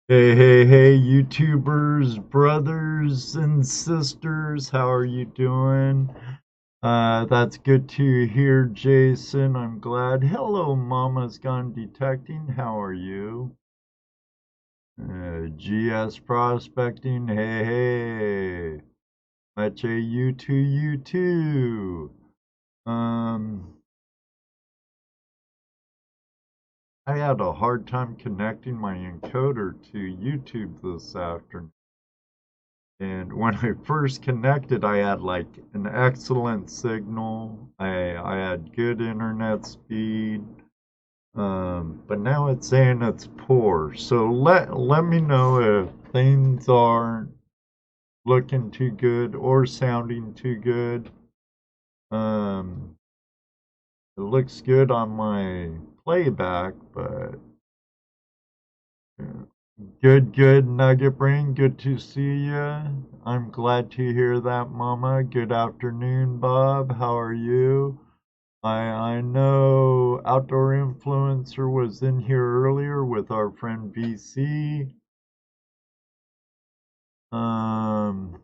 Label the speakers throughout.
Speaker 1: Hey, hey, hey, YouTubers, brothers and sisters, how are you doing? That's good to hear, Jason. I'm glad. Hello, Mama's Gone Detecting. How are you? GS Prospecting. Hey, hey. Much a you too, you too. Um, I had a hard time connecting my encoder to YouTube this afternoon. And when I first connected, I had like an excellent signal. I had good internet speed. But now it's saying it's poor. So let me know if things aren't looking too good or sounding too good. Um, it looks good on my playback, but yeah. Good, Nugget Brain. Good to see ya. I'm glad to hear that, Mama. Good afternoon, Bob. How are you? I know Outdoor Influencer was in here earlier with our friend VC. Um,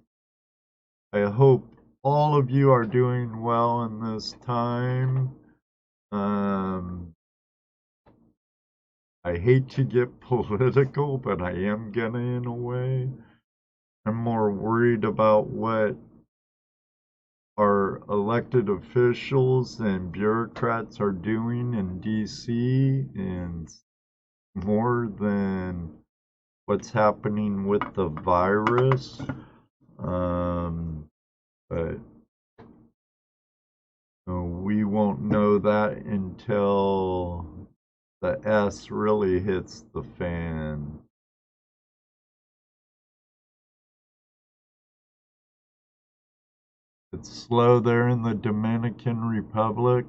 Speaker 1: I hope all of you are doing well in this time. Um, I hate to get political, but I am gonna in a way. I'm more worried about what our elected officials and bureaucrats are doing in DC and more than what's happening with the virus. But we won't know that until the S really hits the fan. It's slow there in the Dominican Republic.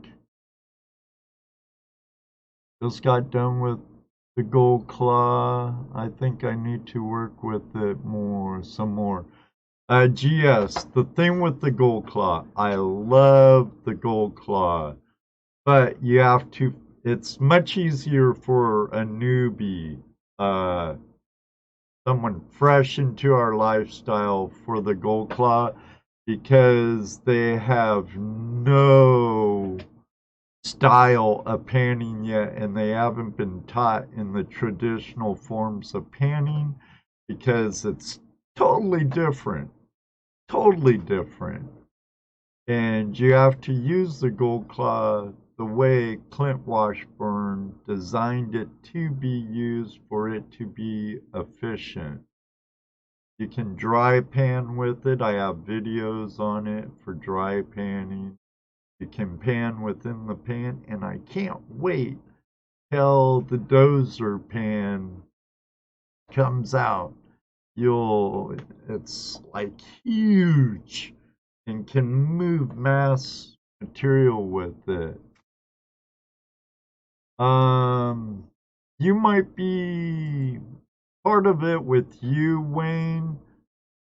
Speaker 1: Just got done with the gold claw. I think I need to work with it some more. GS, the thing with the gold claw, I love the gold claw, but you have to, it's much easier for a newbie, uh, someone fresh into our lifestyle for the gold claw because they have no style of panning yet, and they haven't been taught in the traditional forms of panning because it's totally different. Totally different. And you have to use the gold claw the way Clint Washburn designed it to be used for it to be efficient. You can dry pan with it. I have videos on it for dry panning. You can pan within the pan, and I can't wait till the dozer pan comes out. It's like huge and can move mass material with it. Um, you might be part of it with you, Wayne.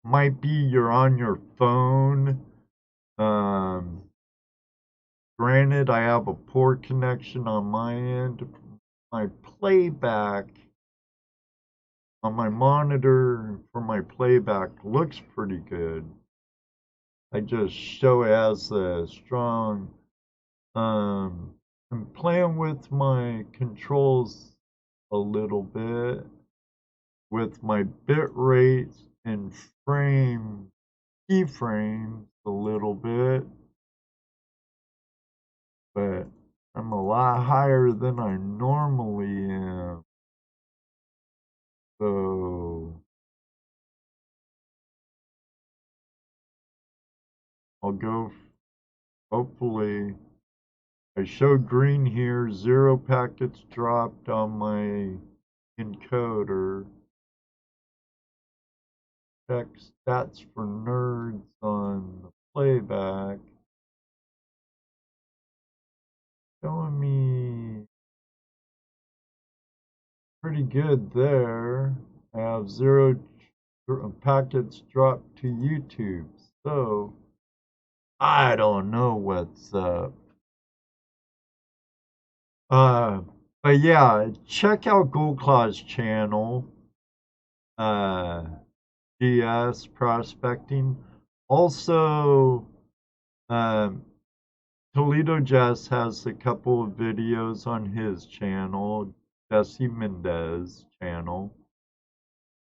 Speaker 1: Might be you're on your phone. Um, Granted, I have a poor connection on my end. My playback on my monitor for my playback looks pretty good. I just show it as a strong. I'm playing with my controls a little bit with my bit rate and keyframes a little bit, but I'm a lot higher than I normally am. So I'll go, hopefully, I show green here, 0 packets dropped on my encoder. Check stats for nerds on the playback. Showing me pretty good there. I have 0 packets dropped to YouTube. So I don't know what's up. Uh, but yeah, check out Goldclaw's channel. uh, GS prospecting. Also, um, Toledo Jess has a couple of videos on his channel, Jesse Mendez channel.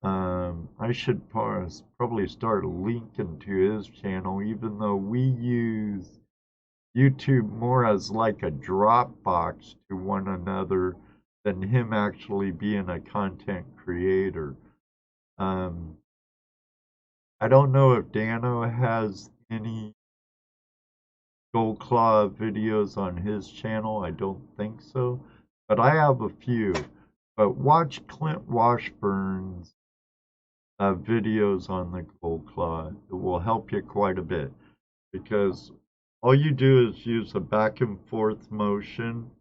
Speaker 1: I should probably start linking to his channel, even though we use YouTube more as like a Dropbox to one another than him actually being a content creator. I don't know if Dano has any Gold Claw videos on his channel. I don't think so, but I have a few. But watch Clint Washburn's videos on the Gold Claw. It will help you quite a bit because all you do is use a back and forth motion,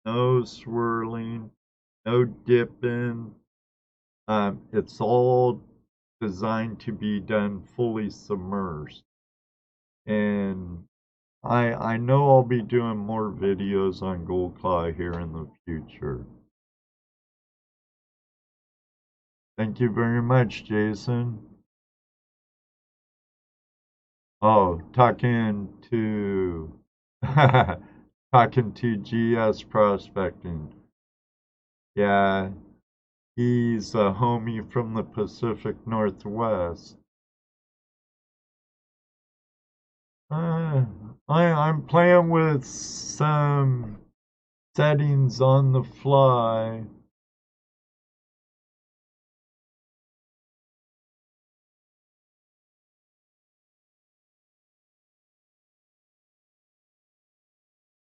Speaker 1: no swirling, no dipping. It's all designed to be done fully submerged. And I know I'll be doing more videos on Gold Claw here in the future. Thank you very much, Jason. Oh, talking to talking to GS prospecting. Yeah, he's a homie from the Pacific Northwest. I'm playing with some settings on the fly.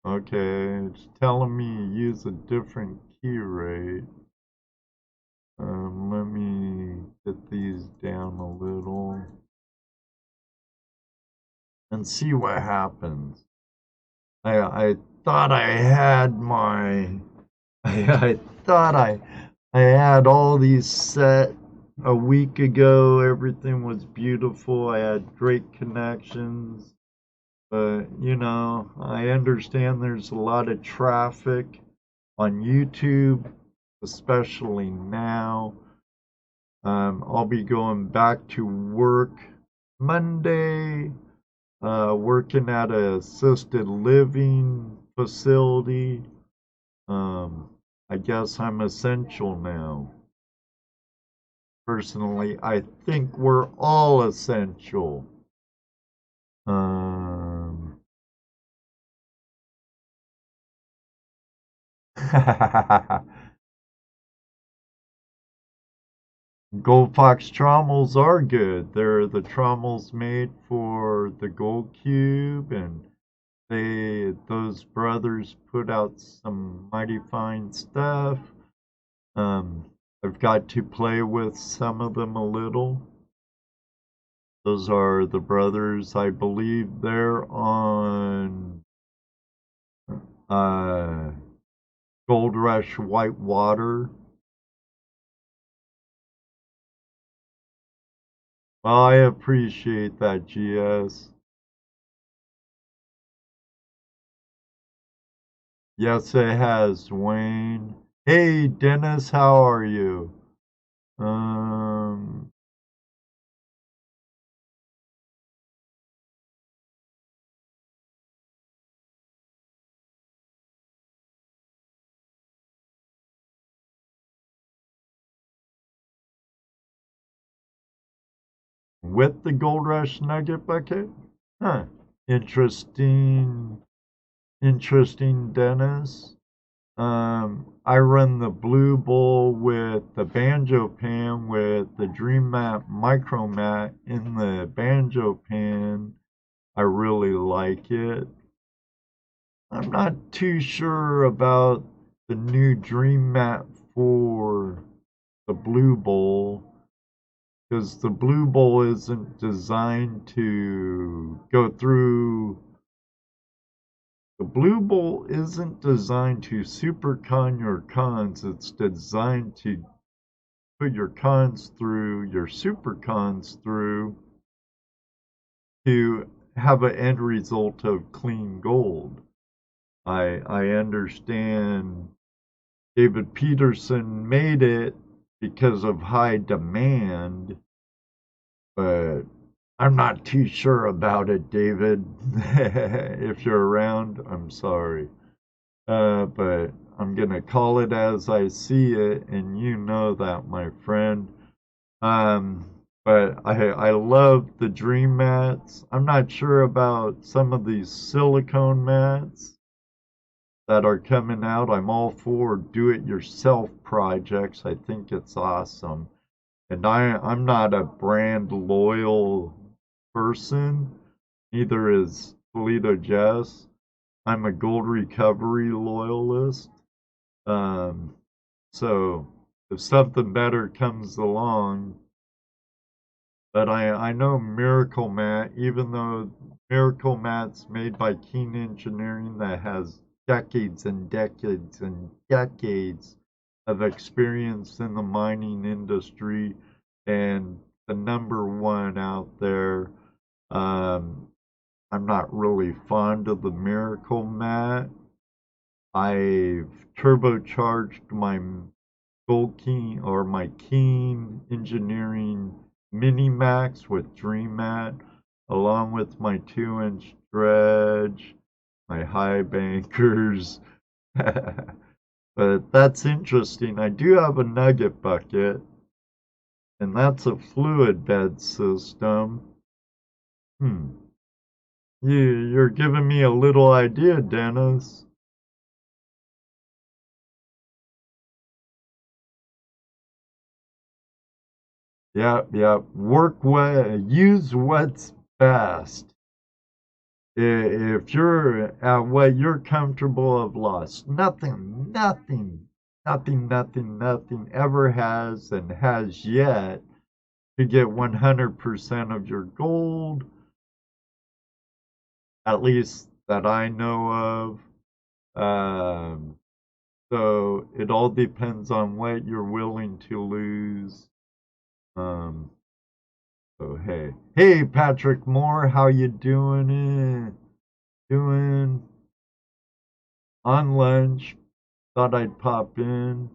Speaker 1: Okay, it's telling me use a different key rate. Let me get these down a little and see what happens. I thought I had my I thought I had all these set a week ago. Everything was beautiful. I had great connections. But, you know, I understand there's a lot of traffic on YouTube, especially now. I'll be going back to work Monday, working at an assisted living facility. I guess I'm essential now. Personally, I think we're all essential. Gold Fox trommels are good. They're the trommels made for the Gold Cube, and those brothers put out some mighty fine stuff. I've got to play with some of them a little. Those are the brothers, I believe they're on Gold Rush Whitewater. Well, I appreciate that, GS. Yes, it has, Wayne. Hey, Dennis, how are you? With the Gold Rush Nugget Bucket? Huh. Interesting. Interesting, Dennis. I run the Blue Bowl with the Banjo Pan with the Dream Map Micro Mat in the Banjo Pan. I really like it. I'm not too sure about the new Dream Mat for the Blue Bowl because the Blue Bowl isn't designed to go through. The Blue Bowl isn't designed to super con your cons. It's designed to put your cons through, your super cons through, to have an end result of clean gold. I understand David Peterson made it because of high demand, but I'm not too sure about it, David. If you're around, I'm sorry. But I'm gonna call it as I see it, and you know that, my friend. Um, but I love the dream mats. I'm not sure about some of these silicone mats that are coming out. I'm all for do-it-yourself projects. I think it's awesome. And I'm not a brand loyal person. Neither is Toledo Jess. I'm a gold recovery loyalist. Um, so if something better comes along, but I know Miracle Mat, even though Miracle Mat's made by Keen Engineering that has decades and decades and decades of experience in the mining industry and the number one out there. Um, I'm not really fond of the Miracle Mat. I've turbocharged my Gold Keen or my Keen Engineering Mini Max with Dream Mat, along with my 2-inch dredge, my high bankers. But that's interesting. I do have a nugget bucket, and that's a fluid bed system. You're giving me a little idea, Dennis. Yep. Use what's best. If you're at what you're comfortable of loss, nothing ever has and has yet to get 100% of your gold, at least that I know of. So it all depends on what you're willing to lose. Um, so hey, Patrick Moore, how you doing? Doing on lunch. Thought I'd pop in.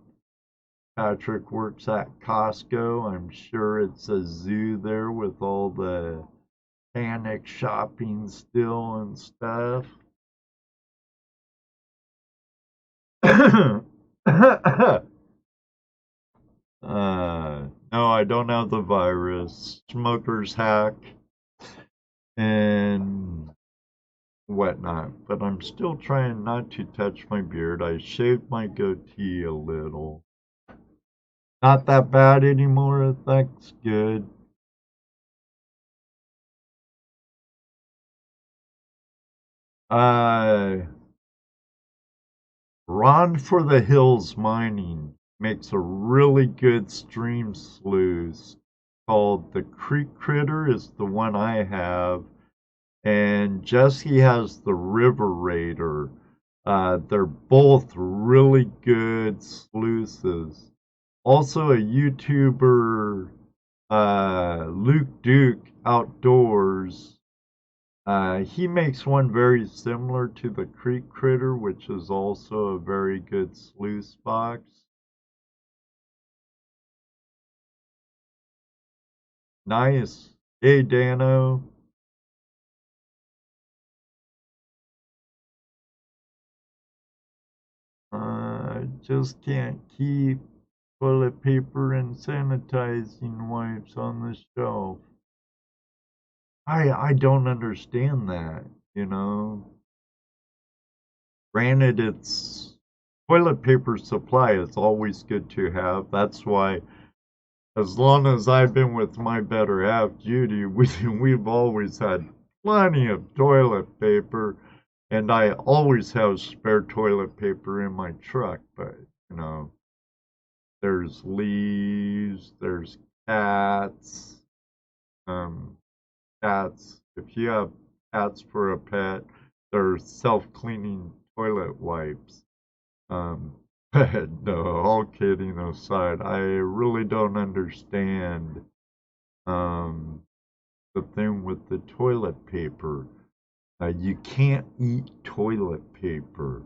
Speaker 1: Patrick works at Costco. I'm sure it's a zoo there with all the panic shopping still and stuff. No, I don't have the virus. Smoker's hack and whatnot. But I'm still trying not to touch my beard. I shaved my goatee a little. Not that bad anymore. That's good. Ron for the Hills Mining makes a really good stream sluice called the Creek Critter is the one I have, and Jesse has the River Raider. They're both really good sluices. Also, a YouTuber, Luke Duke Outdoors, he makes one very similar to the Creek Critter, which is also a very good sluice box. Nice. Hey, Dano. Just can't keep toilet paper and sanitizing wipes on the shelf. I don't understand that, you know. Granted, it's toilet paper supply is always good to have. That's why, as long as I've been with my better half, Judy, we've always had plenty of toilet paper, and I always have spare toilet paper in my truck. But you know, there's leaves, there's cats, um, cats. If you have cats for a pet, there's self-cleaning toilet wipes. Um, but no, all kidding aside, I really don't understand um, the thing with the toilet paper. You can't eat toilet paper.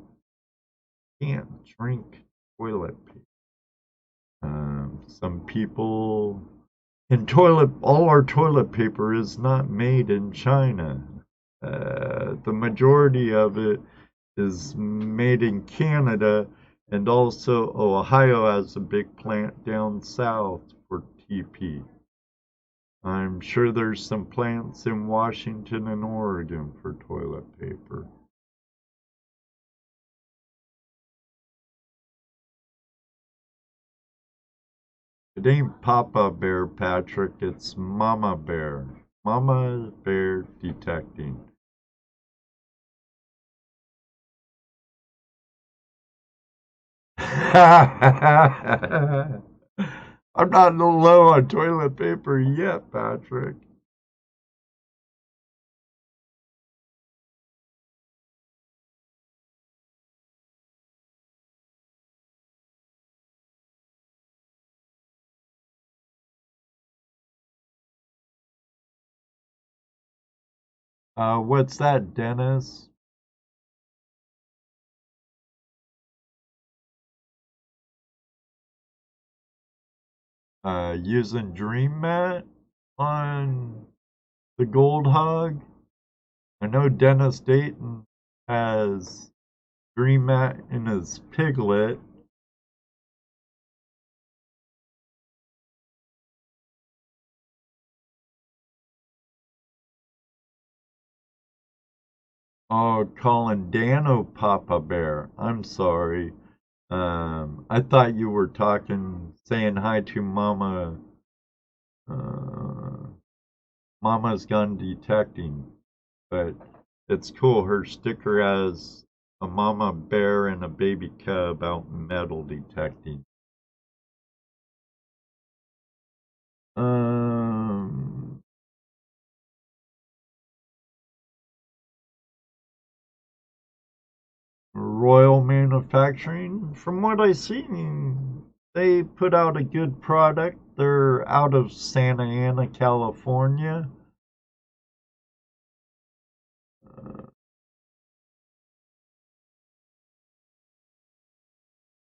Speaker 1: You can't drink toilet paper. some people and all our toilet paper is not made in China. The majority of it is made in Canada, and also Ohio has a big plant down south for TP. I'm sure there's some plants in Washington and Oregon for toilet paper. It ain't Papa Bear, Patrick, it's Mama Bear. Mama Bear detecting. I'm not low on toilet paper yet, Patrick. What's that, Dennis? Using Dream Mat on the Gold Hog? I know Dennis Dayton has Dream Mat in his Piglet. Oh, calling Dano Papa Bear. I'm sorry. I thought you were saying hi to Mama. Uh, Mama's gone detecting, but it's cool. Her sticker has a mama bear and a baby cub out metal detecting. Um, Royal Manufacturing, from what I see, they put out a good product. They're out of Santa Ana, California. Uh,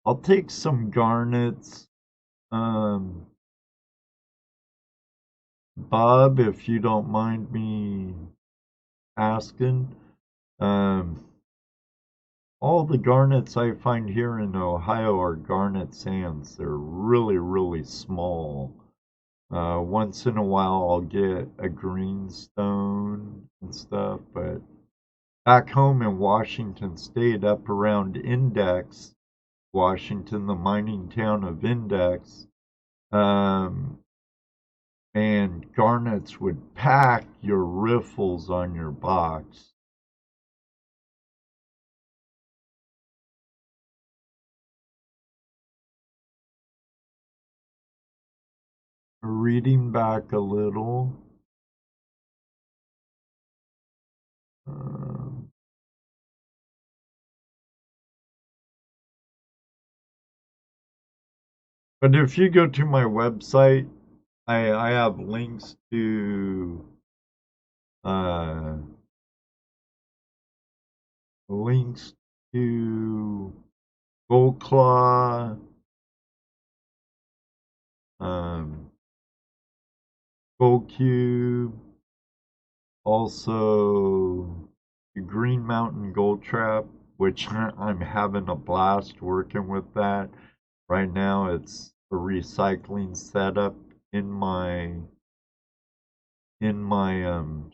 Speaker 1: I'll take some garnets. Um, Bob, if you don't mind me asking, um, all the garnets I find here in Ohio are garnet sands. They're really, really small. Once in a while, I'll get a greenstone and stuff, but back home in Washington State, up around Index, Washington, the mining town of Index, um, and garnets would pack your riffles on your box. Reading back a little, um, but if you go to my website, I have uh, links to Gold Claw, um, Gold Cube, also the Green Mountain Gold Trap, which I'm having a blast working with that. Right now, it's a recycling setup in my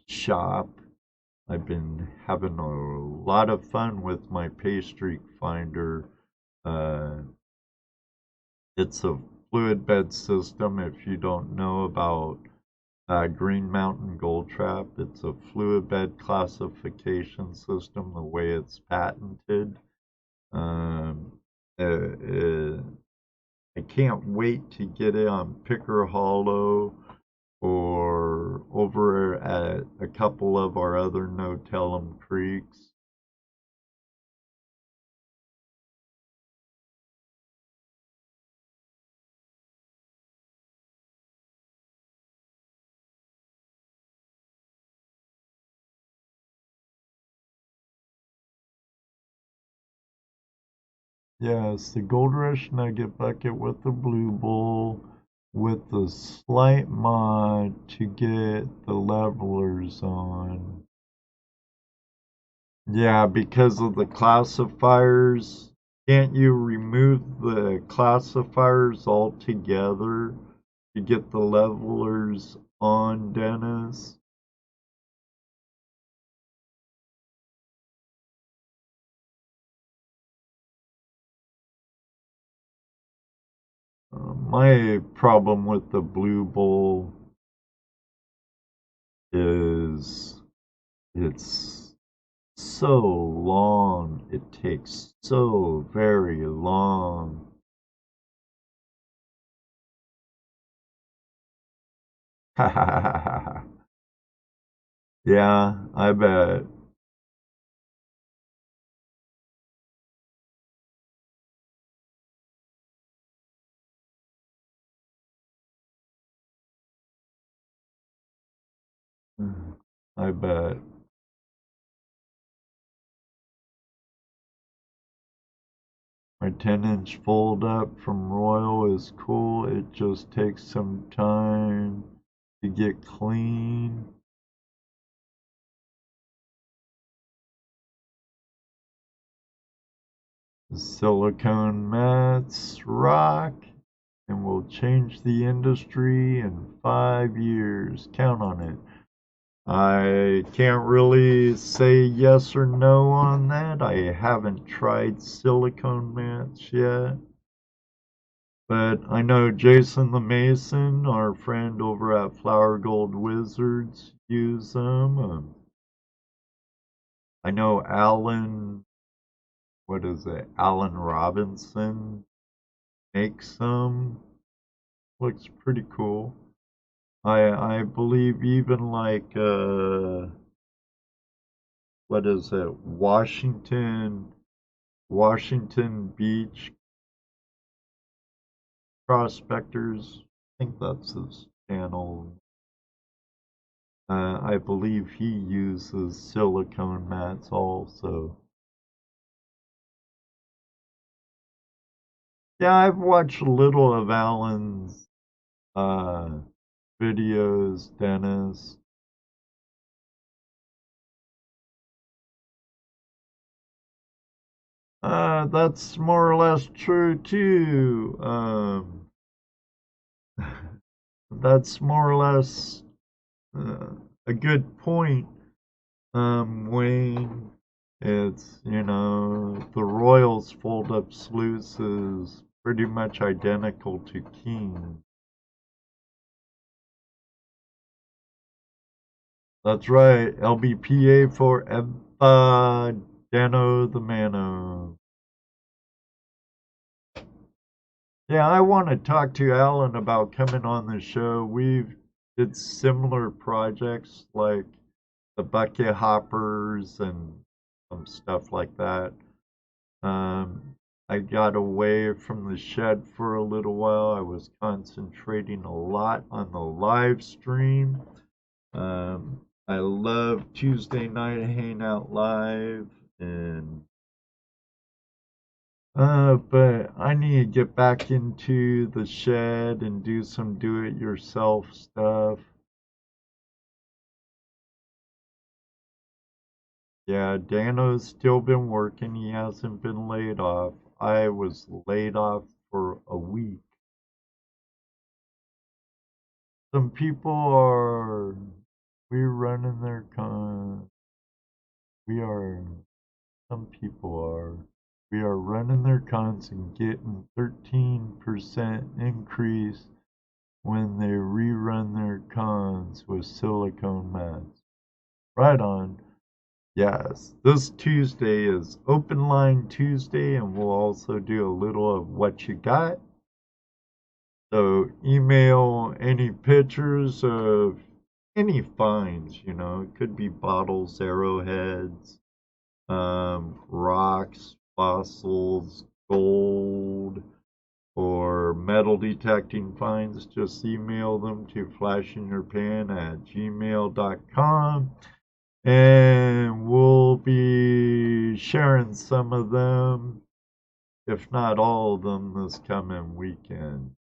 Speaker 1: shop. I've been having a lot of fun with my pastry finder. Uh, it's a fluid bed system. If you don't know about Green Mountain Gold Trap, it's a fluid bed classification system. The way it's patented, um, uh, uh, I can't wait to get it on Picker Hollow or over at a couple of our other no tell 'em creeks. Yes, the Gold Rush Nugget Bucket with the Blue Bowl. with a slight mod to get the levelers on. Yeah, because of the classifiers. Can't you remove the classifiers altogether to get the levelers on, Dennis? My problem with the Blue Bowl is it's so long. It takes so very long. Yeah, I bet. I bet. My 10-inch fold up from Royal is cool. It just takes some time to get clean. The silicone mats rock and will change the industry in 5 years. Count on it. I can't really say yes or no on that. I haven't tried silicone mats yet. But I know Jason the Mason, our friend over at Flower Gold Wizards, use them. I know Alan, what is it? Alan Robinson makes them. Looks pretty cool. I believe even like what is it? Washington Beach Prospectors. I think that's his channel. I believe he uses silicone mats also. Yeah, I've watched a little of Alan's uh, videos, Dennis. That's more or less true too. That's more or less uh, a good point, Wayne. It's, the Royals fold up sluice is pretty much identical to King. That's right, LBPA forever, Dano the Mano. Yeah, I want to talk to Alan about coming on the show. We've did similar projects like the bucket hoppers and some stuff like that. I got away from the shed for a little while. I was concentrating a lot on the live stream. I love Tuesday night hangout live, and but I need to get back into the shed and do some do-it-yourself stuff. Yeah, Dano's still been working. He hasn't been laid off. I was laid off for a week. Some people are, we're running their con. We are, some people are. We are running their cons and getting 13% increase when they rerun their cons with silicone mats. Right on. Yes, this Tuesday is Open Line Tuesday, and we'll also do a little of what you got. So email any pictures of any finds, it could be bottles, arrowheads, rocks, fossils, gold, or metal detecting finds. Just email them to flashinyourpan@gmail.com, and we'll be sharing some of them, if not all of them, this coming weekend.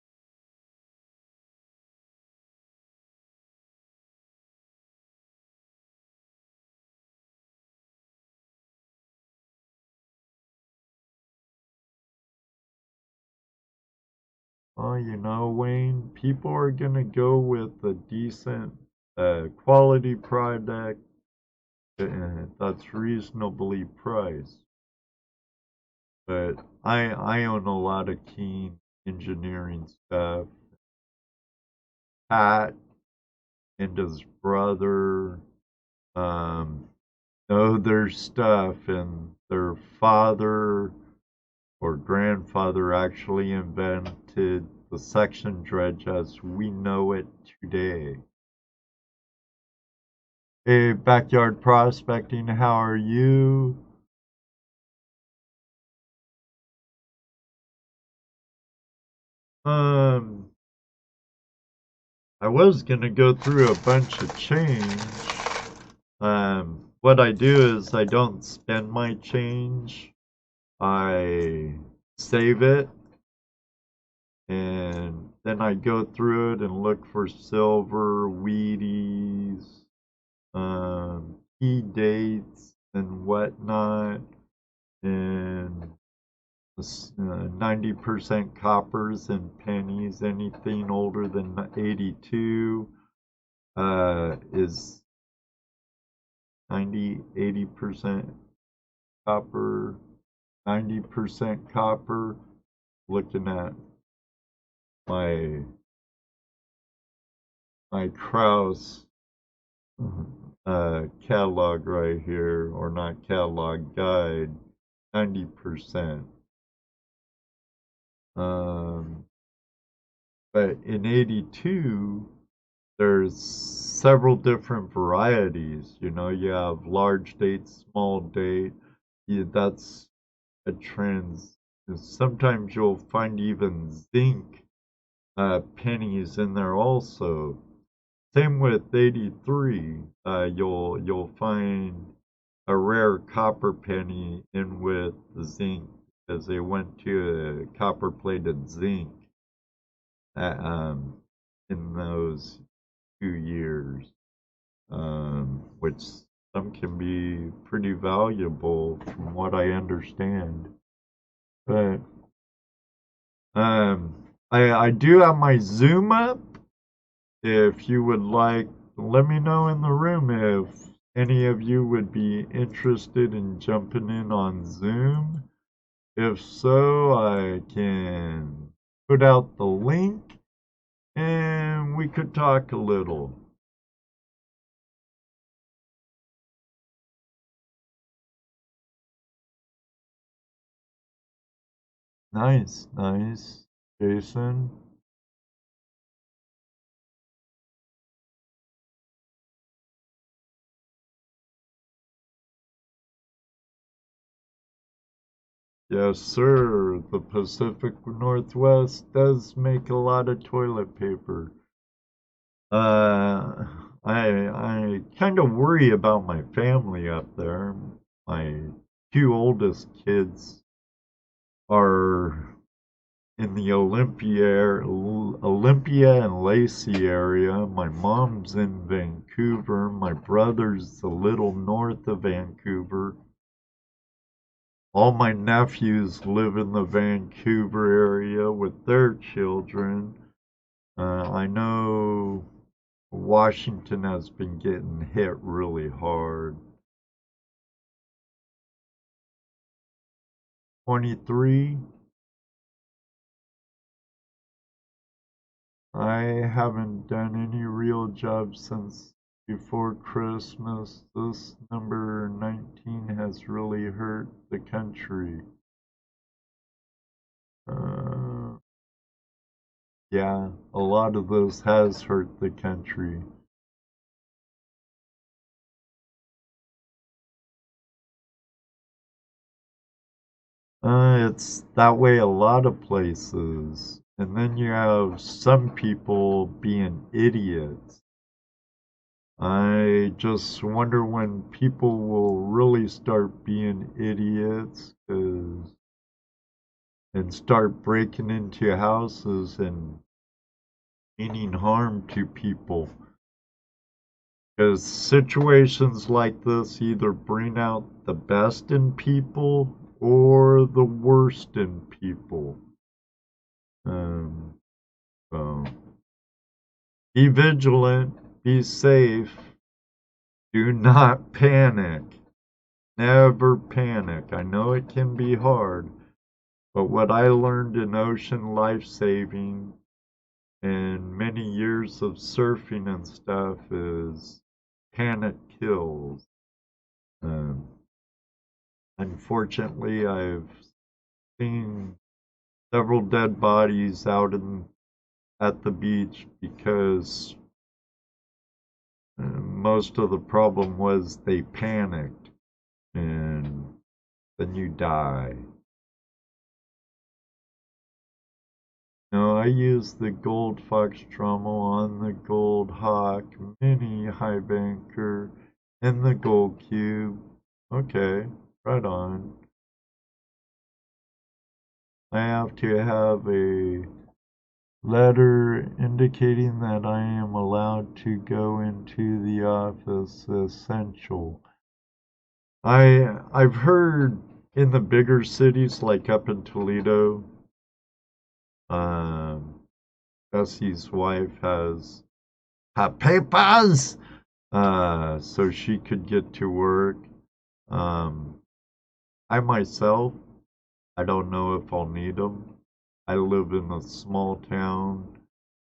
Speaker 1: well, you know, Wayne, people are gonna go with a decent quality product that's reasonably priced. But I own a lot of Keen engineering stuff. Pat and his brother know their stuff, and their father or grandfather actually invented the suction dredge as we know it today. Hey, Backyard Prospecting, how are you? Um, I was gonna go through a bunch of change. What I do is I don't spend my change. I save it, and then I go through it and look for silver, Wheaties, key dates, and whatnot, and 90% coppers and pennies. Anything older than 82 is 80% copper, 90% copper. Looking at my Kraus catalog right here, or not catalog, guide, 90%. But in 82, there's several different varieties. You know, you have large date, small date. That's a trend. Sometimes you'll find even zinc pennies in there also. Same with 83. You'll find a rare copper penny in with the zinc, because they went to a copper plated zinc in those 2 years, which some can be pretty valuable from what I understand. But I do have my Zoom up. If you would like, let me know in the room if any of you would be interested in jumping in on Zoom. If so, I can put out the link and we could talk a little. Nice, nice. Jason? Yes, sir. The Pacific Northwest does make a lot of toilet paper. I kind of worry about my family up there. My two oldest kids are in the Olympia and Lacey area. My mom's in Vancouver. My brother's a little north of Vancouver. All my nephews live in the Vancouver area with their children. I know Washington has been getting hit really hard. 23. I haven't done any real jobs since before Christmas. This number 19 has really hurt the country. Yeah, a lot of this has hurt the country. It's that way a lot of places. And then you have some people being idiots. I just wonder when people will really start being idiots, and start breaking into houses and meaning harm to people. Because situations like this either bring out the best in people or the worst in people. Be vigilant, be safe, do not panic. Never panic. I know it can be hard, but what I learned in ocean life saving and many years of surfing and stuff is panic kills. Um, Unfortunately, I've seen several dead bodies out at the beach because most of the problem was they panicked and then you die. No, I use the Gold Fox Trommel on the Gold Hawk Mini High Banker and the Gold Cube. Okay, right on. I have to have a letter indicating that I am allowed to go into the office essential. I've heard in the bigger cities like up in Toledo, Bessie's wife has papers, so she could get to work. I myself, I don't know if I'll need them. I live in a small town,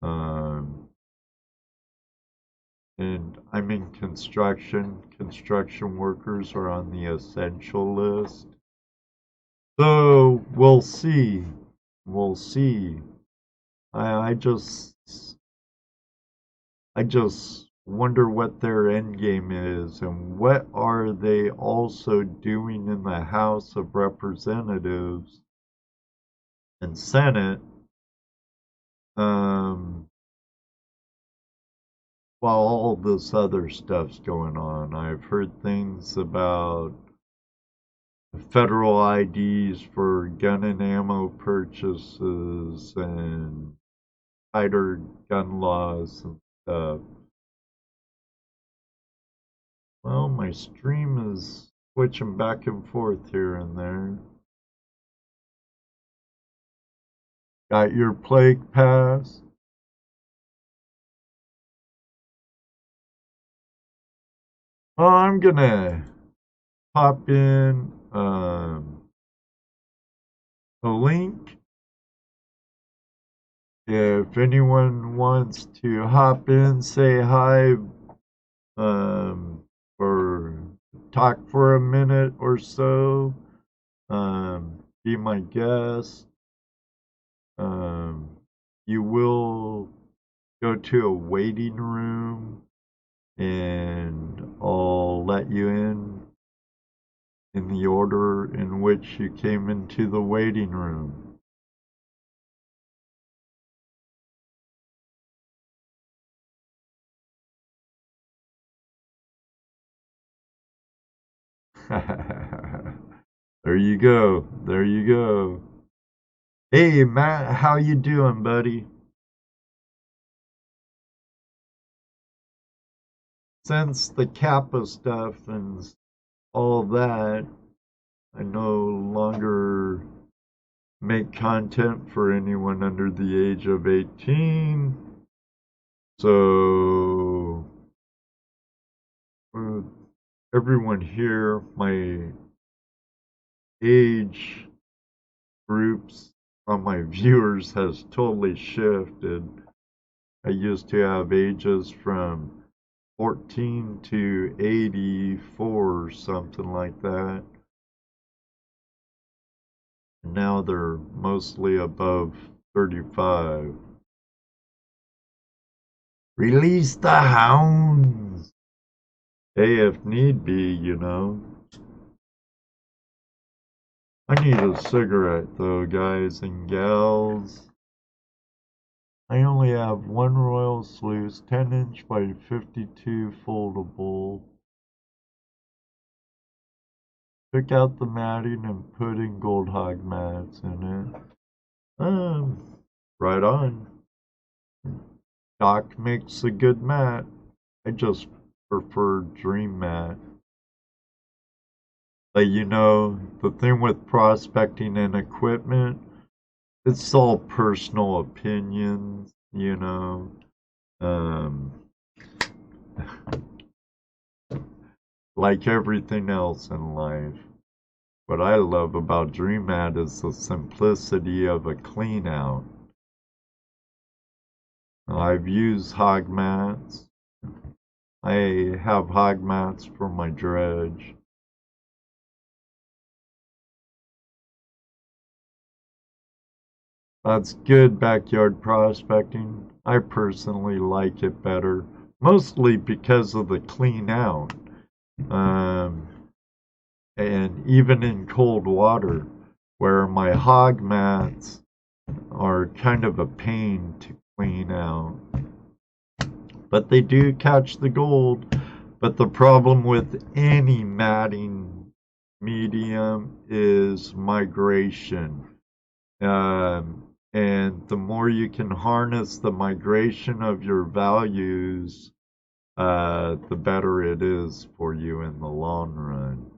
Speaker 1: um, and I'm in construction. Construction workers are on the essential list. So we'll see. We'll see. I just wonder what their end game is and what are they also doing in the House of Representatives and Senate, while all this other stuff's going on. I've heard things about federal IDs for gun and ammo purchases and tighter gun laws and stuff. Well, my stream is switching back and forth here and there. Got your plague pass? Well, I'm gonna pop in a link. If anyone wants to hop in, say hi, or talk for a minute or so, be my guest. You will go to a waiting room and I'll let you in the order in which you came into the waiting room. There you go. There you go. Hey Matt, how you doing, buddy? Since the Kappa stuff and all that, I no longer make content for anyone under the age of 18. So, for everyone here, my age groups on my viewers has totally shifted. I used to have ages from 14 to 84 or something like that. Now they're mostly above 35. Release the hounds! Hey, if need be, you know. I need a cigarette though, guys and gals. I only have one Royal Sluice, 10-inch by 52 foldable. Took out the matting and put in gold hog mats in it. Right on. Doc makes a good mat. I just prefer Dream Mat. But you know, the thing with prospecting and equipment, it's all personal opinions, you know. Um, like everything else in life, what I love about DreamAt is the simplicity of a clean out. I've used hog mats. I have hog mats for my dredge. That's good backyard prospecting. I personally like it better, mostly because of the clean out. Um, and even in cold water, where my hog mats are kind of a pain to clean out. But they do catch the gold. But the problem with any matting medium is migration. And the more you can harness the migration of your values, the better it is for you in the long run.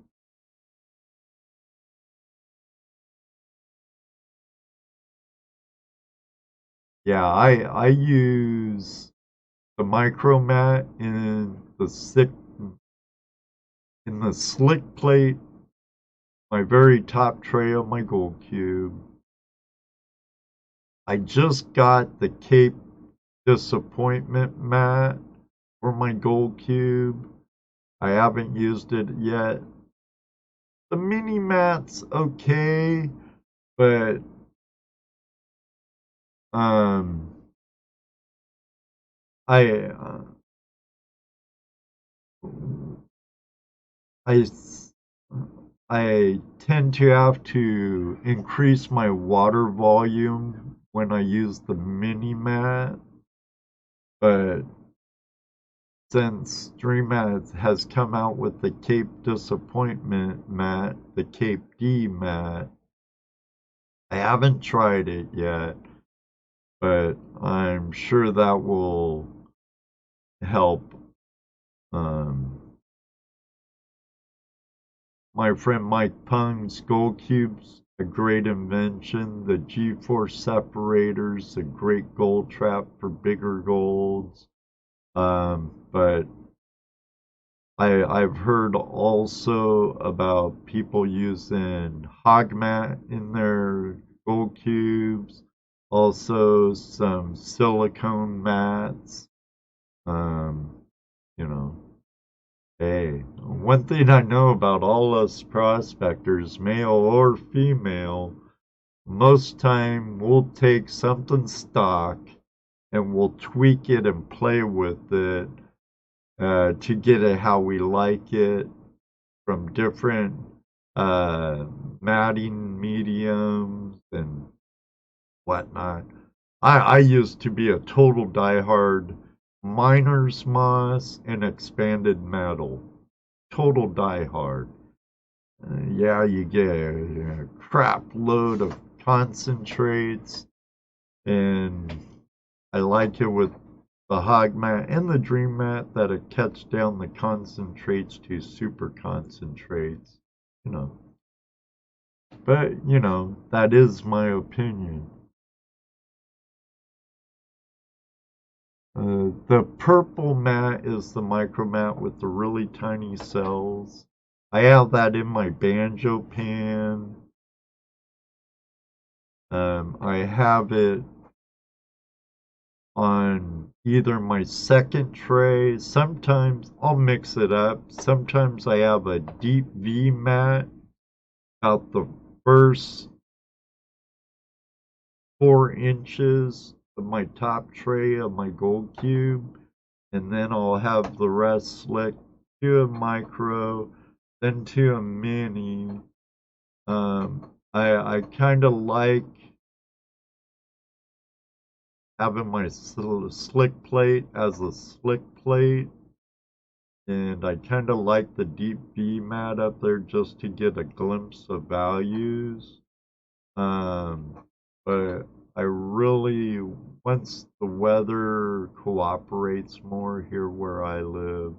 Speaker 1: Yeah, I use the micromat in the slick plate, my very top tray of my gold cube. I just got the Cape Disappointment mat for my gold cube. I haven't used it yet. The mini mat's okay, but um, I I I tend to have to increase my water volume when I use the mini mat, but since DreamAt has come out with the Cape Disappointment mat, the Cape D mat, I haven't tried it yet, but I'm sure that will help. My friend Mike Pung's Gold Cube's a great invention. The G-force separator's a great gold trap for bigger golds. But I've heard also about people using hogmat in their gold cubes, also some silicone mats. Um, you know, hey, one thing I know about all us prospectors, male or female, most time we'll take something stock and we'll tweak it and play with it to get it how we like it from different matting mediums and whatnot. I used to be a total diehard miner's moss and expanded metal. Total diehard. Yeah, you get a crap load of concentrates, and I like it with the hog mat and the dream mat that it cuts down the concentrates to super concentrates, you know. But, that is my opinion. The purple mat is the micro mat with the really tiny cells. I have that in my banjo pan. I have it on either my second tray. Sometimes I'll mix it up. Sometimes I have a deep V mat about the first 4 inches of my top tray of my gold cube, and then I'll have the rest slick to a micro, then to a mini. I kind of like having my slick plate as a slick plate, and I kind of like the deep V mat up there just to get a glimpse of values. But I really, once the weather cooperates more here where I live,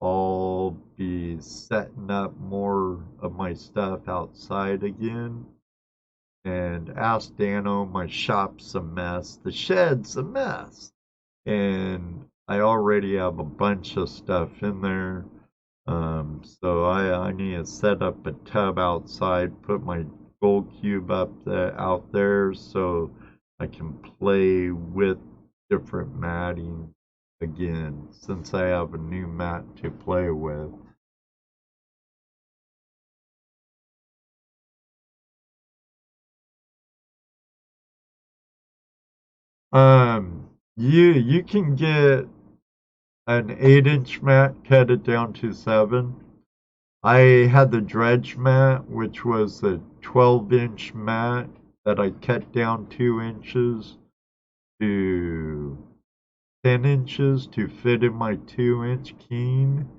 Speaker 1: I'll be setting up more of my stuff outside again. And ask Dano, my shop's a mess. The shed's a mess. and I already have a bunch of stuff in there. So I need to set up a tub outside, put my gold cube out there so I can play with different matting again, since I have a new mat to play with. You can get an 8-inch mat, cut it down to 7. I had the dredge mat, which was a 12-inch mat that I cut down 2 inches to 10 inches to fit in my 2-inch keen.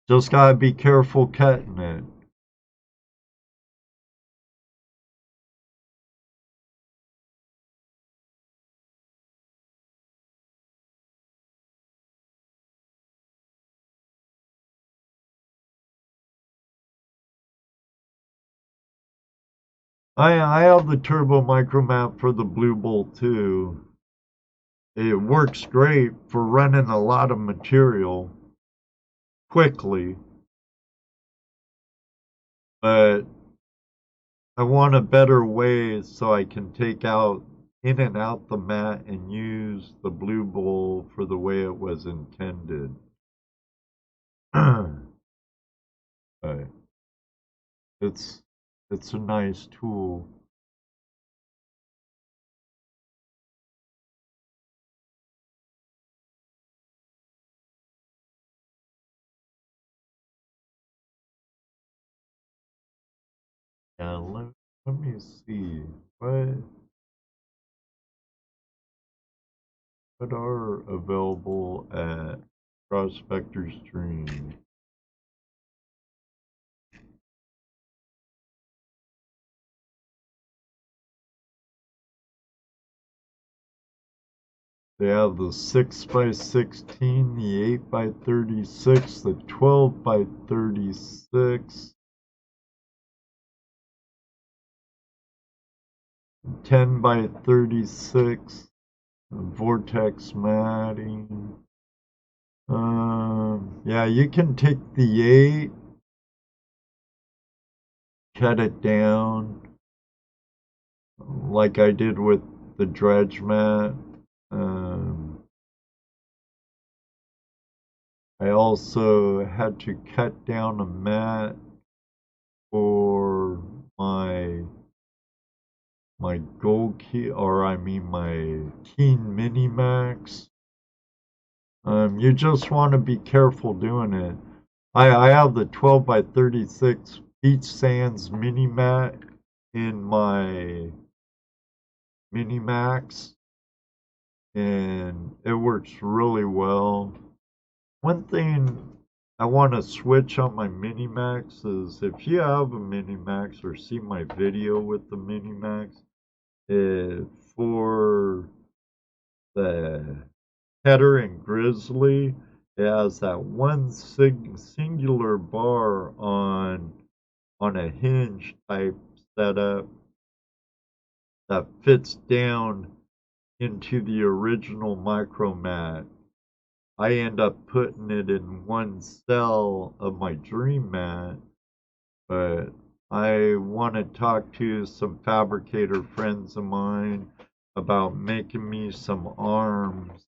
Speaker 1: Just gotta be careful cutting it. I have the turbo micro mat for the Blue Bolt too. It works great for running a lot of material quickly, but I want a better way so I can take out in and out the mat and use the Blue Bolt for the way it was intended. But it's a nice tool. Yeah, let me see. What are available at Prospectors Dream? They have the 6 by 16, the 8 by 36, the 12 by 36, 10 by 36, vortex matting. Yeah, you can take the 8, cut it down, like I did with the dredge mat. I also had to cut down a mat for my gold key, or I mean my Keen Mini Max. You just want to be careful doing it. I have the 12 by 36 Beach Sands Mini Mat in my Mini Max, and it works really well. One thing I want to switch on my Mini Max is if you have a Mini Max or see my video with the Mini Max, for the Header and Grizzly, it has that one singular bar on a hinge type setup that fits down into the original micro mat. I end up putting it in one cell of my dream mat, but I want to talk to some fabricator friends of mine about making me some arms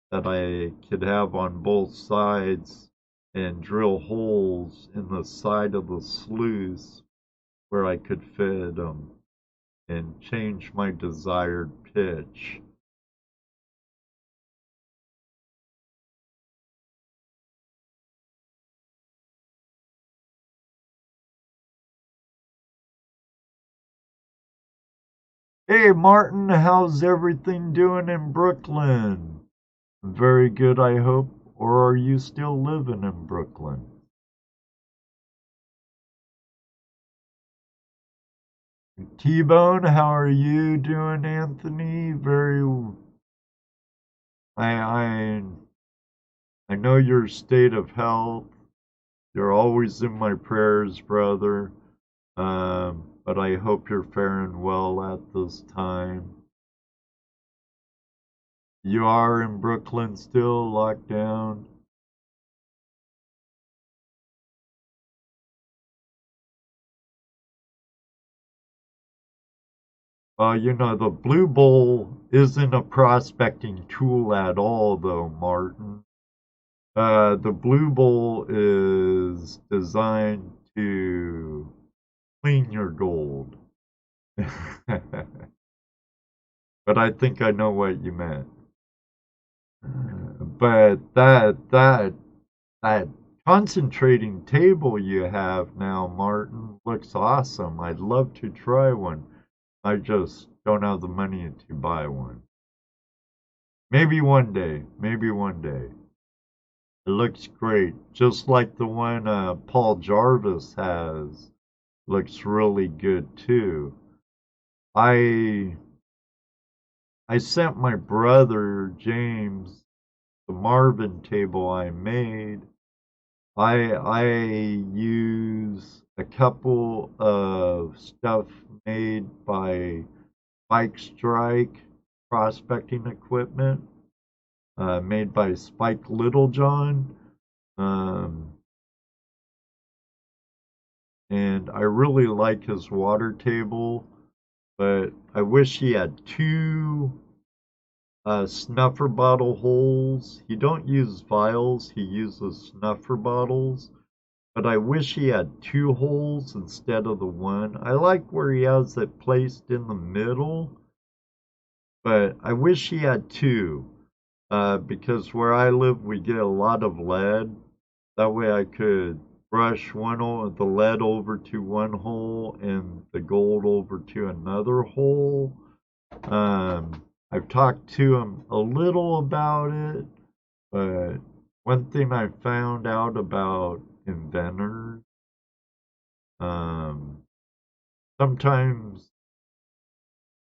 Speaker 1: that I could have on both sides and drill holes in the side of the sluice where I could fit them and change my desired pitch. Hey Martin, how's everything doing in Brooklyn? Very good, I hope. Or are you still living in Brooklyn? T-Bone, how are you doing, Anthony? I I know your state of health. You're always in my prayers, brother. But I hope you're faring well at this time. You are in Brooklyn still, locked down? You know, the Blue Bowl isn't a prospecting tool at all, though, Martin. The Blue Bowl is designed to clean your gold. But I think I know what you meant. But that concentrating table you have now, Martin, looks awesome. I'd love to try one. I just don't have the money to buy one. Maybe one day. Maybe one day. It looks great. Just like the one Paul Jarvis has. Looks really good too. I I sent my brother James the Marvin table I made. I use a couple of stuff made by Bike Strike prospecting equipment, made by Spike Littlejohn. Um, and I really like his water table, but I wish he had two snuffer bottle holes. He don't use vials, he uses snuffer bottles. But I wish he had two holes instead of the one. I like where he has it placed in the middle, but I wish he had two. Because where I live, we get a lot of lead. That way I could brush the lead over to one hole and the gold over to another hole. I've talked to him a little about it, but one thing I found out about inventors, um, sometimes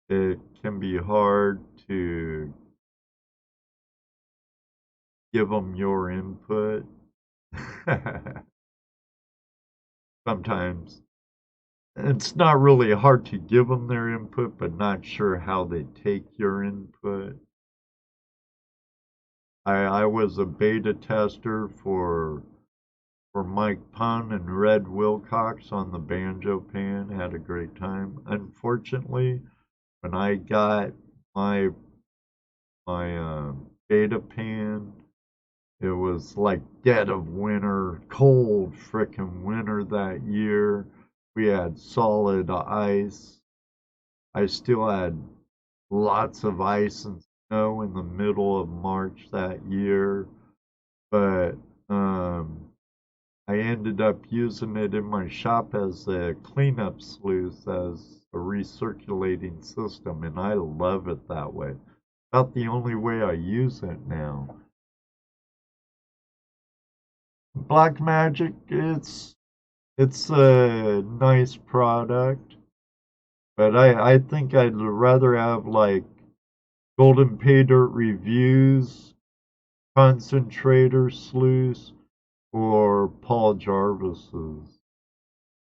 Speaker 1: it can be hard to give them your input. Sometimes it's not really hard to give them their input, but not sure how they take your input. I was a beta tester for Mike Pun and Red Wilcox on the banjo pan. Had a great time. Unfortunately, when I got my beta pan, it was like dead of winter, cold frickin' winter that year. We had solid ice. I still had lots of ice and snow in the middle of March that year, but I ended up using it in my shop as a cleanup sluice, as a recirculating system, and I love it that way. About the only way I use it now. Black Magic, it's a nice product, but I think I'd rather have like Golden Pay Dirt Reviews, Concentrator Sluice, or Paul Jarvis's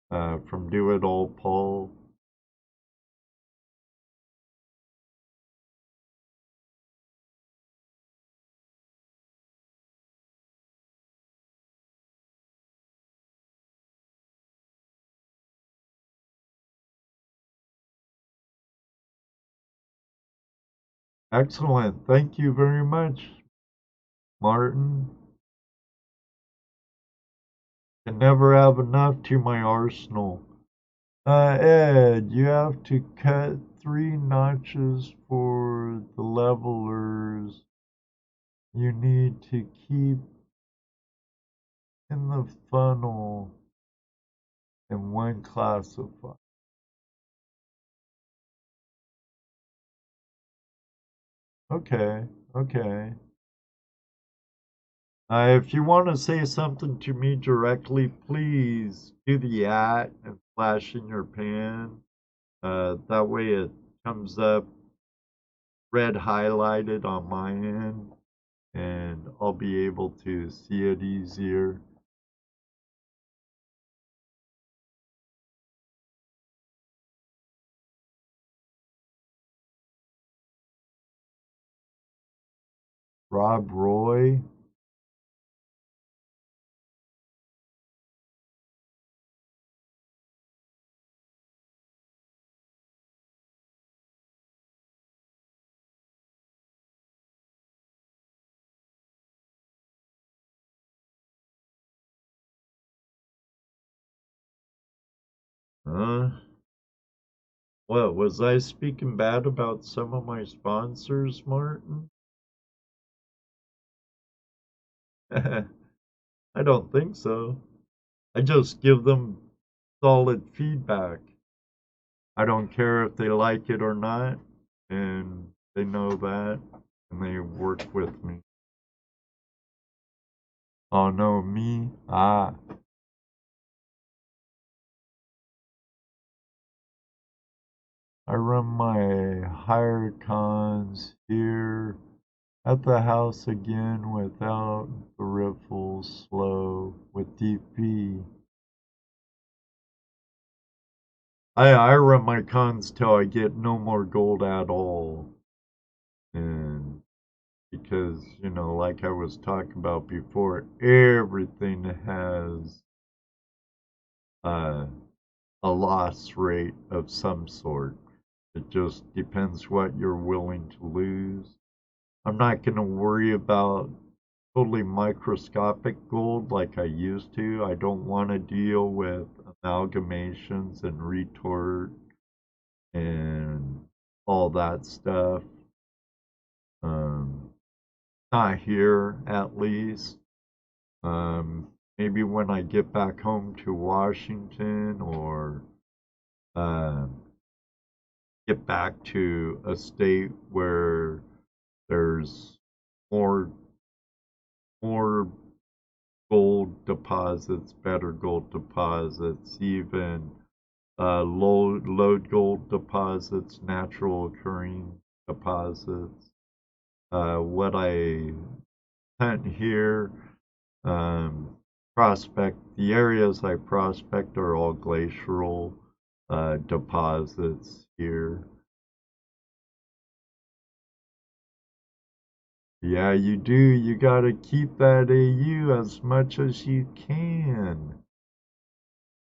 Speaker 1: from Do It All Paul. Excellent. Thank you very much, Martin. Can never have enough to my arsenal. Ed, you have to cut 3 notches for the levelers. You need to keep in the funnel in one classifier. Okay, okay. If you want to say something to me directly, please do the at and flash in your pan. That way it comes up red highlighted on my end, and I'll be able to see it easier. Rob Roy. What, was I speaking bad about some of my sponsors, Martin? I don't think so. I just give them solid feedback. I don't care if they like it or not, and they know that, and they work with me. Oh no, me? Ah. I run my hired cons here at the house again without the riffles, slow, with DP. I run my cons till I get no more gold at all. And because, you know, like I was talking about before, everything has uh, a loss rate of some sort. It just depends what you're willing to lose. I'm not going to worry about totally microscopic gold like I used to. I don't want to deal with amalgamations and retort and all that stuff. Not here, at least. Maybe when I get back home to Washington or get back to a state where there's more more gold deposits, better gold deposits, even low gold deposits, natural occurring deposits. What I hunt here, prospect, the areas I prospect are all glacial deposits here. Yeah, you do. You gotta keep that AU as much as you can.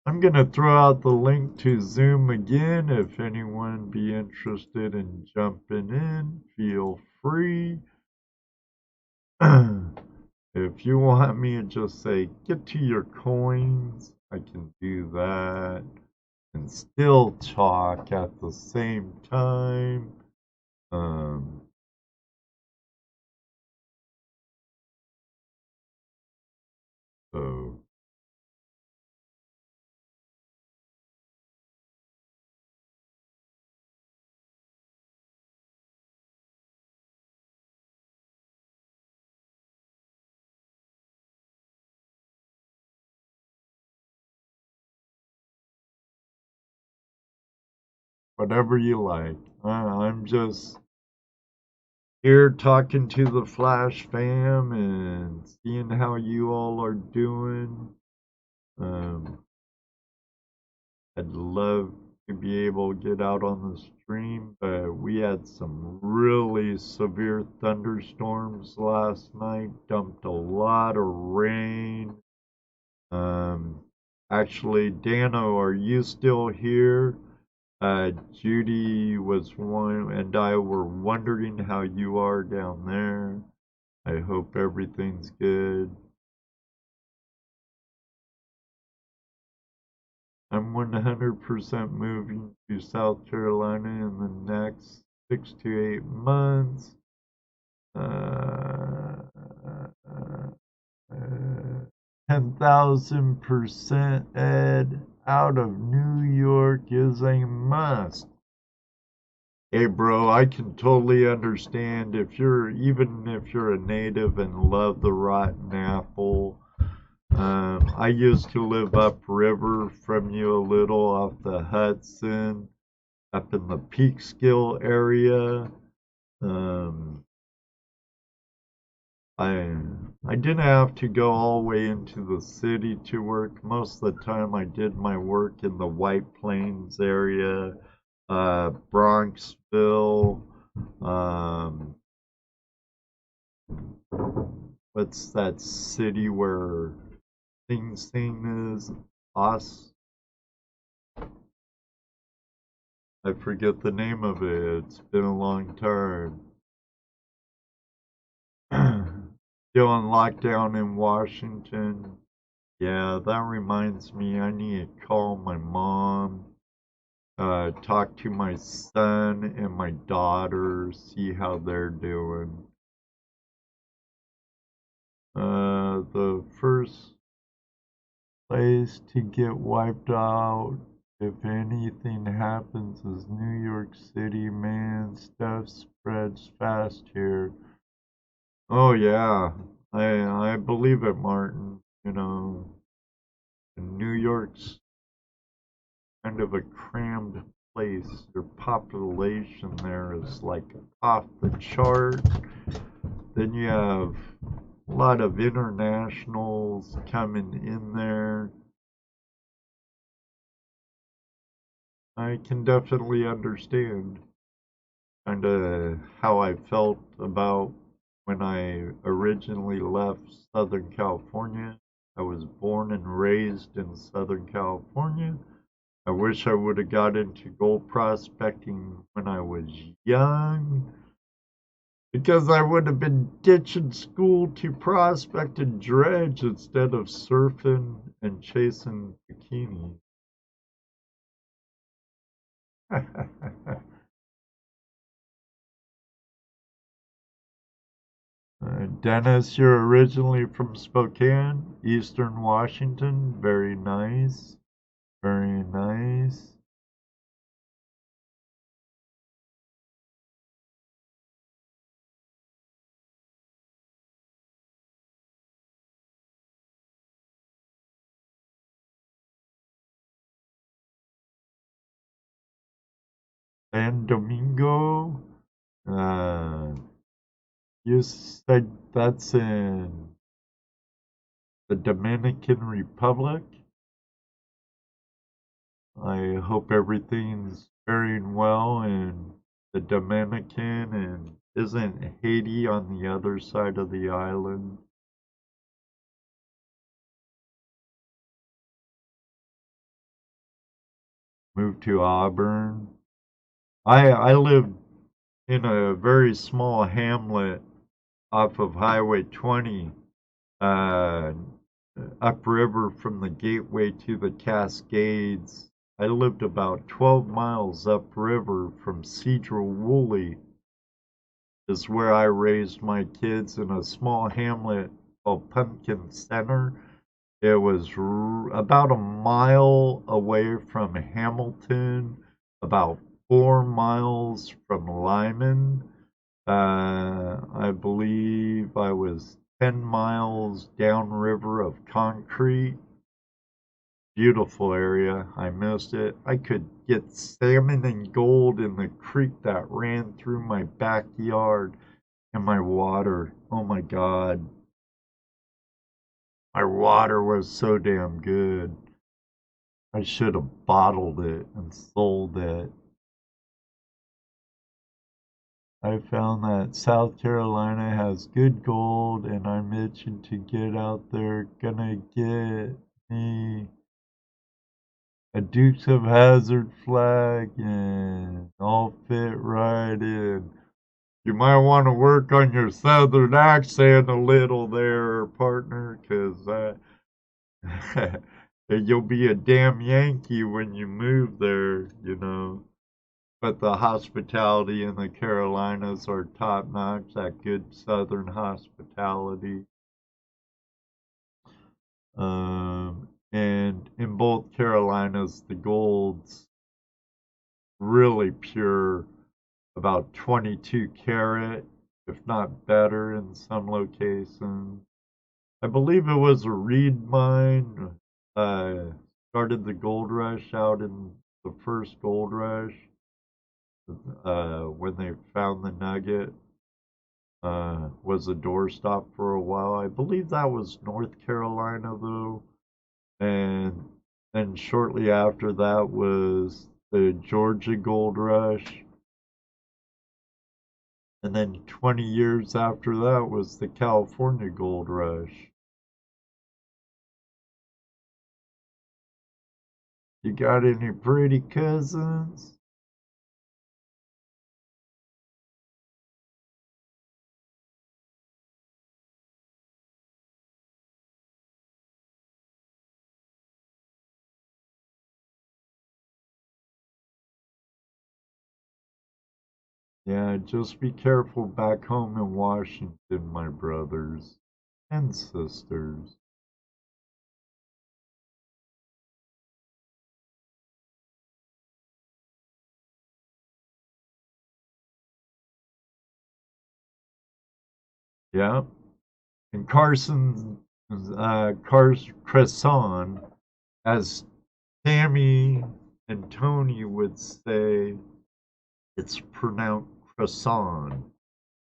Speaker 1: I'm gonna throw out the link to Zoom again. If anyone be interested in jumping in, feel free. If you want me to just say, get to your coins, I can do that and still talk at the same time. So whatever you like. I'm just here talking to the Flash fam and seeing how you all are doing. I'd love to be able to get out on the stream, but we had some really severe thunderstorms last night, dumped a lot of rain. Actually, Dano, are you still here? Judy was one, and I were wondering how you are down there. I hope everything's good. I'm 100% moving to South Carolina in the next 6 to 8 months. 10,000% Ed out of New York is a must. Hey bro, I can totally understand even if you're a native and love the rotten apple. I used to live upriver from you a little off the Hudson, up in the Peekskill area. I didn't have to go all the way into the city to work. Most of the time, I did my work in the White Plains area, Bronxville, what's that city where Sing Sing is? Os? I forget the name of it. It's been a long time. Still on lockdown in Washington. Yeah, that reminds me, I need to call my mom, talk to my son and my daughter, see how they're doing. The first place to get wiped out if anything happens is New York City, man. Stuff spreads fast here. Oh yeah, I believe it, Martin. You know, New York's kind of a crammed place. Their population there is like off the chart. Then you have a lot of internationals coming in there. I can definitely understand kind of how I felt about when I originally left Southern California. I was born and raised in Southern California. I wish I would have got into gold prospecting when I was young because I would have been ditching school to prospect and dredge instead of surfing and chasing bikinis. Dennis, you're originally from Spokane, Eastern Washington. Very nice. Very nice. San Domingo. Uh, you said that's in the Dominican Republic. I hope everything's faring well in the Dominican, and isn't Haiti on the other side of the island? Moved to Auburn. I lived in a very small hamlet off of Highway 20, uh, upriver from the gateway to the Cascades. I lived about 12 miles upriver from Cedar-Woolley, is where I raised my kids in a small hamlet called Pumpkin Center. It was about a mile away from Hamilton, about 4 miles from Lyman. I believe I was 10 miles downriver of Concrete. Beautiful area. I missed it. I could get salmon and gold in the creek that ran through my backyard and my water. Oh my God. My water was so damn good. I should have bottled it and sold it. I found that South Carolina has good gold and I'm itching to get out there. Gonna get me a Dukes of Hazzard flag and I'll fit right in. You might want to work on your southern accent a little there, partner, because you'll be a damn Yankee when you move there, you know. But the hospitality in the Carolinas are top notch, that good southern hospitality. And in both Carolinas, the gold's really pure, about 22 carat, if not better in some locations. I believe it was a Reed mine. Started the gold rush out in the first gold rush. When they found the nugget, was a doorstop for a while. I believe that was North Carolina though, and then shortly after that was the Georgia Gold Rush. And then 20 years after that was the California gold rush. You got any pretty cousins? Yeah, just be careful back home in Washington, my brothers and sisters. Yeah, and Cresson, as Tammy and Tony would say, it's pronounced croissant,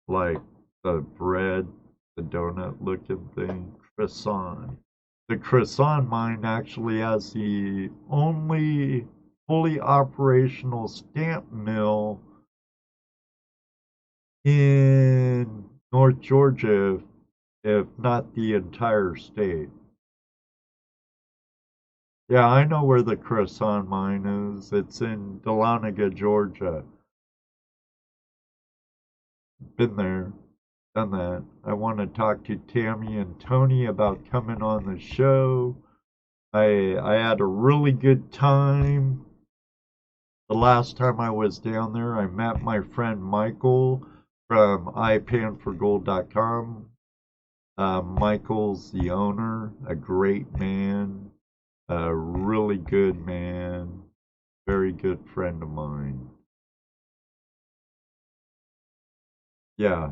Speaker 1: like the bread, the donut looking thing, croissant. The croissant mine actually has the only fully operational stamp mill in North Georgia, if not the entire state. Yeah, I know where the croissant mine is. It's in Dahlonega, Georgia. Been there, done that. I want to talk to Tammy and Tony about coming on the show. I had a really good time the last time I was down there. I met my friend Michael from ipanforgold.com. Michael's the owner, a great man, a really good man, very good friend of mine. Yeah,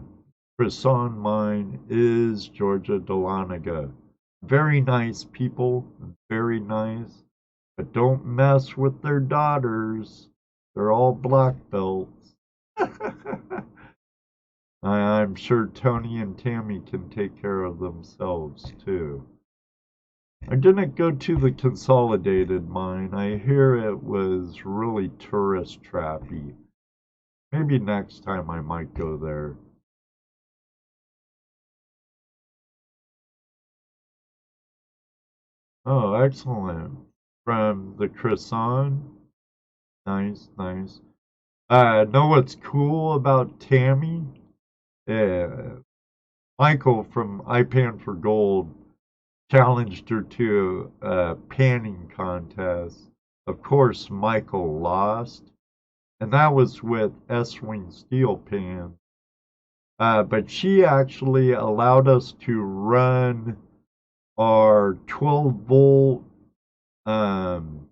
Speaker 1: Croissant Mine is Georgia Dahlonega. Very nice people, very nice, but don't mess with their daughters. They're all black belts. I'm sure Tony and Tammy can take care of themselves too. I didn't go to the consolidated mine. I hear it was really tourist trappy. Maybe next time I might go there. Oh, excellent. From the croissant. Nice, nice. Know what's cool about Tammy? Uh, Michael from iPan for Gold challenged her to a panning contest. Of course, Michael lost, and that was with S-Wing steel pan. But she actually allowed us to run our 12-volt um,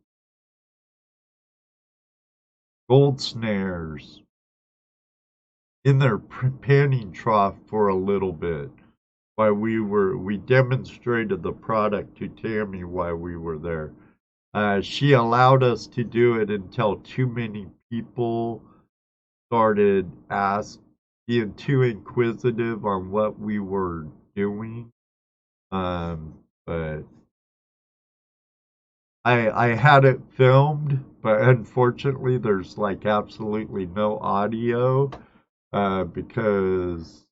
Speaker 1: gold snares in their panning trough for a little bit while we demonstrated the product to Tammy while we were there. She allowed us to do it until too many people started being too inquisitive on what we were doing. But I had it filmed, but unfortunately there's like absolutely no audio because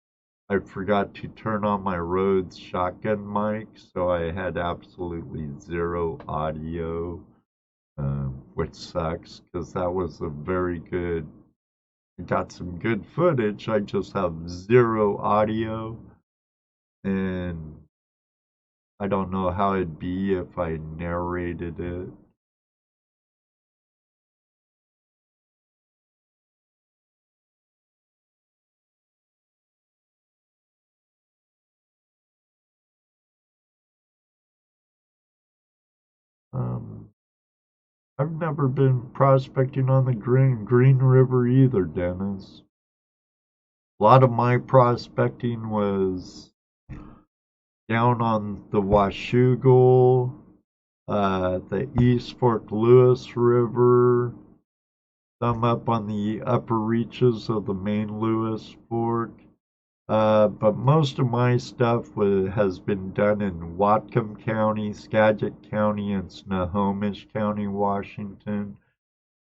Speaker 1: I forgot to turn on my Rhodes shotgun mic, so I had absolutely zero audio, which sucks because that was a very good. I got some good footage. I just have zero audio, and I don't know how it'd be if I narrated it. Um, I've never been prospecting on the Green River either, Dennis. A lot of my prospecting was down on the Washougal, the East Fork Lewis River, some up on the upper reaches of the main Lewis Fork. But most of my stuff has been done in Whatcom County, Skagit County, and Snohomish County, Washington.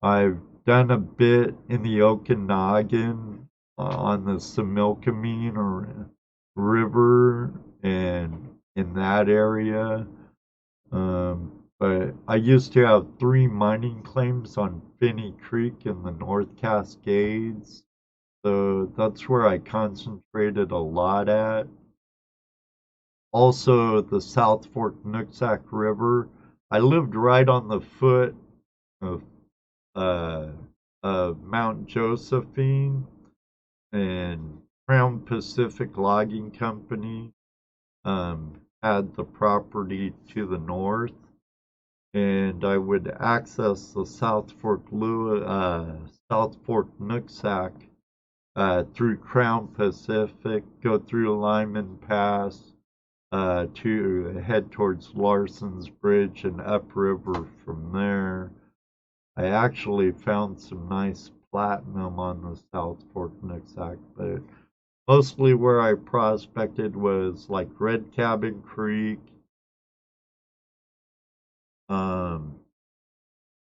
Speaker 1: I've done a bit in the Okanagan on the Similkameen or River and in that area. But I used to have 3 mining claims on Finney Creek in the North Cascades. So that's where I concentrated a lot at. Also, the South Fork Nooksack River. I lived right on the foot of, uh, of Mount Josephine, and Crown Pacific Logging Company had the property to the north, and I would access the South Fork Nooksack through Crown Pacific, go through Lyman Pass to head towards Larson's Bridge and upriver from there. I actually found some nice platinum on the South Fork Nooksack, but mostly where I prospected was like Red Cabin Creek,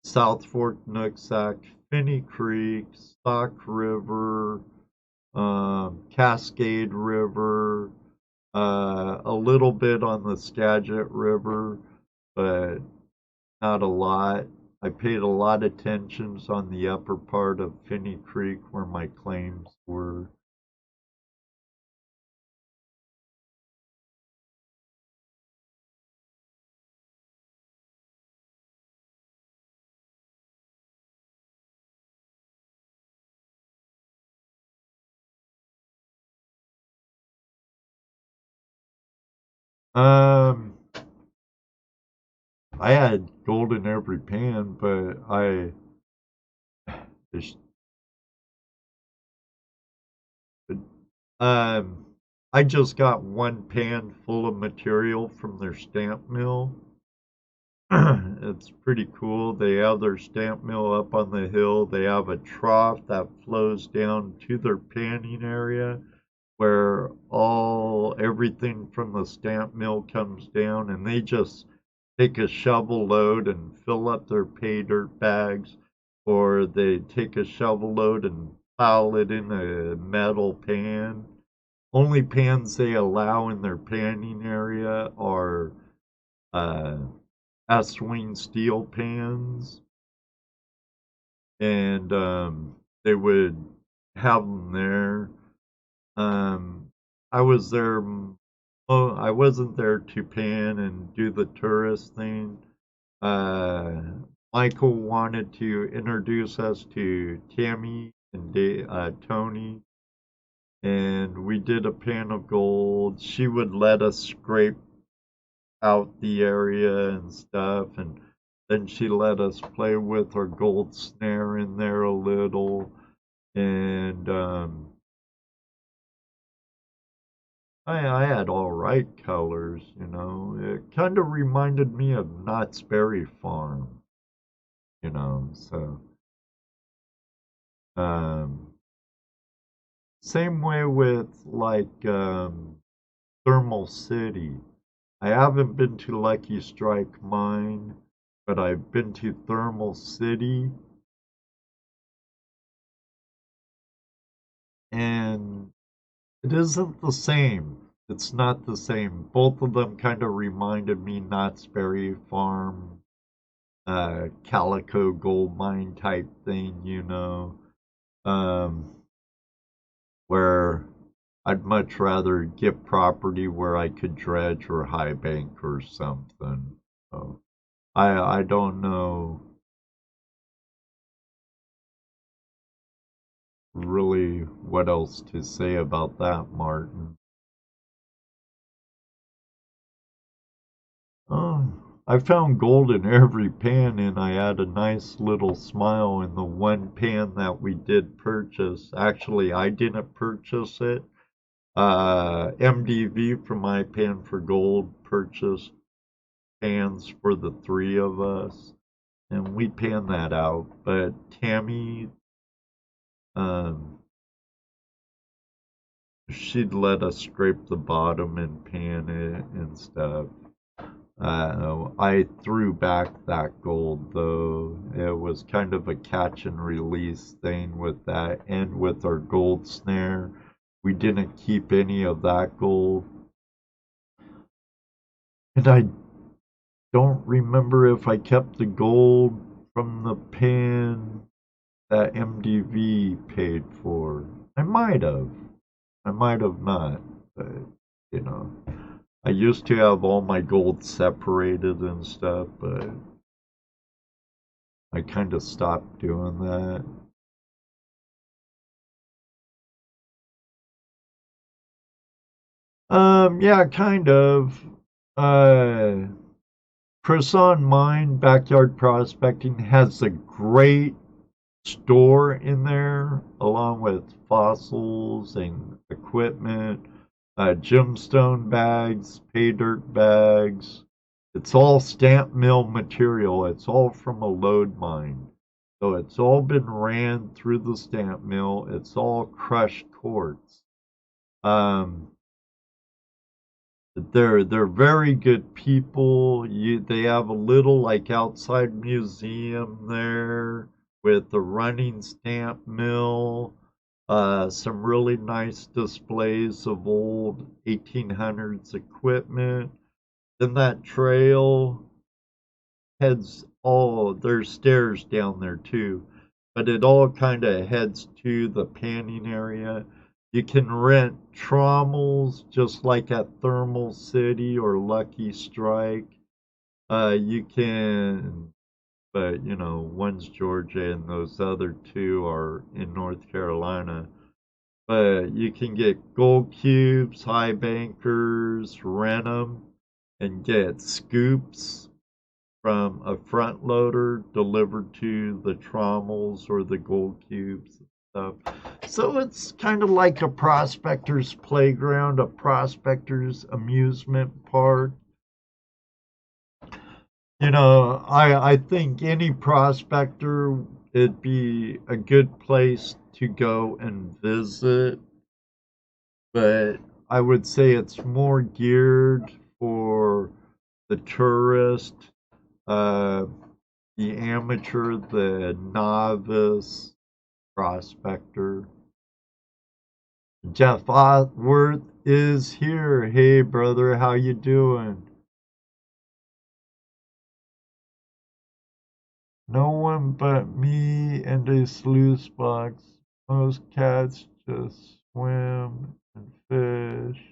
Speaker 1: South Fork Nooksack, Finney Creek, Stock River, Cascade River, a little bit on the Skagit River, but not a lot. I paid a lot of attention on the upper part of Finney Creek where my claims were. Um, I had gold in every pan, but just, um, I just got one pan full of material from their stamp mill. It's pretty cool. They have their stamp mill up on the hill. They have a trough that flows down to their panning area where everything from the stamp mill comes down, and they just take a shovel load and fill up their pay dirt bags, or they take a shovel load and pile it in a metal pan. Only pans they allow in their panning area are uh, S-wing steel pans, and they would have them there. I was there. I wasn't there to pan and do the tourist thing. Uh, Michael wanted to introduce us to Tammy and Tony, and we did a pan of gold. She would let us scrape out the area and stuff, and then she let us play with her gold snare in there a little, and I had all right colors, you know. It kind of reminded me of Knott's Berry Farm, you know. So um, same way with like Thermal City. I haven't been to Lucky Strike Mine, but I've been to Thermal City, and it isn't the same. It's not the same. Both of them kind of reminded me Knott's Berry Farm, Calico Gold Mine type thing, you know, um, where I'd much rather get property where I could dredge or high bank or something. So I don't know really what else to say about that, Martin. Oh, I found gold in every pan, and I had a nice little smile in the one pan that we did purchase. Actually, I didn't purchase it. MDV from my pan for gold purchased pans for the 3 of us, and we panned that out. But Tammy, um, she'd let us scrape the bottom and pan it and stuff. I threw back that gold though. It was kind of a catch and release thing with that, and with our gold snare. We didn't keep any of that gold. And I don't remember if I kept the gold from the pin that MDV paid for. I might have. I might have not. But, you know, I used to have all my gold separated and stuff, but I kind of stopped doing that. Yeah, kind of. Uh, Chris on Mine Backyard Prospecting has a great store in there, along with fossils and equipment, gemstone bags, pay dirt bags. It's all stamp mill material. It's all from a lode mine. So it's all been ran through the stamp mill. It's all crushed quartz. Um, they're very good people. They have a little like outside museum there with the running stamp mill, some really nice displays of old 1800s equipment. Then that trail heads all there's stairs down there too, but it all kind of heads to the panning area. You can rent trommels just like at Thermal City or Lucky Strike. You can, but you know, one's Georgia and those other two are in North Carolina. But you can get gold cubes, high bankers, rent them, and get scoops from a front loader delivered to the trommels or the gold cubes and stuff. So it's kind of like a prospector's playground, a prospector's amusement park. You know, I think any prospector, it'd be a good place to go and visit, but I would say it's more geared for the tourist, uh, the amateur, the novice prospector. Jeff Otworth is here. Hey, brother, how you doing? No one but me and a sluice box. Most cats just swim and fish.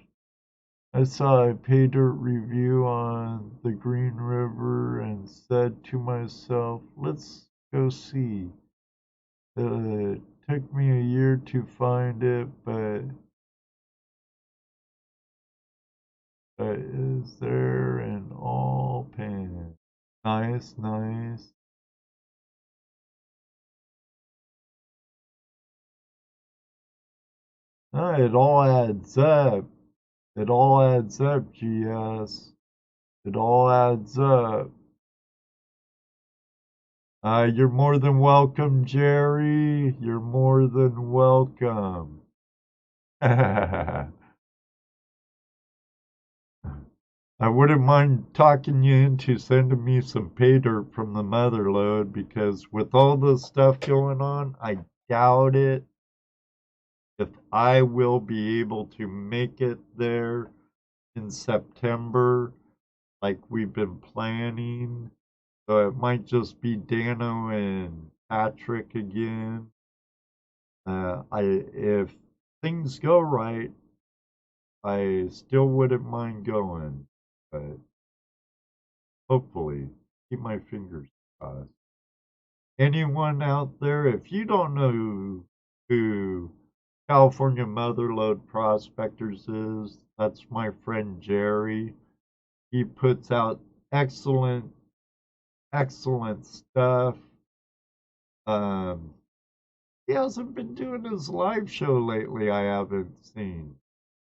Speaker 1: I saw a pay dirt review on the Green River and said to myself, let's go see. It took me a year to find it, but is there an all pan? Nice, nice. It all adds up. It all adds up, GS. It all adds up. You're more than welcome, Jerry. You're more than welcome. I wouldn't mind talking you into sending me some pay dirt from the mother lode because with all this stuff going on, I doubt it if I will be able to make it there in September like we've been planning. So it might just be Dano and Patrick again. If things go right, I still wouldn't mind going, but hopefully, keep my fingers crossed. Anyone out there, if you don't know who California Motherlode Prospectors is, that's my friend Jerry. He puts out excellent, excellent stuff. Um, he hasn't been doing his live show lately, I haven't seen.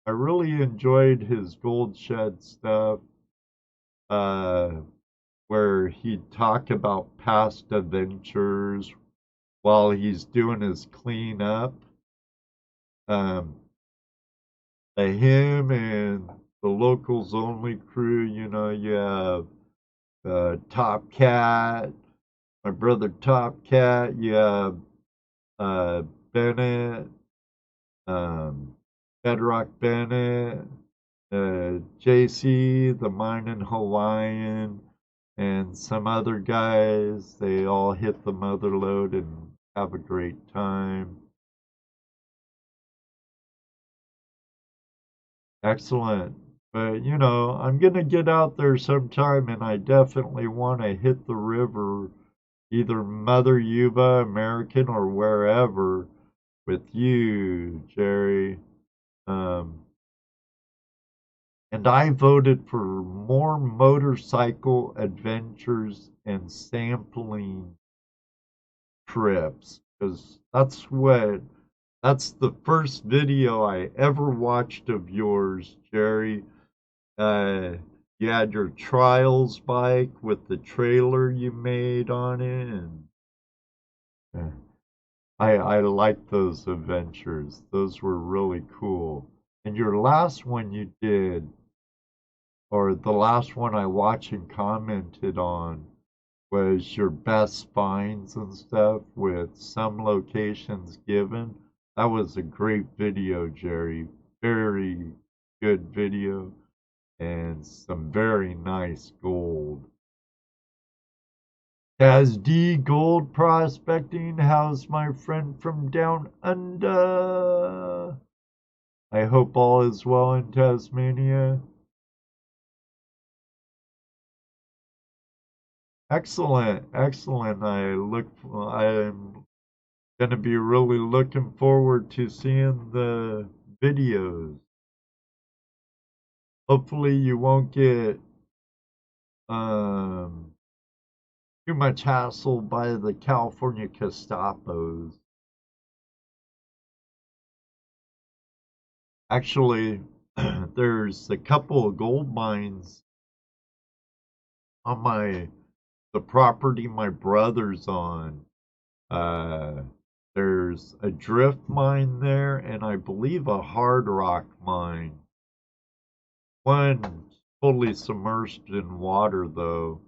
Speaker 1: I really enjoyed his Gold Shed stuff, uh, where he'd talk about past adventures while he's doing his cleanup. Um, him and the locals only crew. You know, you have Top Cat, my brother Top Cat. You have uh, Bennett, um, Bedrock Bennett, JC, the Mining Hawaiian, and some other guys. They all hit the mother load and have a great time. Excellent. But you know, I'm gonna get out there sometime, and I definitely want to hit the river, either Mother Yuba, American, or wherever, with you, Jerry. Um, and I voted for more motorcycle adventures and sampling trips because that's the first video I ever watched of yours, Jerry. Uh, you had your trials bike with the trailer you made on it, and uh, I like those adventures. Those were really cool. And your last one you did, or the last one I watched and commented on, was your best finds and stuff with some locations given. That was a great video, Jerry. Very good video and some very nice gold. As D Gold Prospecting, how's my friend from down under? I hope all is well in Tasmania. Excellent, excellent. I'm gonna be really looking forward to seeing the videos. Hopefully you won't get um too much hassle by the California Gestapos. Actually, there's a couple of gold mines on the property my brother's on. Uh, there's a drift mine there, and I believe a hard rock mine. One totally submerged in water, though.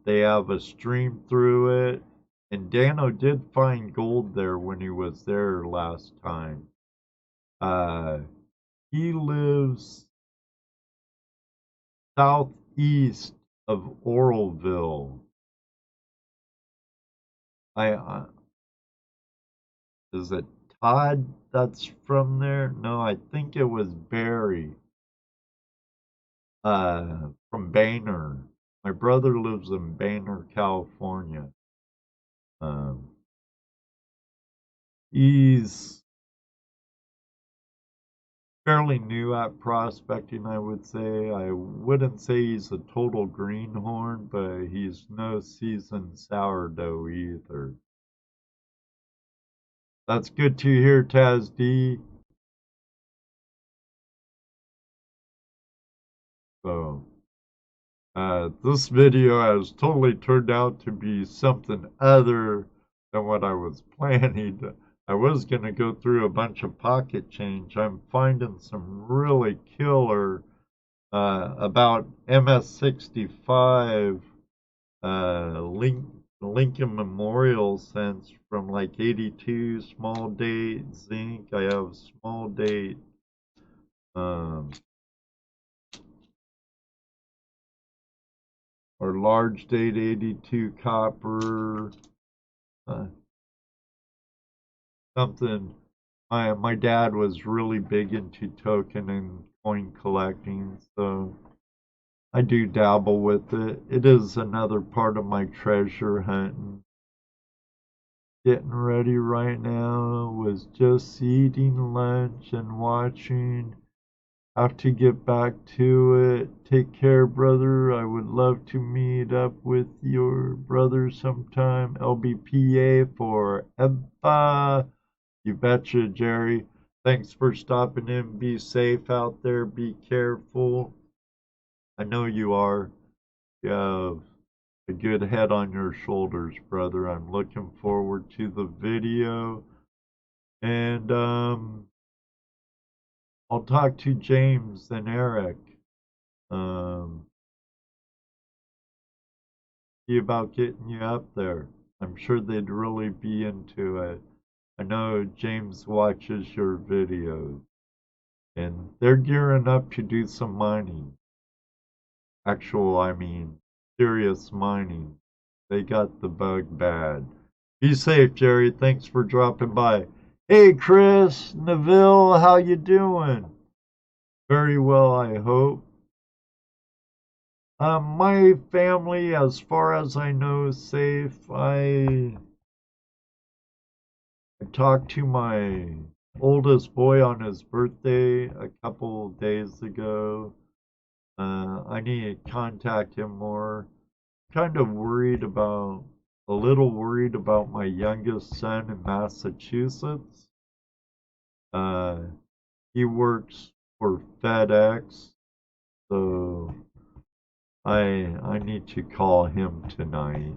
Speaker 1: They have a stream through it, and Dano did find gold there when he was there last time. Uh, he lives southeast of Oroville. I is it Todd that's from there? No, I think it was Barry. From Boehner. My brother lives in Boehner, California. Um, he's fairly new at prospecting, I would say. I wouldn't say he's a total greenhorn, but he's no seasoned sourdough either. That's good to hear, Taz D. So, this video has totally turned out to be something other than what I was planning. I was going to go through a bunch of pocket change. I'm finding some really killer about MS65 Lincoln Memorial cents from like 82, small date zinc. I have small date um, or large date 82 copper. Uh, something. My dad was really big into token and coin collecting, so I do dabble with it. It is another part of my treasure hunting. Getting ready right now, was just eating lunch and watching. Have to get back to it. Take care, brother. I would love to meet up with your brother sometime. LBPA for Ebba. You betcha, Jerry. Thanks for stopping in. Be safe out there. Be careful. I know you are. You have a good head on your shoulders, brother. I'm looking forward to the video. And I'll talk to James and Eric. See about getting you up there. I'm sure they'd really be into it. I know James watches your videos, and they're gearing up to do some mining. I mean, serious mining. They got the bug bad. Be safe, Jerry. Thanks for dropping by. Hey, Chris, Neville, how you doing? Very well, I hope. My family, as far as I know, is safe. I talked to my oldest boy on his birthday a couple days ago. I need to contact him more. Kind of a little worried about my youngest son in Massachusetts. He works for FedEx, so I need to call him tonight.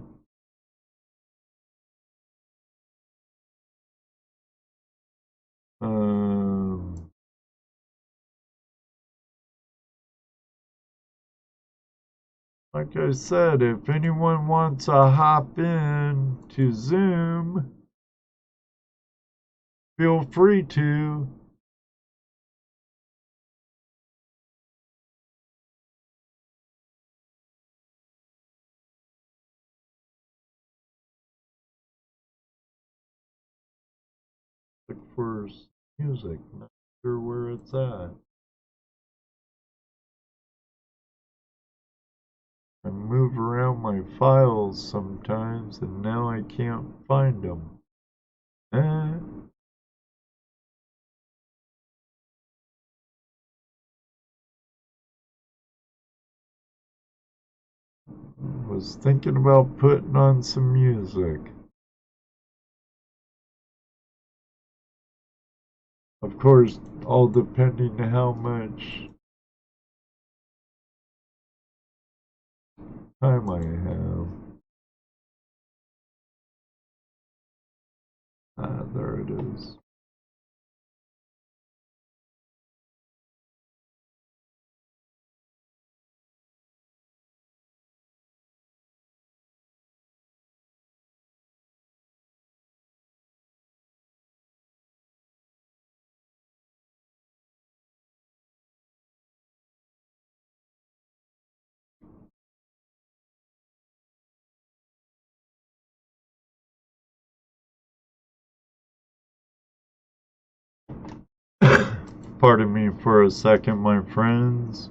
Speaker 1: Like I said, if anyone wants to hop in to Zoom, feel free to. Look for music, not sure where it's at. I move around my files sometimes and now I can't find them. Was thinking about putting on some music. Of course, all depending on how much time I have. There it is. Pardon me for a second, my friends.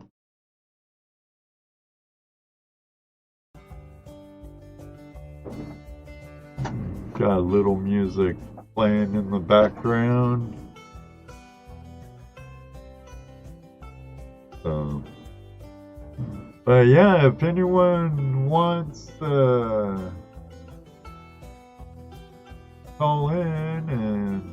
Speaker 1: Got a little music playing in the background. So, but yeah, if anyone wants to call in and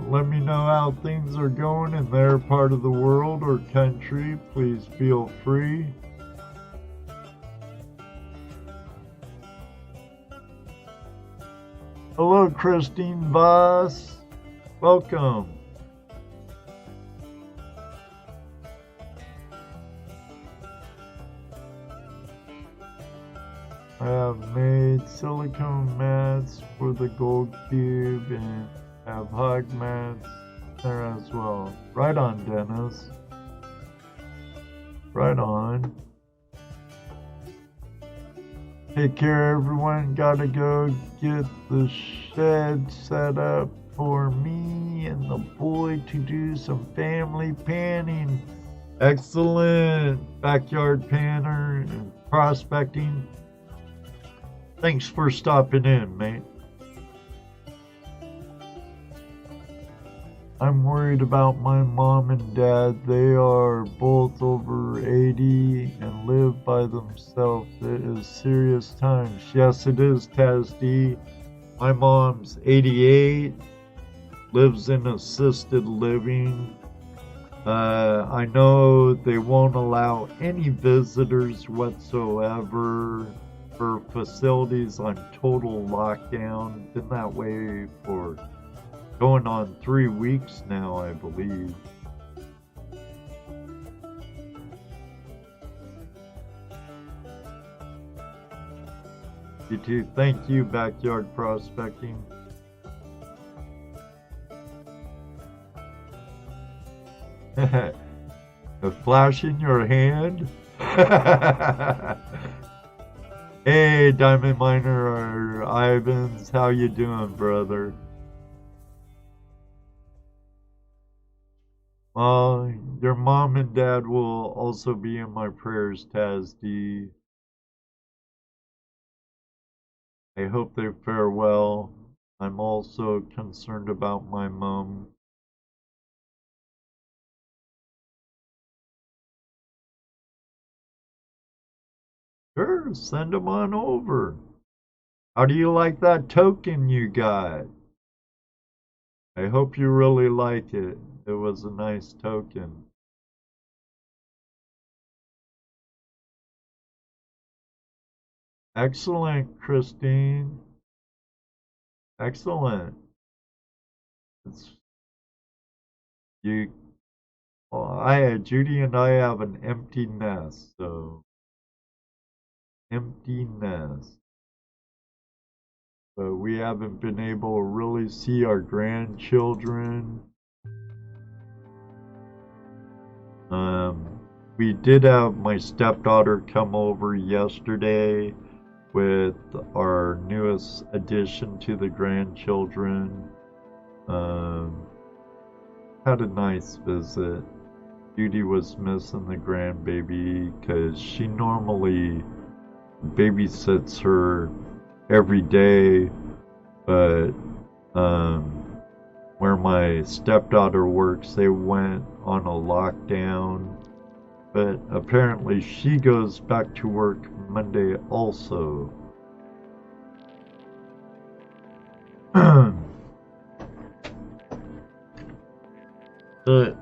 Speaker 1: let me know how things are going in their part of the world or country, please feel free. Hello, Christine Voss. Welcome. I have made silicone mats for the gold cube and have hug mats there as well. Right on, Dennis. Right on. Take care, everyone. Gotta go get the shed set up for me and the boy to do some family panning. Excellent. Backyard panner and prospecting. Thanks for stopping in, mate. I'm worried about my mom and dad. They are both over 80 and live by themselves. It is serious times. Yes, it is, Taz. My mom's 88, lives in assisted living. I know they won't allow any visitors whatsoever. Her facilities on total lockdown. Been that way for going on 3 weeks now, I believe. You too. Thank you, Backyard Prospecting. A flash in your hand? Hey, Diamond Miner or Ivans, how you doing, brother? Well, your mom and dad will also be in my prayers, Tazd. I hope they fare well. I'm also concerned about my mom. Sure, send them on over. How do you like that token you got? I hope you really like it. It was a nice token. Excellent, Christine. Excellent. It's you. Well, Judy and I have an empty nest, so empty nest. But we haven't been able to really see our grandchildren. We did have my stepdaughter come over yesterday with our newest addition to the grandchildren. Had a nice visit. Judy was missing the grandbaby because she normally babysits her every day, but where my stepdaughter works, they went on a lockdown. But apparently she goes back to work Monday also. But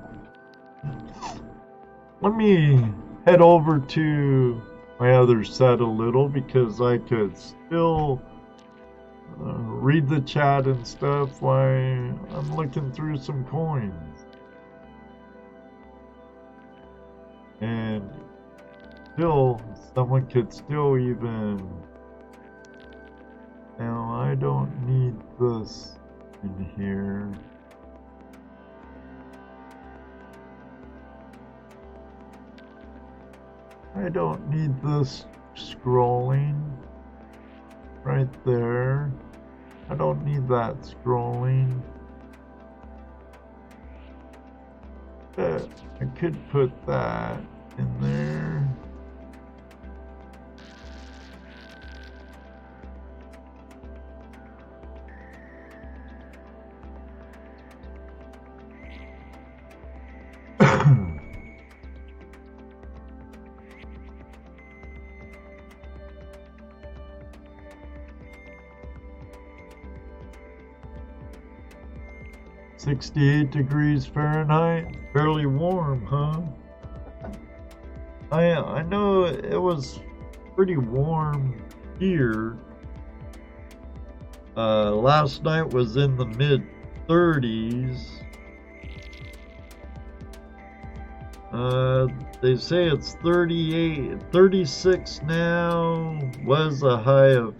Speaker 1: let me head over to my other set a little because I could still read the chat and stuff while I'm looking through some coins. And still, someone could still even... Now, I don't need this in here. I don't need this scrolling right there. I don't need that scrolling. But I could put that in there. $68 Fahrenheit, fairly warm, huh? I know it was pretty warm here. Last night was in the mid 30s. They say it's 36 now. Was a high of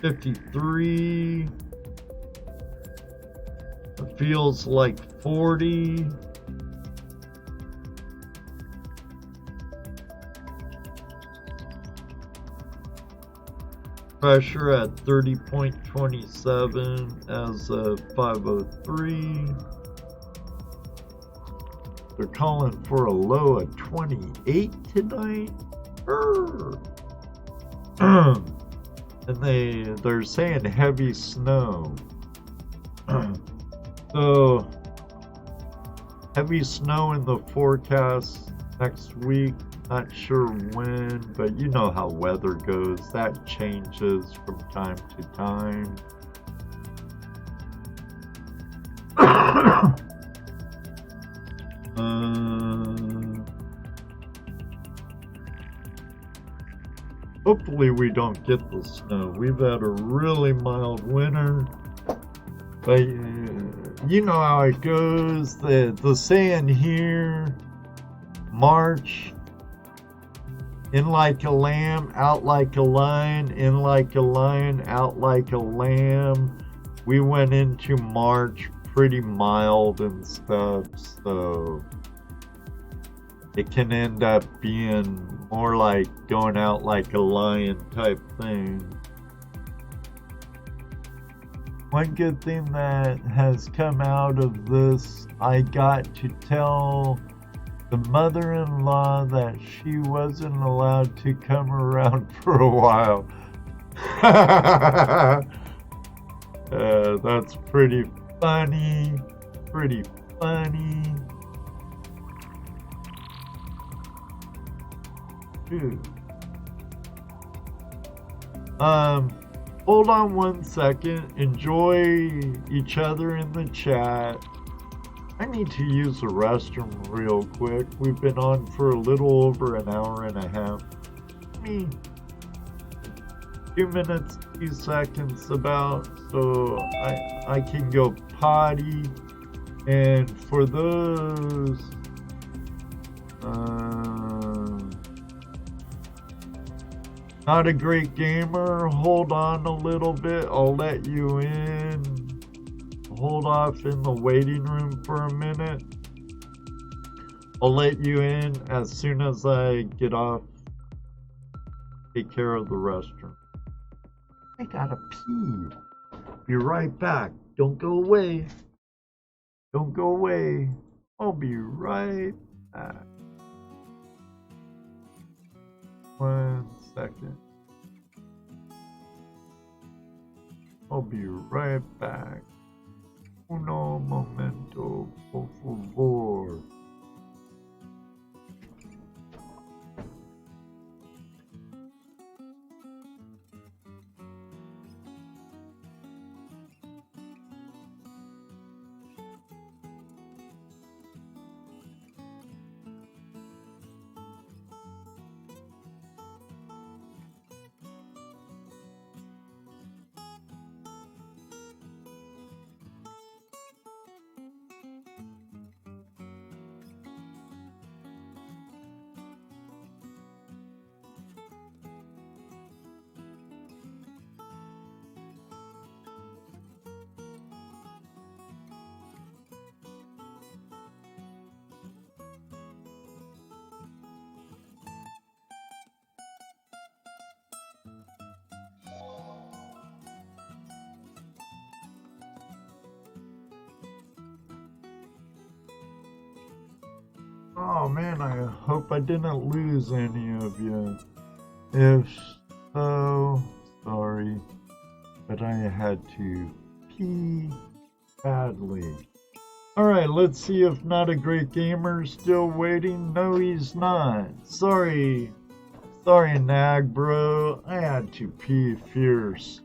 Speaker 1: 53. It feels like 40. Pressure at 30.27 as of 5:03. They're calling for a low of 28 tonight. And they're saying heavy snow. So heavy snow in the forecast next week. Not sure when, but you know how weather goes. That changes from time to time. Hopefully we don't get the snow. We've had a really mild winter. But you know how it goes. The saying here, March In like a lamb, out like a lion, in like a lion, out like a lamb. We went into March pretty mild and stuff, so it can end up being more like going out like a lion type thing. One good thing that has come out of this, I got to tell the mother-in-law that she wasn't allowed to come around for a while. That's pretty funny. Pretty funny. Dude. Hold on one second. Enjoy each other in the chat. I need to use the restroom real quick. We've been on for a little over an hour and a half. I mean, 2 minutes, 2 seconds about, so I can go potty. And for those, not a great gamer, hold on a little bit. I'll let you in. Hold off in the waiting room for a minute. I'll let you in as soon as I get off. Take care of the restroom. I gotta pee. Be right back. Don't go away. Don't go away. I'll be right back. 1 second. I'll be right back. Uno momento, por favor. Oh man, I hope I didn't lose any of you. If so, sorry, but I had to pee badly. Alright, let's see if Not a Great Gamer's still waiting. No, he's not. Sorry, Nag bro, I had to pee fierce.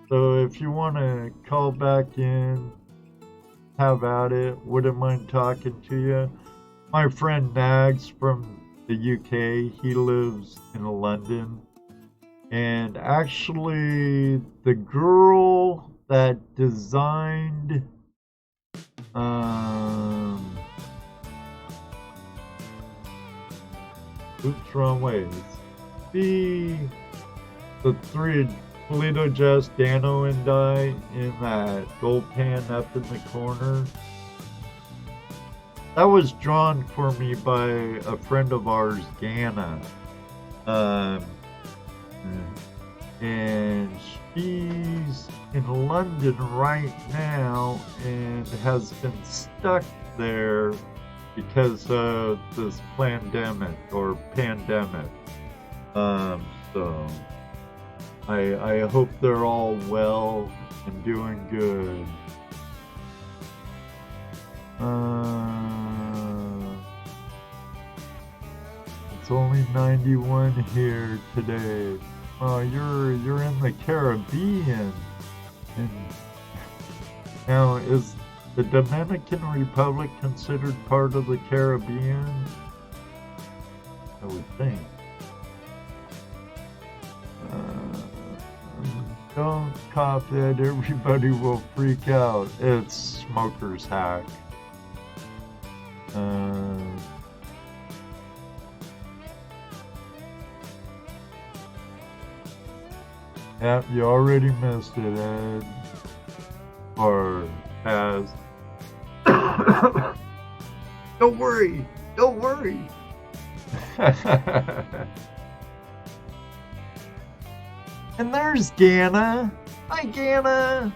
Speaker 1: So if you want to call back in, have at it. Wouldn't mind talking to you. My friend Nags from the UK, he lives in London. And actually, the girl that designed oops, wrong way. The three Toledo Jess, Dano, and I in that gold pan up in the corner. That was drawn for me by a friend of ours, Gana. And she's in London right now and has been stuck there because of this pandemic. So I hope they're all well and doing good. It's only 91 here today. Oh, you're in the Caribbean. And now, is the Dominican Republic considered part of the Caribbean? I would think. Don't cough it, everybody will freak out. It's Smoker's hack. Yep, you already missed it, Ed. Or has. Don't worry. Don't worry. And there's Ganna. Hi, Ganna.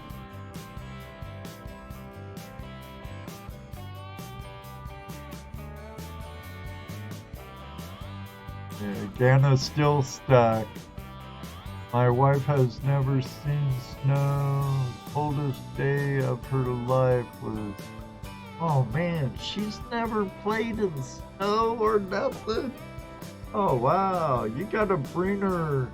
Speaker 1: Yeah, Ganna's still stuck. My wife has never seen snow. Coldest day of her life was... Oh man, she's never played in snow or nothing. Oh wow, you gotta bring her...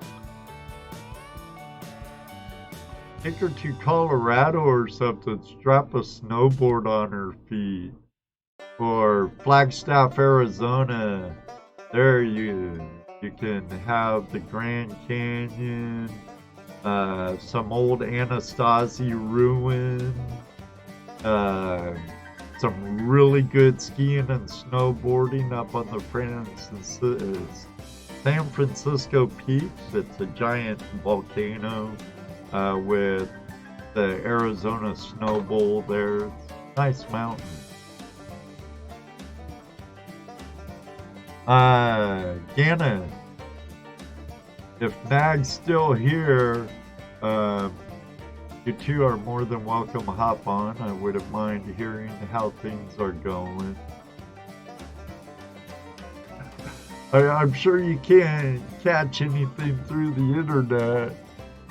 Speaker 1: Take her to Colorado or something. Strap a snowboard on her feet. Or Flagstaff, Arizona. There you can have the Grand Canyon, some old Anastasi ruin, some really good skiing and snowboarding up on the San Francisco Peaks. It's a giant volcano with the Arizona Snow Bowl there. It's a nice mountain. Ganna, if Nag's still here, you two are more than welcome to hop on. I wouldn't mind hearing how things are going. I'm sure you can't catch anything through the internet.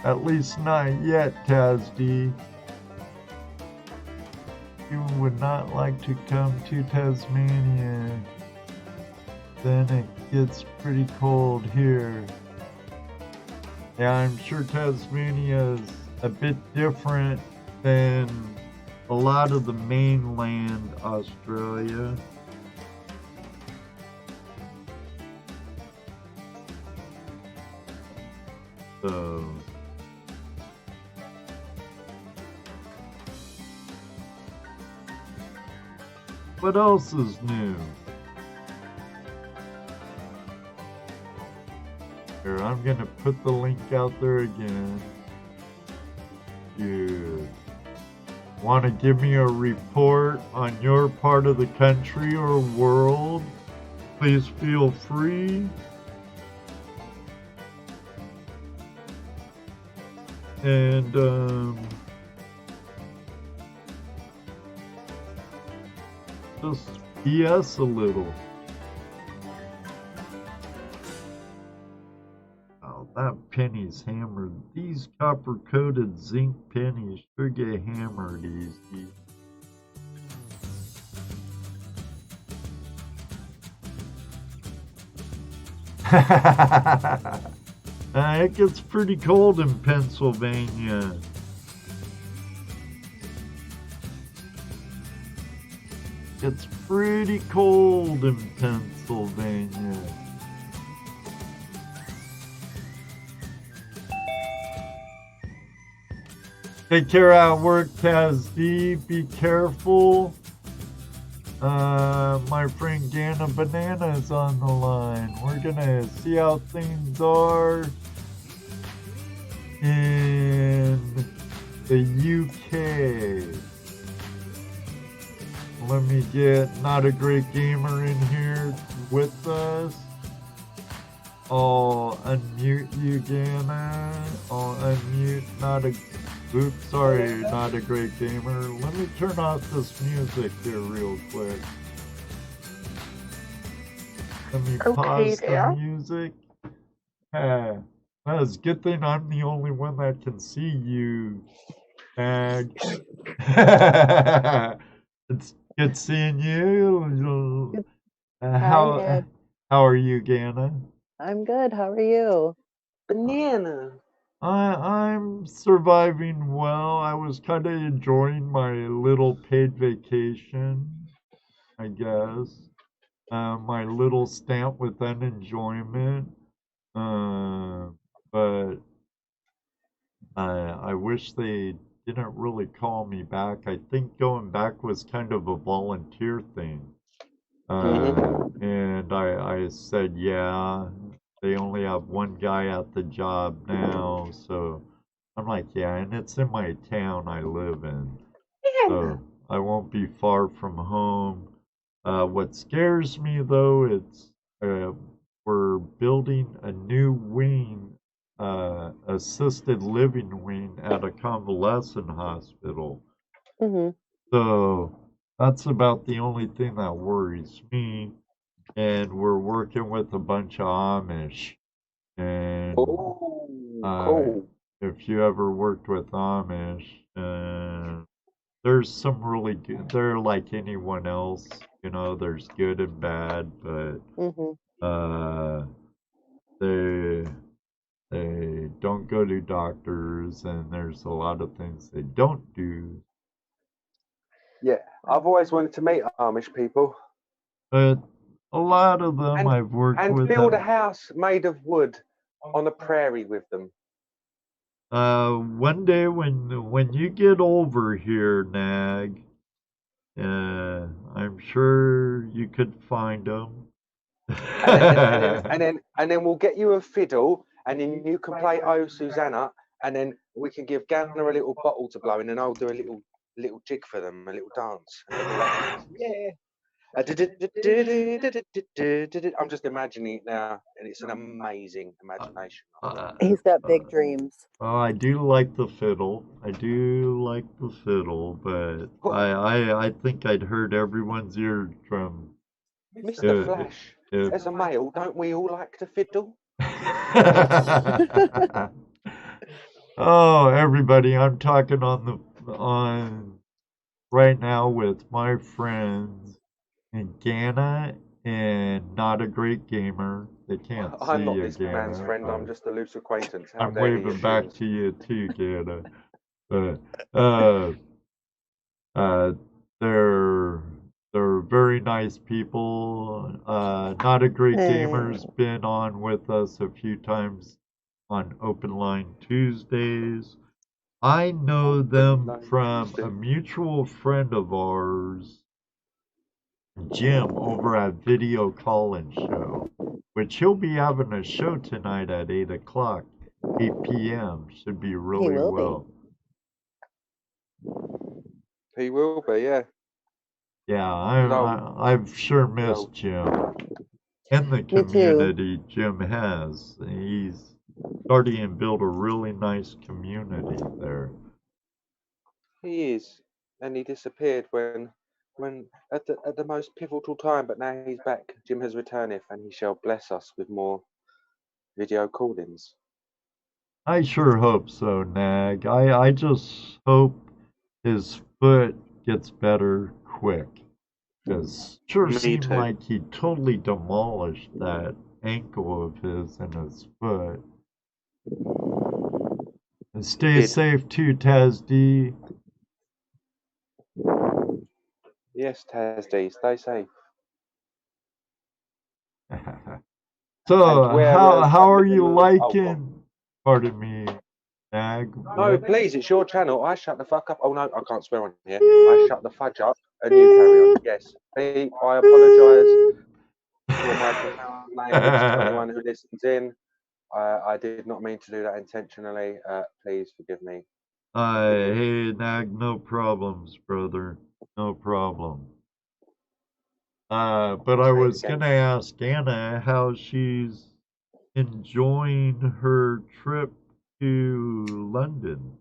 Speaker 1: At least not yet, Tazdy. You would not like to come to Tasmania. Then it gets pretty cold here. Yeah, I'm sure Tasmania is a bit different than a lot of the mainland Australia. So... what else is new? Here, I'm gonna put the link out there again. You want to give me a report on your part of the country or world? Please feel free. And just BS a little. Oh, that penny's hammered. These copper-coated zinc pennies sure get hammered easy. It gets pretty cold in Pennsylvania. It's pretty cold in Pennsylvania. Take care at work, Taz D. Be careful. My friend Ganna Banana is on the line. We're gonna see how things are in the UK. Let me get Not a Great Gamer in here with us. I'll unmute you, Ganna. I'll unmute Oops, sorry, Not a Great Gamer. Let me turn off this music here real quick. Let me pause the music. That's a good thing I'm the only one that can see you, Mag. It's good seeing you. How are you, Ganna?
Speaker 2: I'm good. How are you?
Speaker 3: Banana.
Speaker 1: I'm surviving well. I was kind of enjoying my little paid vacation, I guess. My little stamp with unenjoyment. But I wish they didn't really call me back. I think going back was kind of a volunteer thing. And I said, yeah, they only have one guy at the job now. know. So I'm like, yeah, and it's in my town I live in,
Speaker 3: Yeah.
Speaker 1: so I won't be far from home. What scares me though, it's uh, we're building a new wing, assisted living wing at a convalescent hospital.
Speaker 2: Hmm.
Speaker 1: So that's about the only thing that worries me. And we're working with a bunch of Amish. And
Speaker 3: Oh,
Speaker 1: uh,
Speaker 3: cool.
Speaker 1: if you ever worked with Amish, there's some really good. They're like anyone else, you know. There's good and bad, but
Speaker 2: Hmm.
Speaker 1: uh, they they don't go to doctors, and there's a lot of things they don't do.
Speaker 3: Yeah, I've always wanted to meet Amish people
Speaker 1: But a lot of them
Speaker 3: and
Speaker 1: I've worked
Speaker 3: and
Speaker 1: with
Speaker 3: build a
Speaker 1: have.
Speaker 3: house made of wood on a prairie with them.
Speaker 1: One day when you get over here, Nag, I'm sure you could find them.
Speaker 3: And then we'll get you a fiddle, and then you can play Oh Susanna, and then we can give Ganna a little bottle to blow in, and I'll do a little jig for them, a little dance, and they'll be like, yeah. I'm just imagining it now, and it's an amazing imagination.
Speaker 2: He's got big dreams.
Speaker 1: I do like the fiddle. I do like the fiddle, but I think I'd hurt everyone's eardrum.
Speaker 3: Mr.
Speaker 1: If,
Speaker 3: Flash,
Speaker 1: if
Speaker 3: as a male, don't we all like to fiddle?
Speaker 1: Oh, everybody, I'm talking on right now with my friends in Ghana and not a great gamer. They can't
Speaker 3: I'm
Speaker 1: see
Speaker 3: not
Speaker 1: a
Speaker 3: this man's
Speaker 1: Ghana,
Speaker 3: friend. I'm
Speaker 1: but
Speaker 3: just a loose acquaintance. How
Speaker 1: I'm
Speaker 3: dare he
Speaker 1: waving back
Speaker 3: assume?
Speaker 1: to you too, Ghana. But uh, uh, they're they're very nice people. Not a great gamer's
Speaker 2: Hey.
Speaker 1: been on with us a few times on Open Line Tuesdays. I know them from a mutual friend of ours, Jim, over at Video Call-In Show, which he'll be having a show tonight at 8 o'clock, 8 p.m. Should be
Speaker 2: He
Speaker 1: really
Speaker 2: will be.
Speaker 1: well.
Speaker 3: He will be, yeah.
Speaker 1: Yeah,
Speaker 3: Good old,
Speaker 1: I've sure
Speaker 3: good
Speaker 1: missed
Speaker 3: old.
Speaker 1: Jim and the
Speaker 2: Me too.
Speaker 1: community Jim has. He's starting to build a really nice community there.
Speaker 3: He is, and he disappeared when at the most pivotal time. But now he's back. Jim has returneth, and he shall bless us with more video call-ins.
Speaker 1: I sure hope so, Nag. I just hope his foot gets better quick. Because sure
Speaker 3: Me
Speaker 1: seemed
Speaker 3: too.
Speaker 1: like he totally demolished that ankle of his and his foot. And
Speaker 3: He
Speaker 1: stay
Speaker 3: did.
Speaker 1: safe too, Taz.
Speaker 3: Yes, Tasdy, stay safe.
Speaker 1: So
Speaker 3: And where
Speaker 1: how are you
Speaker 3: oh, go on.
Speaker 1: liking? Pardon me, Nag.
Speaker 3: No,
Speaker 1: What?
Speaker 3: please, it's your channel. I shut the fuck up. Oh no, I can't swear on here. I shut the fudge up, and you carry on. Yes, Pete, I apologise for my profound language to anyone who listens in. I did not mean to do that intentionally. Please forgive me.
Speaker 1: Hey, Nag, no problems, brother. No problem. But
Speaker 3: I'll
Speaker 1: I
Speaker 3: say it
Speaker 1: was
Speaker 3: again.
Speaker 1: gonna ask Anna how she's enjoying her trip to London.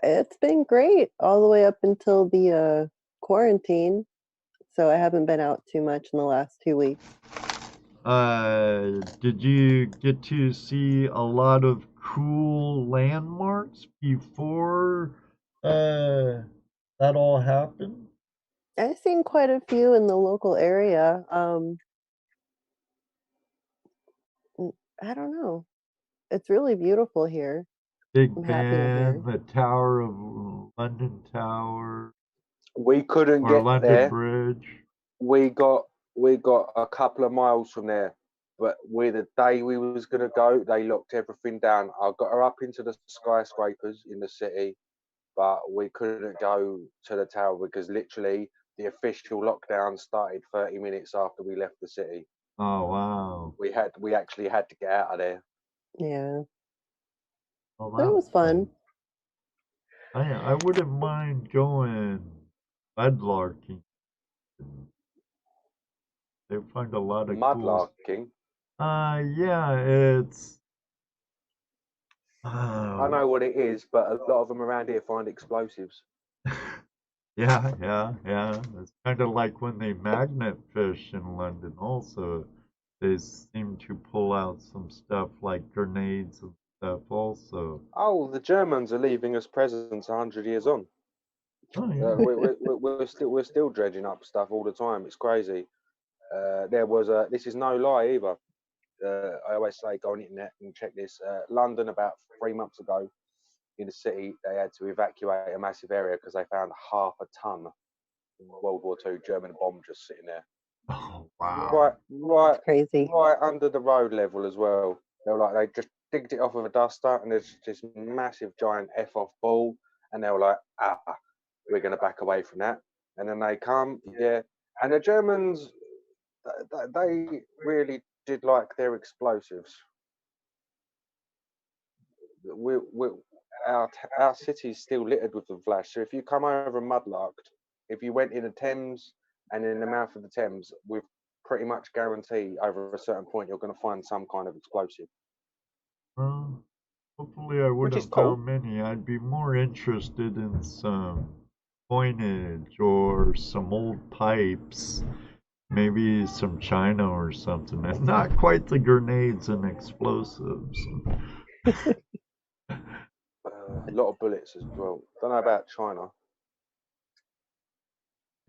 Speaker 2: It's been great all the way up until the quarantine. So I haven't been out too much in the last 2 weeks.
Speaker 1: Did you get to see a lot of cool landmarks before that all happened?
Speaker 2: I've seen quite a few in the local area. I don't know. It's really beautiful here. I'm
Speaker 1: Big
Speaker 2: happy I'm here.
Speaker 1: Ben, the Tower of London Tower,
Speaker 3: We couldn't
Speaker 1: or
Speaker 3: get
Speaker 1: London
Speaker 3: there.
Speaker 1: Bridge.
Speaker 3: We got a couple of miles from there, but the day we was gonna go, they locked everything down. I got her up into the skyscrapers in the city, but we couldn't go to the tower because literally the official lockdown started 30 minutes after we left the city.
Speaker 1: Oh wow.
Speaker 3: We actually had to get out of there.
Speaker 2: Yeah.
Speaker 1: Well,
Speaker 2: But it
Speaker 1: that
Speaker 2: was fun.
Speaker 1: I wouldn't mind going mudlarking. They find a lot of cool.
Speaker 3: Mudlarking.
Speaker 1: Yeah, it's.
Speaker 3: I know what it is, but a lot of them around here find explosives.
Speaker 1: Yeah. It's kind of like when they magnet fish in London. Also, they seem to pull out some stuff like grenades and stuff. Also.
Speaker 3: Oh, the Germans are leaving us presents 100 years on.
Speaker 1: Oh yeah.
Speaker 3: We're still dredging up stuff all the time. It's crazy. There was a. This is no lie either. I always say go on the internet and check this. London about 3 months ago, in the city, they had to evacuate a massive area because they found half a ton of World War II German bomb just sitting there.
Speaker 1: Oh wow.
Speaker 3: Right,
Speaker 2: Crazy.
Speaker 3: right under the road level as well. They were like, they just digged it off with a duster, and there's this massive giant F-off ball, and they were like, we're going to back away from that. And then they come, yeah, and the Germans, they really did like their explosives. Our city's still littered with them, Flash. So if you come over and mudlarked, if you went in the Thames and in the mouth of the Thames, we pretty much guarantee over a certain point you're going to find some kind of explosive.
Speaker 1: Well, hopefully I would
Speaker 3: Which is
Speaker 1: have
Speaker 3: cool.
Speaker 1: found many. I'd be more interested in some coinage or some old pipes, maybe some china or something, and not quite the grenades and explosives.
Speaker 3: A lot of bullets as well. Don't know about China.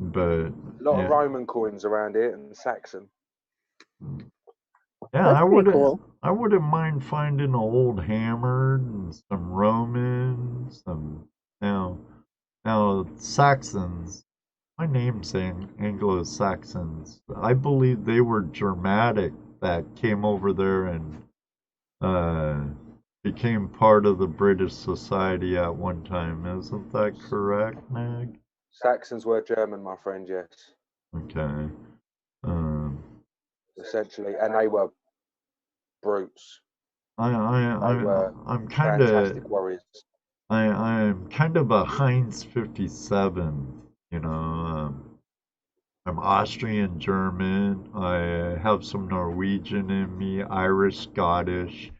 Speaker 1: But
Speaker 3: A lot of
Speaker 1: yeah,
Speaker 3: Roman coins around here and Saxon.
Speaker 1: yeah,
Speaker 2: That's pretty cool.
Speaker 1: I wouldn't mind finding an old hammer and some Roman, some now Saxons. My namesake Anglo-Saxons. I believe they were Germanic that came over there and uh, became part of the British society at one time. Isn't that correct, Meg?
Speaker 3: Saxons were German, my friend, yes.
Speaker 1: Okay. Um,
Speaker 3: Essentially. And they were brutes.
Speaker 1: I
Speaker 3: They were
Speaker 1: I'm kind of
Speaker 3: fantastic warriors.
Speaker 1: I'm kind of a Heinz 57. You know, I'm Austrian German. I have some Norwegian in me, Irish, Scottish,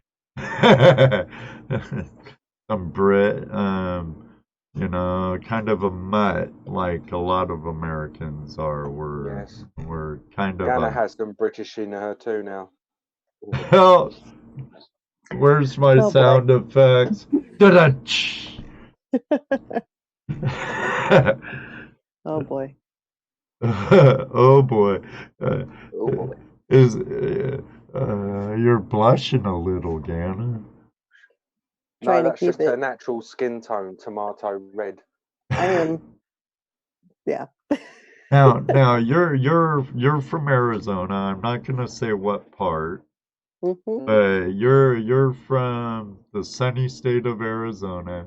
Speaker 1: some Brit. You know, kind of a mutt, like a lot of Americans are.
Speaker 3: Yes.
Speaker 1: We're kind of
Speaker 3: Ghana
Speaker 1: a.
Speaker 3: has some British in her too now.
Speaker 1: Hell, where's my
Speaker 2: Oh, boy.
Speaker 1: sound effects? Da-da!
Speaker 2: Oh boy.
Speaker 1: Oh boy.
Speaker 3: Oh boy.
Speaker 1: Is you're blushing a little, Gana.
Speaker 3: No,
Speaker 2: Trying to
Speaker 3: that's
Speaker 2: keep
Speaker 3: just her
Speaker 2: it.
Speaker 3: natural skin tone, tomato red.
Speaker 2: I am. Yeah.
Speaker 1: Now you're from Arizona. I'm not gonna say what part,
Speaker 2: Mm-hmm.
Speaker 1: but you're from the sunny state of Arizona.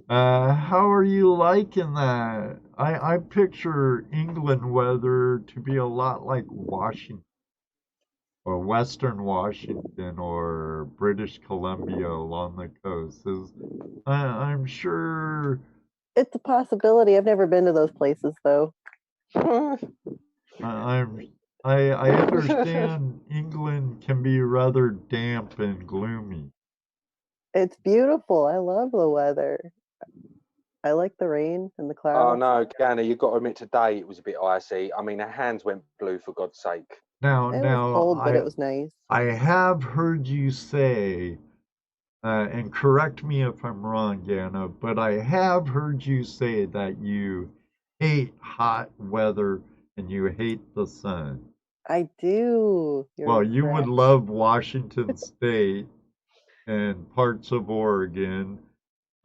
Speaker 1: How are you liking that? I picture England weather to be a lot like Washington or Western Washington or British Columbia along the coast. I'm sure
Speaker 2: It's a possibility. I've never been to those places though.
Speaker 1: I'm I understand England can be rather damp and gloomy.
Speaker 2: It's beautiful. I love the weather. I like the rain and the
Speaker 3: Oh
Speaker 2: clouds.
Speaker 3: no, Ghana, you've got to admit today it was a bit icy. I mean, her hands went blue for God's sake.
Speaker 2: It was cold, but it was nice.
Speaker 1: I have heard you say, and correct me if I'm wrong, Gana, but I have heard you say that you hate hot weather and you hate the sun.
Speaker 2: I do.
Speaker 1: Well,
Speaker 2: You're
Speaker 1: you would
Speaker 2: correct.
Speaker 1: love Washington State and parts of Oregon.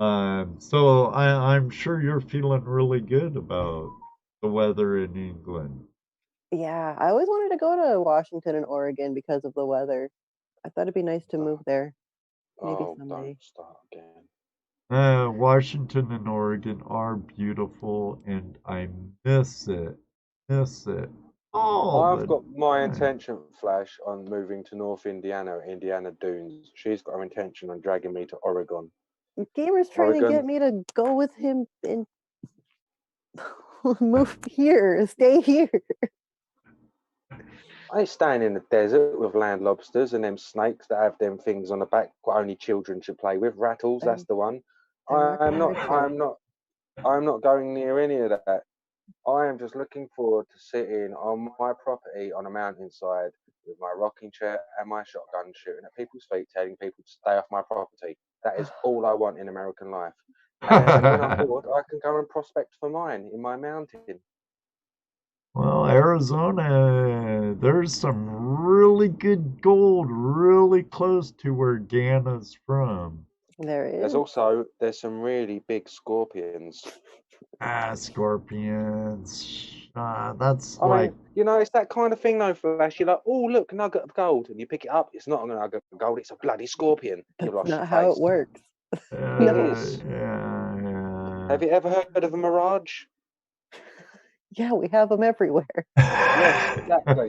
Speaker 1: So I'm sure you're feeling really good about the weather in England.
Speaker 2: Yeah, I always wanted to go to Washington and Oregon because of the weather. I thought it'd be nice to move there. Maybe
Speaker 3: Oh,
Speaker 2: someday.
Speaker 3: don't start again.
Speaker 1: Washington and Oregon are beautiful, and I miss it. Miss it.
Speaker 3: I've
Speaker 1: Oh,
Speaker 3: got my
Speaker 1: but
Speaker 3: intention, Flash, on moving to North Indiana, Indiana Dunes. She's got her intention on dragging me to Oregon.
Speaker 2: Gamer's trying to get
Speaker 3: Oregon.
Speaker 2: me to go with him and move here, stay here.
Speaker 3: I ain't staying in the desert with land lobsters and them snakes that have them things on the back what only children should play with. Rattles, that's the one.
Speaker 2: They're not
Speaker 3: I'm
Speaker 2: gonna
Speaker 3: not.
Speaker 2: hurt you.
Speaker 3: I'm not going near any of that. I am just looking forward to sitting on my property on a mountainside with my rocking chair and my shotgun, shooting at people's feet, telling people to stay off my property. That is all I want in American life. And when I'm bored, I can go and prospect for mine in my mountain.
Speaker 1: Well, Arizona, there's some really good gold really close to where Gana's from.
Speaker 2: There is.
Speaker 3: There's some really big scorpions.
Speaker 1: Scorpions. That's
Speaker 3: I
Speaker 1: like,
Speaker 3: mean, you know, it's that kind of thing, though, Flash. You're like, oh, look, nugget of gold. And you pick it up. It's not a nugget of gold. It's a bloody scorpion. You
Speaker 2: That's
Speaker 3: lost
Speaker 2: not
Speaker 3: your
Speaker 2: how
Speaker 3: face.
Speaker 2: it works.
Speaker 3: It is.
Speaker 1: yeah.
Speaker 3: Have you ever heard of a mirage?
Speaker 2: Yeah, we have them everywhere.
Speaker 3: Yes, exactly.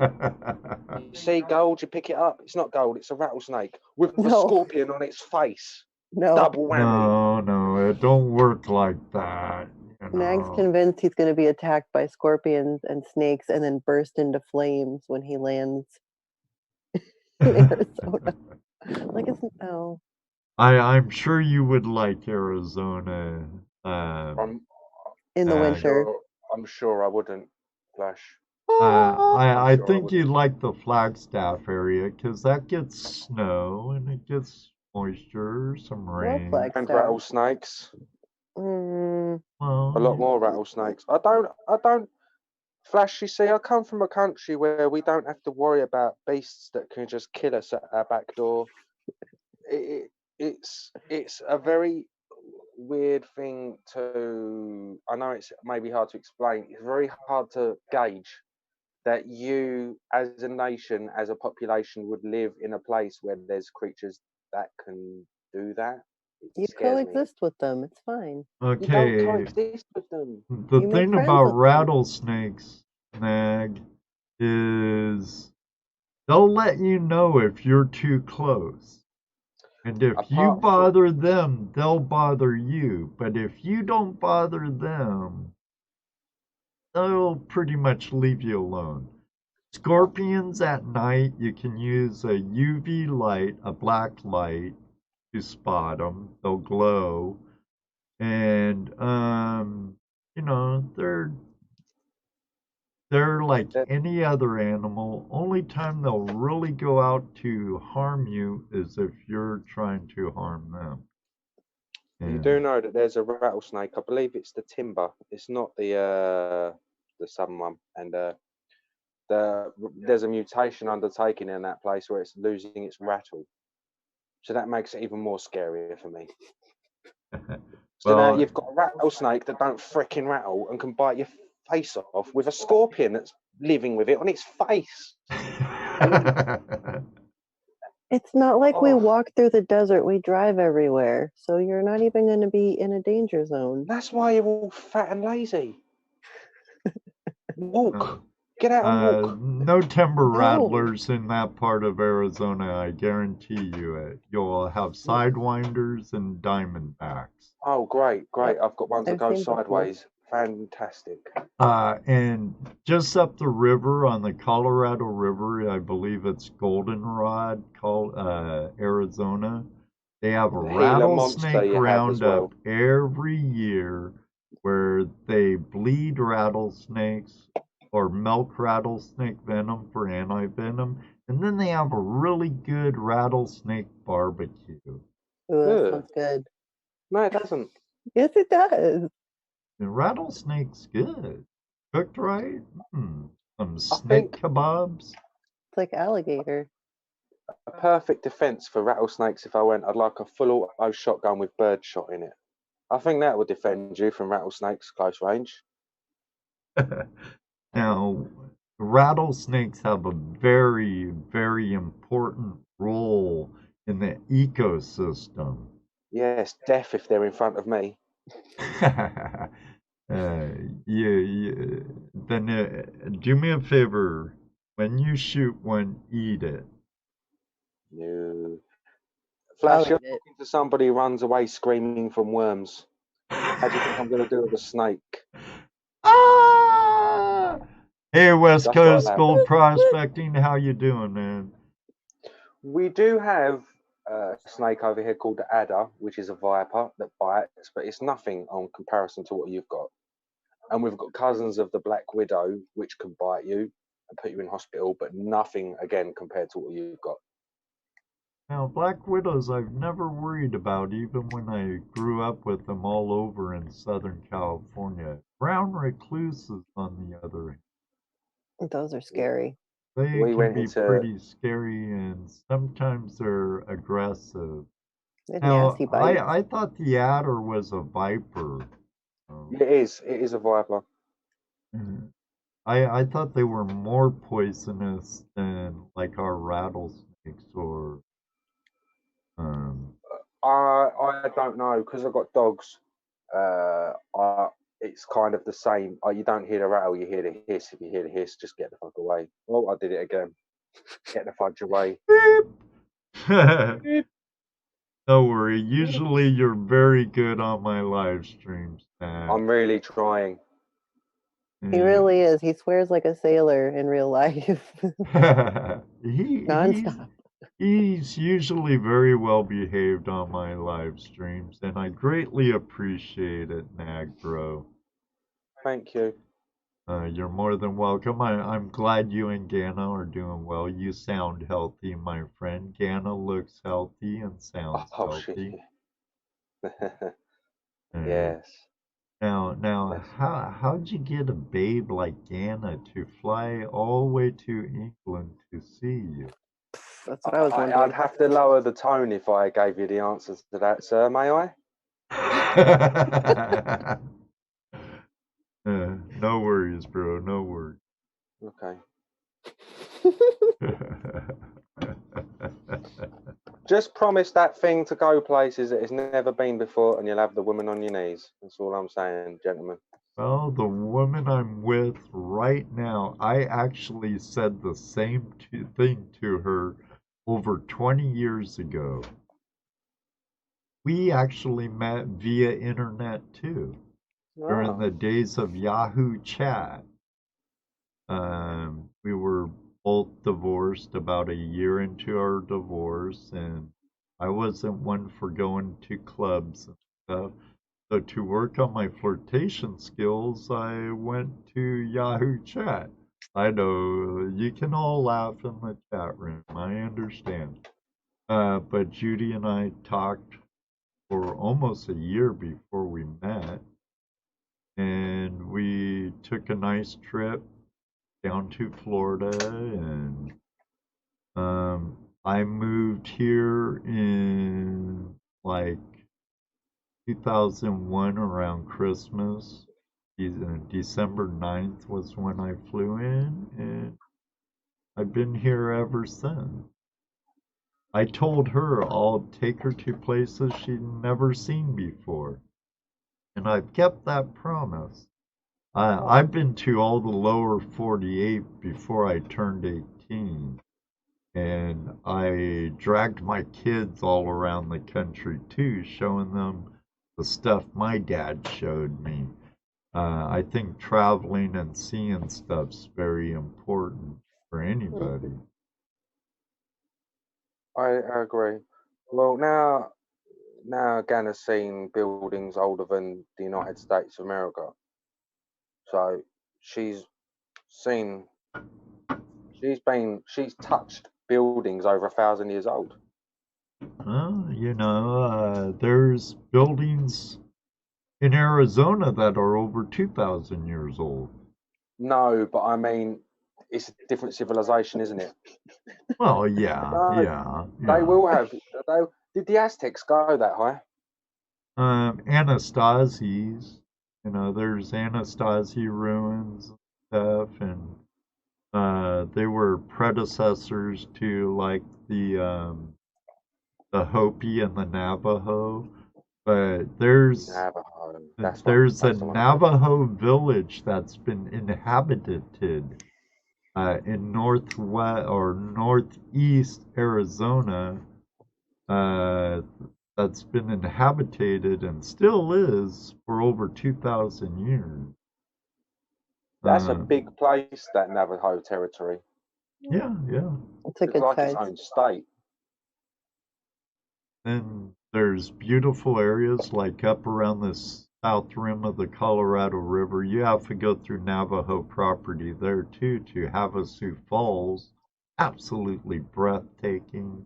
Speaker 3: You see gold, you pick it up. It's not gold. It's a rattlesnake with a
Speaker 2: No.
Speaker 3: scorpion on its face.
Speaker 2: No.
Speaker 3: Double whammy.
Speaker 1: No, it don't work like that.
Speaker 2: Mag's convinced he's going to be attacked by scorpions and snakes and then burst into flames when he lands in Arizona. Like, it's, oh.
Speaker 1: I'm sure you would like Arizona.
Speaker 2: In the winter.
Speaker 3: I'm sure I wouldn't, Flash.
Speaker 1: I
Speaker 3: sure I
Speaker 1: think you'd like the Flagstaff area because that gets snow and it gets moisture, some rain.
Speaker 3: And rattlesnakes.
Speaker 2: Mm.
Speaker 1: Well,
Speaker 3: A lot more rattlesnakes. I don't. Flash, you see, I come from a country where we don't have to worry about beasts that can just kill us at our back door. It's a very weird thing to. I know it's maybe hard to explain. It's very hard to gauge that you, as a nation, as a population, would live in a place where there's creatures that can do that.
Speaker 2: You coexist with them. It's fine.
Speaker 1: Okay.
Speaker 3: You don't coexist with them.
Speaker 1: The thing about rattlesnakes, Mag, is they'll let you know if you're too close. And if you bother them, they'll bother you. But if you don't bother them, they'll pretty much leave you alone. Scorpions at night, you can use a UV light, a black light, to spot them. They'll glow. And, you know, they're like any other animal. Only time they'll really go out to harm you is if you're trying to harm them.
Speaker 3: You do know that there's a rattlesnake. I believe it's the timber. It's not the southern one. And there's a mutation undertaken in that place where it's losing its rattle. So that makes it even more scarier for me. So now you've got a rattlesnake that don't fricking rattle and can bite your face off with a scorpion that's living with it on its face.
Speaker 2: It's not like we walk through the desert, we drive everywhere. So you're not even going to be in a danger zone.
Speaker 3: That's why you're all fat and lazy. Walk. Get out and walk.
Speaker 1: No timber rattlers in that part of Arizona, I guarantee you it. You'll have sidewinders and diamondbacks.
Speaker 3: Oh, great. I've got ones that go sideways. Fantastic.
Speaker 1: And just up the river on the Colorado River, I believe it's Goldenrod, Arizona. They have a rattlesnake roundup every year where they bleed rattlesnakes or milk rattlesnake venom for anti-venom. And then they have a really good rattlesnake barbecue.
Speaker 2: Ooh, that sounds good.
Speaker 3: No, it doesn't.
Speaker 2: Yes, it does.
Speaker 1: And rattlesnake's good. Cooked right? Some snake kebabs.
Speaker 2: It's like alligator.
Speaker 3: A perfect defense for rattlesnakes, if I went, I'd like a full auto shotgun with birdshot in it. I think that would defend you from rattlesnakes close range.
Speaker 1: Now, rattlesnakes have a very, very important role in the ecosystem.
Speaker 3: Yes, death if they're in front of me.
Speaker 1: Then do me a favor. When you shoot one, eat it.
Speaker 3: No. Flash, you're
Speaker 2: eat it.
Speaker 3: talking to somebody who runs away screaming from worms. How do you think I'm going to do with a snake?
Speaker 1: Ah! Hey, West
Speaker 3: Just like
Speaker 1: Coast
Speaker 3: that.
Speaker 1: Gold Prospecting, how you doing, man?
Speaker 3: We do have a snake over here called the adder, which is a viper that bites, but it's nothing on comparison to what you've got. And we've got cousins of the black widow, which can bite you and put you in hospital, but nothing again compared to what you've got.
Speaker 1: Now, black widows I've never worried about, even when I grew up with them all over in Southern California. Brown recluses, on the other hand,
Speaker 2: Those are scary.
Speaker 1: they
Speaker 3: We
Speaker 1: can
Speaker 3: went
Speaker 1: be
Speaker 3: into
Speaker 1: pretty scary and sometimes they're aggressive.
Speaker 2: They're
Speaker 1: Now,
Speaker 2: nasty bites.
Speaker 1: I thought the adder was a viper.
Speaker 3: it is a viper.
Speaker 1: Mhm. I thought they were more poisonous than like our rattlesnakes or um
Speaker 3: I don't know because I've got dogs. It's kind of the same. You don't hear the rattle, you hear the hiss. If you hear the hiss, just get the fuck away. Oh, I did it again. Get the fudge away.
Speaker 1: Beep. Don't worry. Usually you're very good on my live streams, man.
Speaker 3: I'm really trying.
Speaker 2: He really is. He swears like a sailor in real life. Nonstop.
Speaker 1: He's usually very well behaved on my live streams, and I greatly appreciate it, Nag Bro.
Speaker 3: Thank you.
Speaker 1: You're more than welcome. I'm glad you and Gana are doing well. You sound healthy, my friend. Gana looks healthy and sounds healthy.
Speaker 3: Yes.
Speaker 1: Now,
Speaker 3: Yes.
Speaker 1: how'd you get a babe like Gana to fly all the way to England to see you?
Speaker 2: That's what I was wondering.
Speaker 3: I'd have to lower the tone if I gave you the answers to that, sir. May I?
Speaker 1: No worries, bro. No worries.
Speaker 3: Okay. Just promise that thing to go places that it's never been before, and you'll have the woman on your knees. That's all I'm saying, gentlemen.
Speaker 1: Well, the woman I'm with right now, I actually said the same thing to her over 20 years ago. We actually met via internet too, during the days of Yahoo Chat. We were both divorced about a year into our divorce, and I wasn't one for going to clubs and stuff. So to work on my flirtation skills, I went to Yahoo Chat. I know you can all laugh in the chat room. I understand. But Judy and I talked for almost a year before we met, and we took a nice trip down to Florida, and I moved here in like 2001 around Christmas. December 9th was when I flew in, and I've been here ever since. I told her I'll take her to places she'd never seen before, and I've kept that promise. I've been to all the lower 48 before I turned 18, and I dragged my kids all around the country too, showing them the stuff my dad showed me. I think traveling and seeing stuff's very important for anybody.
Speaker 3: I agree. Well, now Ghana's seen buildings older than the United States of America. So she's touched buildings over 1,000 years old.
Speaker 1: There's buildings in Arizona that are over 2,000 years old.
Speaker 3: No, but I mean, it's a different civilization, isn't it?
Speaker 1: Well, yeah.
Speaker 3: They will have. Did the Aztecs go that high?
Speaker 1: Anastasi's, there's Anastasi ruins and stuff, and they were predecessors to like the Hopi and the Navajo. But there's a Navajo village that's been inhabited in northwest or northeast Arizona uh, that's been inhabited and still is for over 2,000 years.
Speaker 3: That's a big place, that Navajo territory.
Speaker 1: Yeah, yeah.
Speaker 2: It's a
Speaker 3: It's
Speaker 2: good
Speaker 3: like
Speaker 2: size.
Speaker 3: its own state.
Speaker 1: And there's beautiful areas like up around the south rim of the Colorado River. You have to go through Navajo property there too to Havasu Falls. Absolutely breathtaking.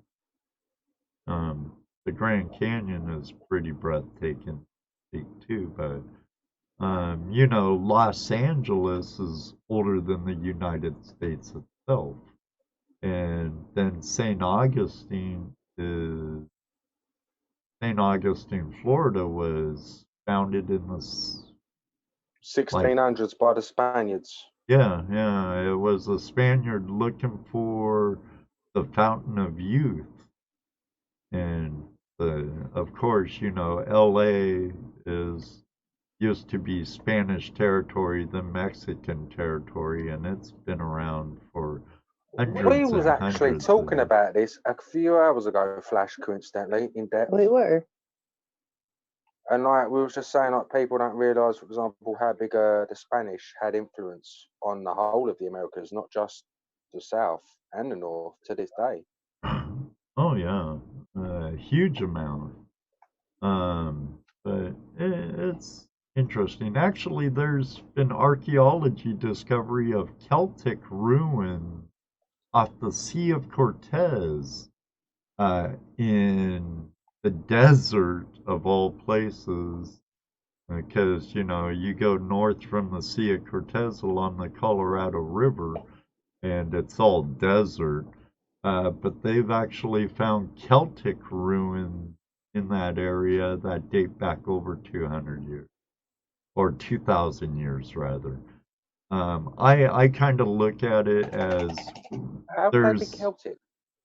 Speaker 1: The Grand Canyon is pretty breathtaking too, but you know, Los Angeles is older than the United States itself. And then St. Augustine, Florida was founded in this, like,
Speaker 3: 1600s by the Spaniards.
Speaker 1: yeah, it was a Spaniard looking for the fountain of youth. And of course, you know, LA is used to be Spanish territory, then Mexican territory, and it's been around for hundreds
Speaker 3: We was
Speaker 1: and
Speaker 3: actually
Speaker 1: hundreds
Speaker 3: talking
Speaker 1: of
Speaker 3: about this a few hours ago, Flash, coincidentally, in depth.
Speaker 2: We were.
Speaker 3: And like we was just saying, like people don't realise, for example, how big the Spanish had influence on the whole of the Americas, not just the South and the North to this day.
Speaker 1: Oh yeah, a huge amount. But it's interesting. Actually, there's been archaeology discovery of Celtic ruins off the Sea of Cortez, in the desert of all places. Because, you know, you go north from the Sea of Cortez along the Colorado River, and it's all desert. But they've actually found Celtic ruins in that area that date back over 200 years, or 2,000 years rather. I kind of look at it as
Speaker 3: How could that be Celtic?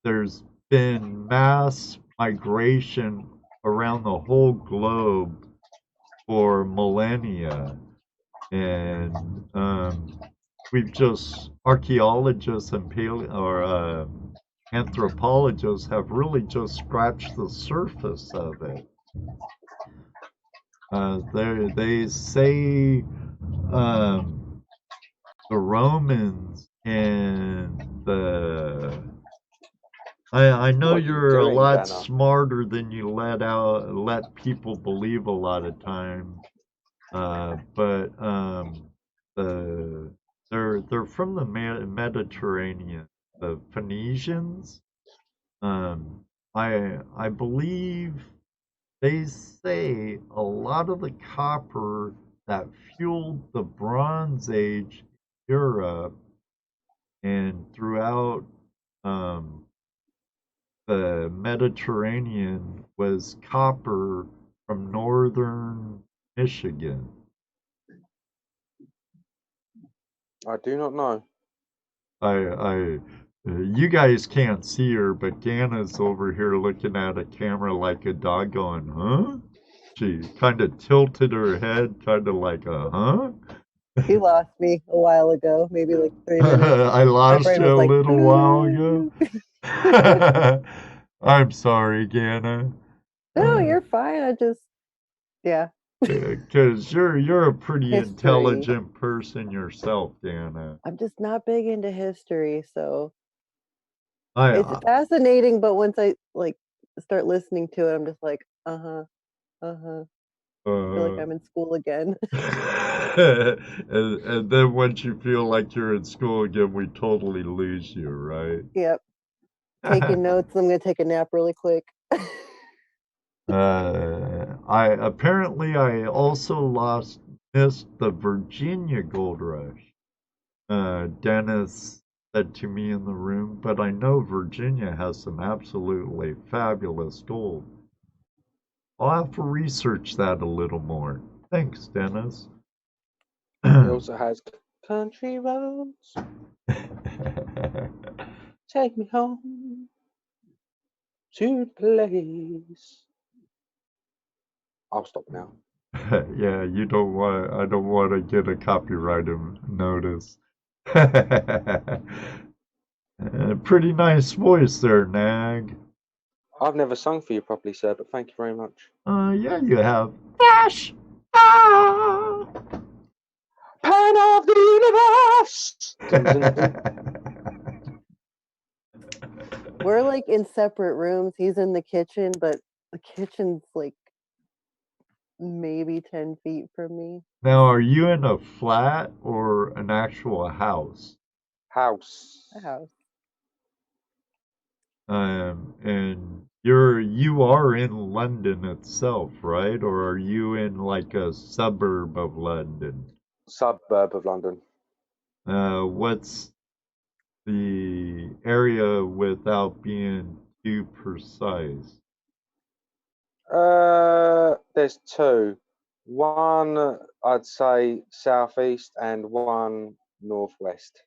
Speaker 1: there's been mass migration around the whole globe for millennia, and we've just archaeologists and anthropologists have really just scratched the surface of it. They say the Romans and I know
Speaker 3: What are you
Speaker 1: you're a
Speaker 3: doing,
Speaker 1: lot
Speaker 3: Dana?
Speaker 1: smarter than you let people believe a lot of times. But they're from the Mediterranean, the Phoenicians. I believe they say a lot of the copper that fueled the Bronze Age in Europe and throughout the Mediterranean was copper from northern Michigan.
Speaker 3: I do not know.
Speaker 1: You guys can't see her, but Gana's over here looking at a camera like a dog going, huh? She kind of tilted her head, kind of like a, huh?
Speaker 2: He lost me a while ago, maybe like 3 minutes.
Speaker 1: I lost
Speaker 2: brain
Speaker 1: you
Speaker 2: was
Speaker 1: a
Speaker 2: like,
Speaker 1: little while ago. I'm sorry, Gana.
Speaker 2: No, you're fine. I just, yeah.
Speaker 1: Because you're a pretty
Speaker 2: History.
Speaker 1: intelligent person yourself, Dana.
Speaker 2: I'm just not big into history, so
Speaker 1: I
Speaker 2: it's fascinating. But once I like start listening to it, I'm just like, I feel like I'm in school again.
Speaker 1: and then once you feel like you're in school again, we totally lose you, right?
Speaker 2: Yep. Taking notes. I'm gonna take a nap really quick.
Speaker 1: I also missed the Virginia gold rush. Dennis said to me in the room, but I know Virginia has some absolutely fabulous gold. I'll have to research that a little more. Thanks, Dennis.
Speaker 3: It also has country roads. Take me home to the place. I'll stop now.
Speaker 1: Yeah, I don't want to get a copyright notice. Pretty nice voice there, Nag.
Speaker 3: I've never sung for you properly, sir, but thank you very much.
Speaker 1: Yeah, you have. Flash! Ah!
Speaker 3: Pen of the universe! Dun, dun, dun.
Speaker 2: We're like in separate rooms. He's in the kitchen, but the kitchen's like maybe 10 feet from me.
Speaker 1: Now, are you in a flat or an actual house?
Speaker 3: House.
Speaker 2: A house.
Speaker 1: And you are in London itself, right? Or are you in like a suburb of London?
Speaker 3: Suburb of London.
Speaker 1: What's the area without being too precise?
Speaker 3: There's two. One, I'd say southeast, and one northwest.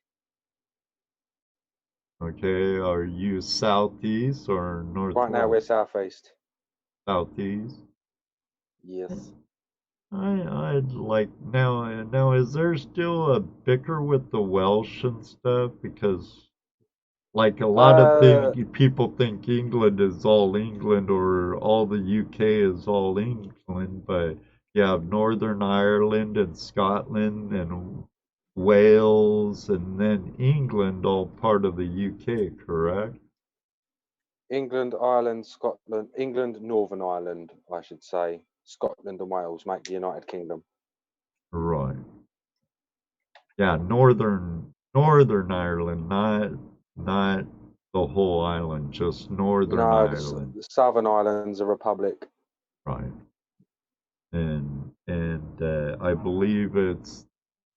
Speaker 1: Okay, are you southeast or northwest?
Speaker 3: Right now we're southeast.
Speaker 1: Southeast.
Speaker 3: Yes.
Speaker 1: I'd like now. Is there still a bicker with the Welsh and stuff? Because like a lot of people think England is all England or all the UK is all England, but you have Northern Ireland and Scotland and Wales and then England all part of the UK, correct?
Speaker 3: England, Ireland, Scotland, England, Northern Ireland, I should say. Scotland and Wales make the United Kingdom.
Speaker 1: Right. Yeah, Northern Ireland, not the whole island, just Northern
Speaker 3: No,
Speaker 1: Ireland.
Speaker 3: the Southern Ireland's a republic.
Speaker 1: Right. And I believe it's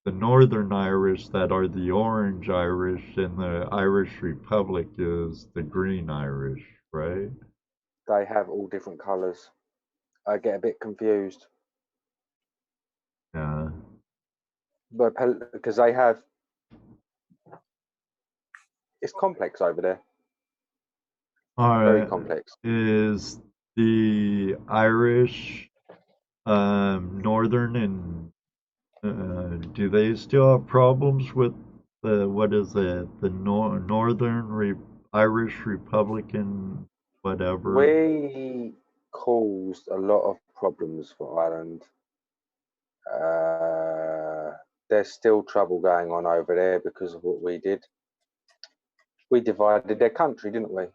Speaker 1: the Northern Irish that are the Orange Irish, and the Irish Republic is the Green Irish, right?
Speaker 3: They have all different colours. I get a bit confused.
Speaker 1: Yeah.
Speaker 3: But because they have, it's complex over there.
Speaker 1: All
Speaker 3: Very
Speaker 1: right.
Speaker 3: complex.
Speaker 1: Is the Irish Northern and do they still have problems with the what is it, the Irish Republican whatever?
Speaker 3: We caused a lot of problems for Ireland. There's still trouble going on over there because of what we did. We divided their country, didn't we?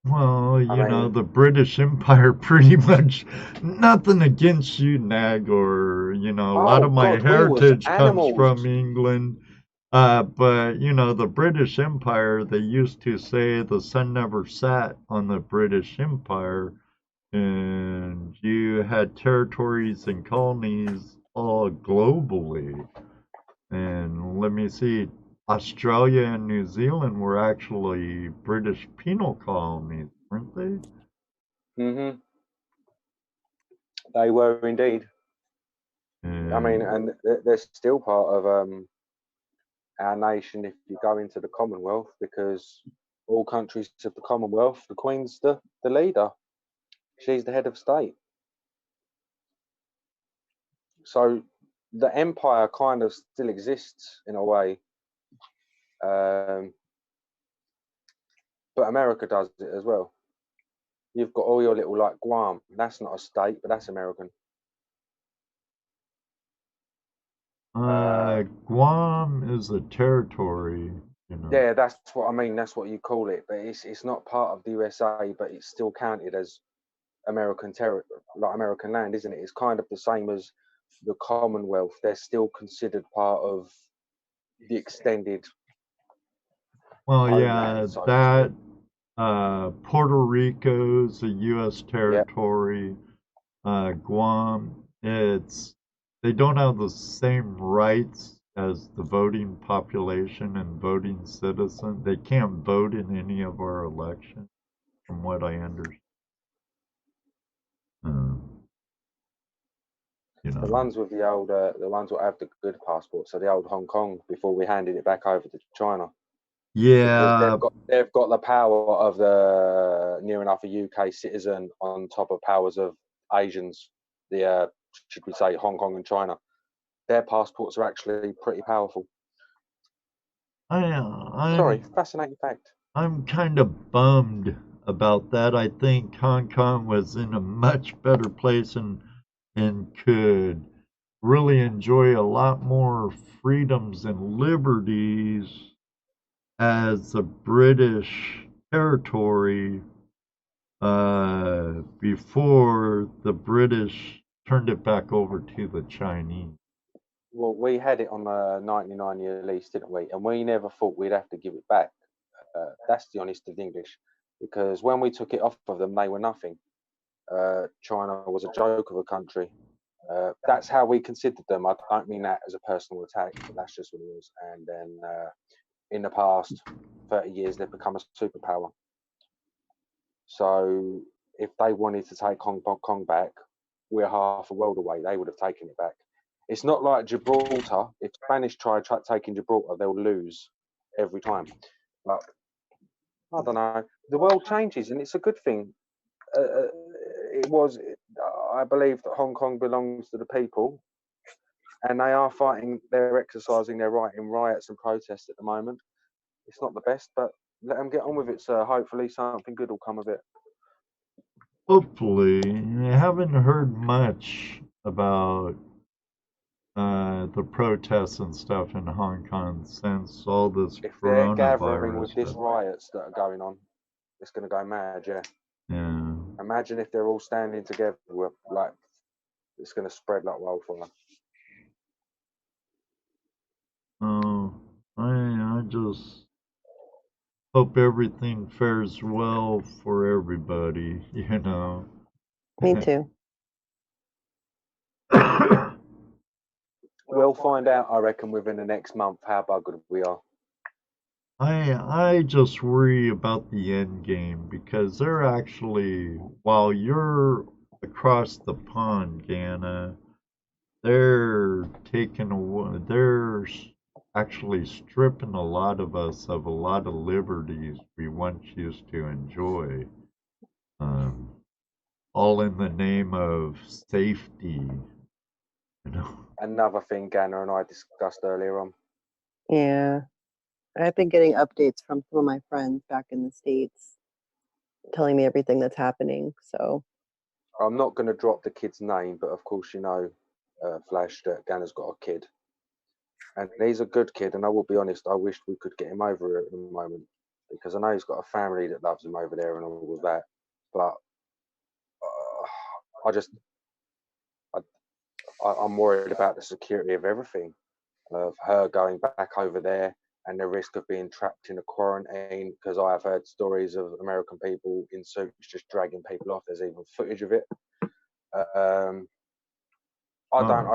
Speaker 1: Well, you know, the British Empire pretty much, nothing against you, Nag, or, you know, a lot of my heritage comes from England. But, you know, the British Empire, they used to say the sun never sat on the British Empire. And you had territories and colonies all globally. And let me see, Australia and New Zealand were actually British penal colonies, weren't they?
Speaker 3: Mm-hmm. They were indeed. I mean,
Speaker 1: And
Speaker 3: and they're still part of our nation if you go into the Commonwealth, because all countries of the Commonwealth, the Queen's the leader. She's the head of state. So the empire kind of still exists in a way. But America does it as well. You've got all your little, like Guam. That's not a state, but that's American.
Speaker 1: Guam is a territory, you know.
Speaker 3: Yeah, that's what I mean. That's what you call it, but it's not part of the USA, but it's still counted as American territory, like American land, isn't it? It's kind of the same as the Commonwealth. They're still considered part of the extended.
Speaker 1: Well,
Speaker 3: homeland,
Speaker 1: yeah,
Speaker 3: so
Speaker 1: that Puerto Rico's a U.S. territory. Guam, they don't have the same rights as the voting population and voting citizen. They can't vote in any of our elections, from what I understand. You know.
Speaker 3: The ones with the old, the ones that have the good passports, so the old Hong Kong before we handed it back over to China.
Speaker 1: Yeah,
Speaker 3: because they've got the power of the near enough a UK citizen on top of powers of Asians. The should we say Hong Kong and China? Their passports are actually pretty powerful. Sorry, fascinating fact.
Speaker 1: I'm kind of bummed about that. I think Hong Kong was in a much better place and could really enjoy a lot more freedoms and liberties as a British territory before the British turned it back over to the Chinese.
Speaker 3: Well, we had it on a 99-year lease, didn't we? And we never thought we'd have to give it back. That's the honest of English. Because when we took it off of them, they were nothing. China was a joke of a country. That's how we considered them. I don't mean that as a personal attack, but that's just what it was. And then in the past 30 years, they've become a superpower. So if they wanted to take Hong Kong back, we're half a world away. They would have taken it back. It's not like Gibraltar. If Spanish try taking Gibraltar, they'll lose every time. But I don't know. The world changes, and it's a good thing. I believe that Hong Kong belongs to the people, and they are fighting. They're exercising their right in riots and protests at the moment. It's not the best, but let them get on with it, sir. Hopefully, something good will come of it.
Speaker 1: Hopefully, I haven't heard much about the protests and stuff in Hong Kong since all this
Speaker 3: If they're gathering
Speaker 1: coronavirus
Speaker 3: with these
Speaker 1: stuff.
Speaker 3: riots that are going on, it's going to go mad, yeah.
Speaker 1: Yeah.
Speaker 3: Imagine if they're all standing together, like it's going to spread like wildfire.
Speaker 1: Oh, I just hope everything fares well for everybody, you know.
Speaker 2: Me too.
Speaker 3: We'll find out, I reckon, within the next month how buggered we are.
Speaker 1: I just worry about the end game because they're actually, while you're across the pond, Gana, they're taking away, they're actually stripping a lot of us of a lot of liberties we once used to enjoy. All in the name of safety, you know.
Speaker 3: Another thing Ganna and I discussed earlier on.
Speaker 2: Yeah. I've been getting updates from some of my friends back in the States telling me everything that's happening. So
Speaker 3: I'm not going to drop the kid's name, but of course, you know, Flash, that Ganna's got a kid. And he's a good kid, and I will be honest, I wish we could get him over here at the moment because I know he's got a family that loves him over there and all of that. But I'm worried about the security of everything, of her going back over there and the risk of being trapped in a quarantine, because I have heard stories of American people in suits just dragging people off. There's even footage of it. I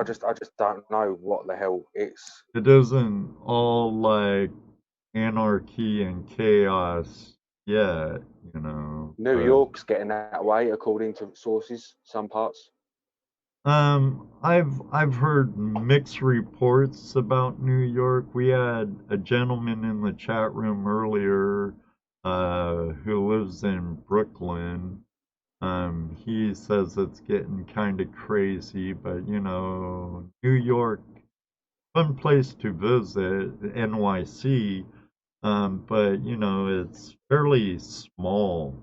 Speaker 3: just don't know what the hell it's.
Speaker 1: It isn't all like anarchy and chaos yet, you know.
Speaker 3: New York's getting that way, according to sources, some parts.
Speaker 1: I've heard mixed reports about New York. We had a gentleman in the chat room earlier, who lives in Brooklyn. He says it's getting kind of crazy, but you know, New York, fun place to visit, NYC, but you know, it's fairly small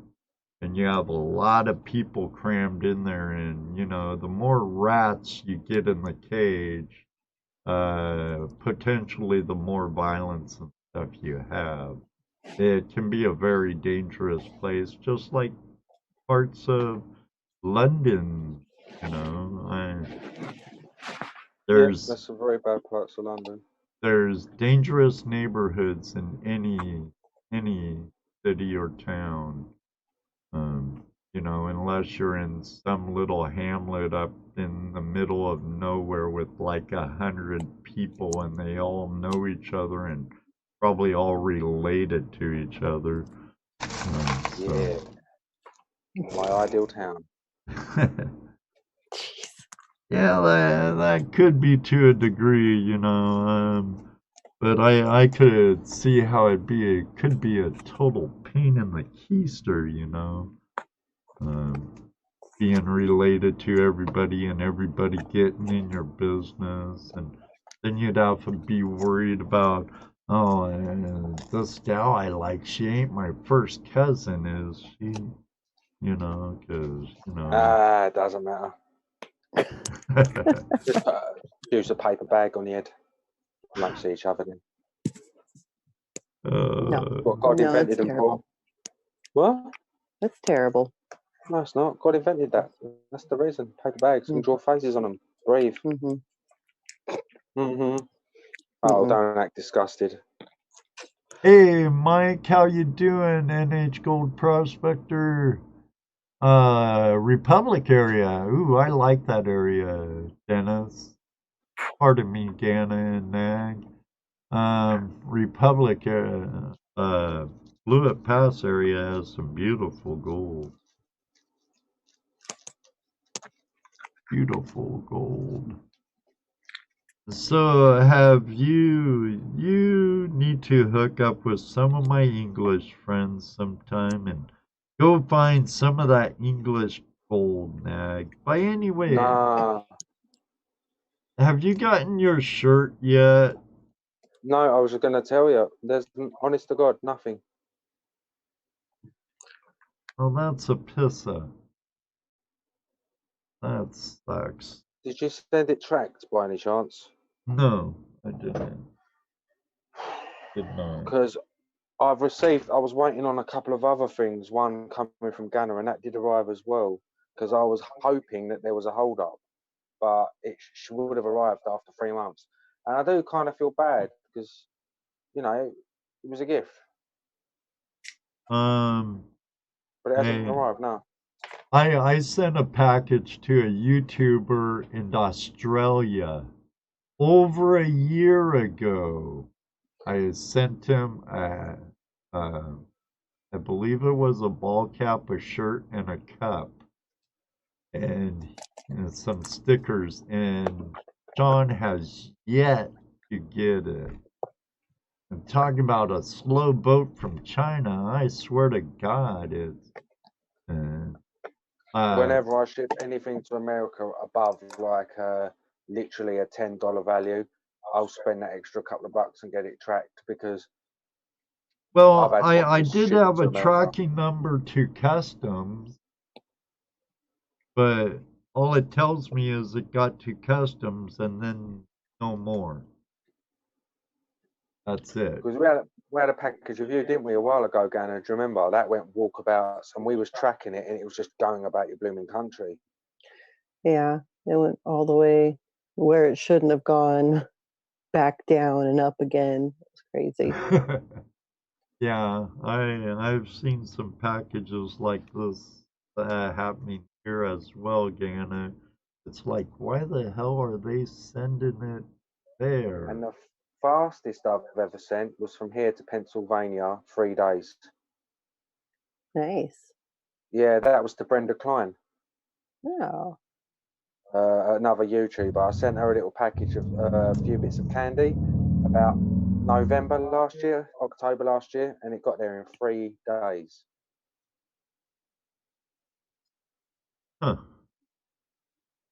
Speaker 1: and you have a lot of people crammed in there, and you know, the more rats you get in the cage, potentially the more violence and stuff you have. It can be a very dangerous place, just like parts of London, you know.
Speaker 3: That's some very bad parts of London.
Speaker 1: There's dangerous neighborhoods in any city or town. You know, unless you're in some little hamlet up in the middle of nowhere with like 100 people and they all know each other and probably all related to each other.
Speaker 3: Yeah, my ideal town.
Speaker 1: Yeah, that could be to a degree, you know. But I could see how it could be a total pain in the keister, you know. Being related to everybody and everybody getting in your business, and then you'd have to be worried about Oh, and this gal I like, she ain't my first cousin, is she? You know, 'cause, you know.
Speaker 3: It doesn't matter. Just use a paper bag on the head. You won't see each other then. What God
Speaker 2: No,
Speaker 3: invented
Speaker 2: it's
Speaker 3: them
Speaker 2: terrible.
Speaker 3: for. What?
Speaker 2: That's terrible.
Speaker 3: No, it's not. God invented that. That's the reason. Paper bags and draw faces on them. Breathe. Oh, don't act disgusted.
Speaker 1: Hey, Mike, how you doing? NH Gold Prospector, Republic area. Ooh, I like that area, Dennis. Pardon me, Gana and Nag. Republic, Blewett Pass area has some beautiful gold. Beautiful gold. So have you need to hook up with some of my English friends sometime and go find some of that English gold, Nag. By any way,
Speaker 3: Nah.
Speaker 1: have you gotten your shirt yet?
Speaker 3: No, I was going to tell you. There's, honest to God, nothing.
Speaker 1: Oh, that's a pissa. That sucks.
Speaker 3: Did you send it tracked by any chance?
Speaker 1: No, I didn't. Did not.
Speaker 3: Because I was waiting on a couple of other things, one coming from Ghana, and that did arrive as well. Because I was hoping that there was a hold up, but it would have arrived after 3 months. And I do kind of feel bad because, you know, it was a gift, but it hasn't
Speaker 1: Hey,
Speaker 3: arrived now.
Speaker 1: I sent a package to a YouTuber in Australia over a year ago. I sent him I believe it was a ball cap, a shirt, and a cup, and some stickers. And Sean has yet to get it. I'm talking about a slow boat from China. I swear to God, it's.
Speaker 3: Whenever I ship anything to America above like literally a $10 value, I'll spend that extra couple of bucks and get it tracked because
Speaker 1: Well,
Speaker 3: I've had
Speaker 1: I
Speaker 3: bosses
Speaker 1: did
Speaker 3: ship
Speaker 1: have
Speaker 3: to
Speaker 1: a
Speaker 3: America.
Speaker 1: tracking number to customs, but all it tells me is it got to customs and then no more. That's it.
Speaker 3: Because we had a package of you, didn't we, a while ago, Ganna? Do you remember? That went walkabouts and we was tracking it and it was just going about your blooming country.
Speaker 2: Yeah, it went all the way where it shouldn't have gone, back down and up again. It's crazy.
Speaker 1: Yeah, I've seen some packages like this happening here as well, Gana. It's like, why the hell are they sending it there?
Speaker 3: And the fastest I've ever sent was from here to Pennsylvania, 3 days.
Speaker 2: Nice.
Speaker 3: Yeah, that was to Brenda Klein.
Speaker 2: Oh.
Speaker 3: Another YouTuber. I sent her a little package of a few bits of candy about November last year, October last year, and it got there in 3 days.
Speaker 1: Huh.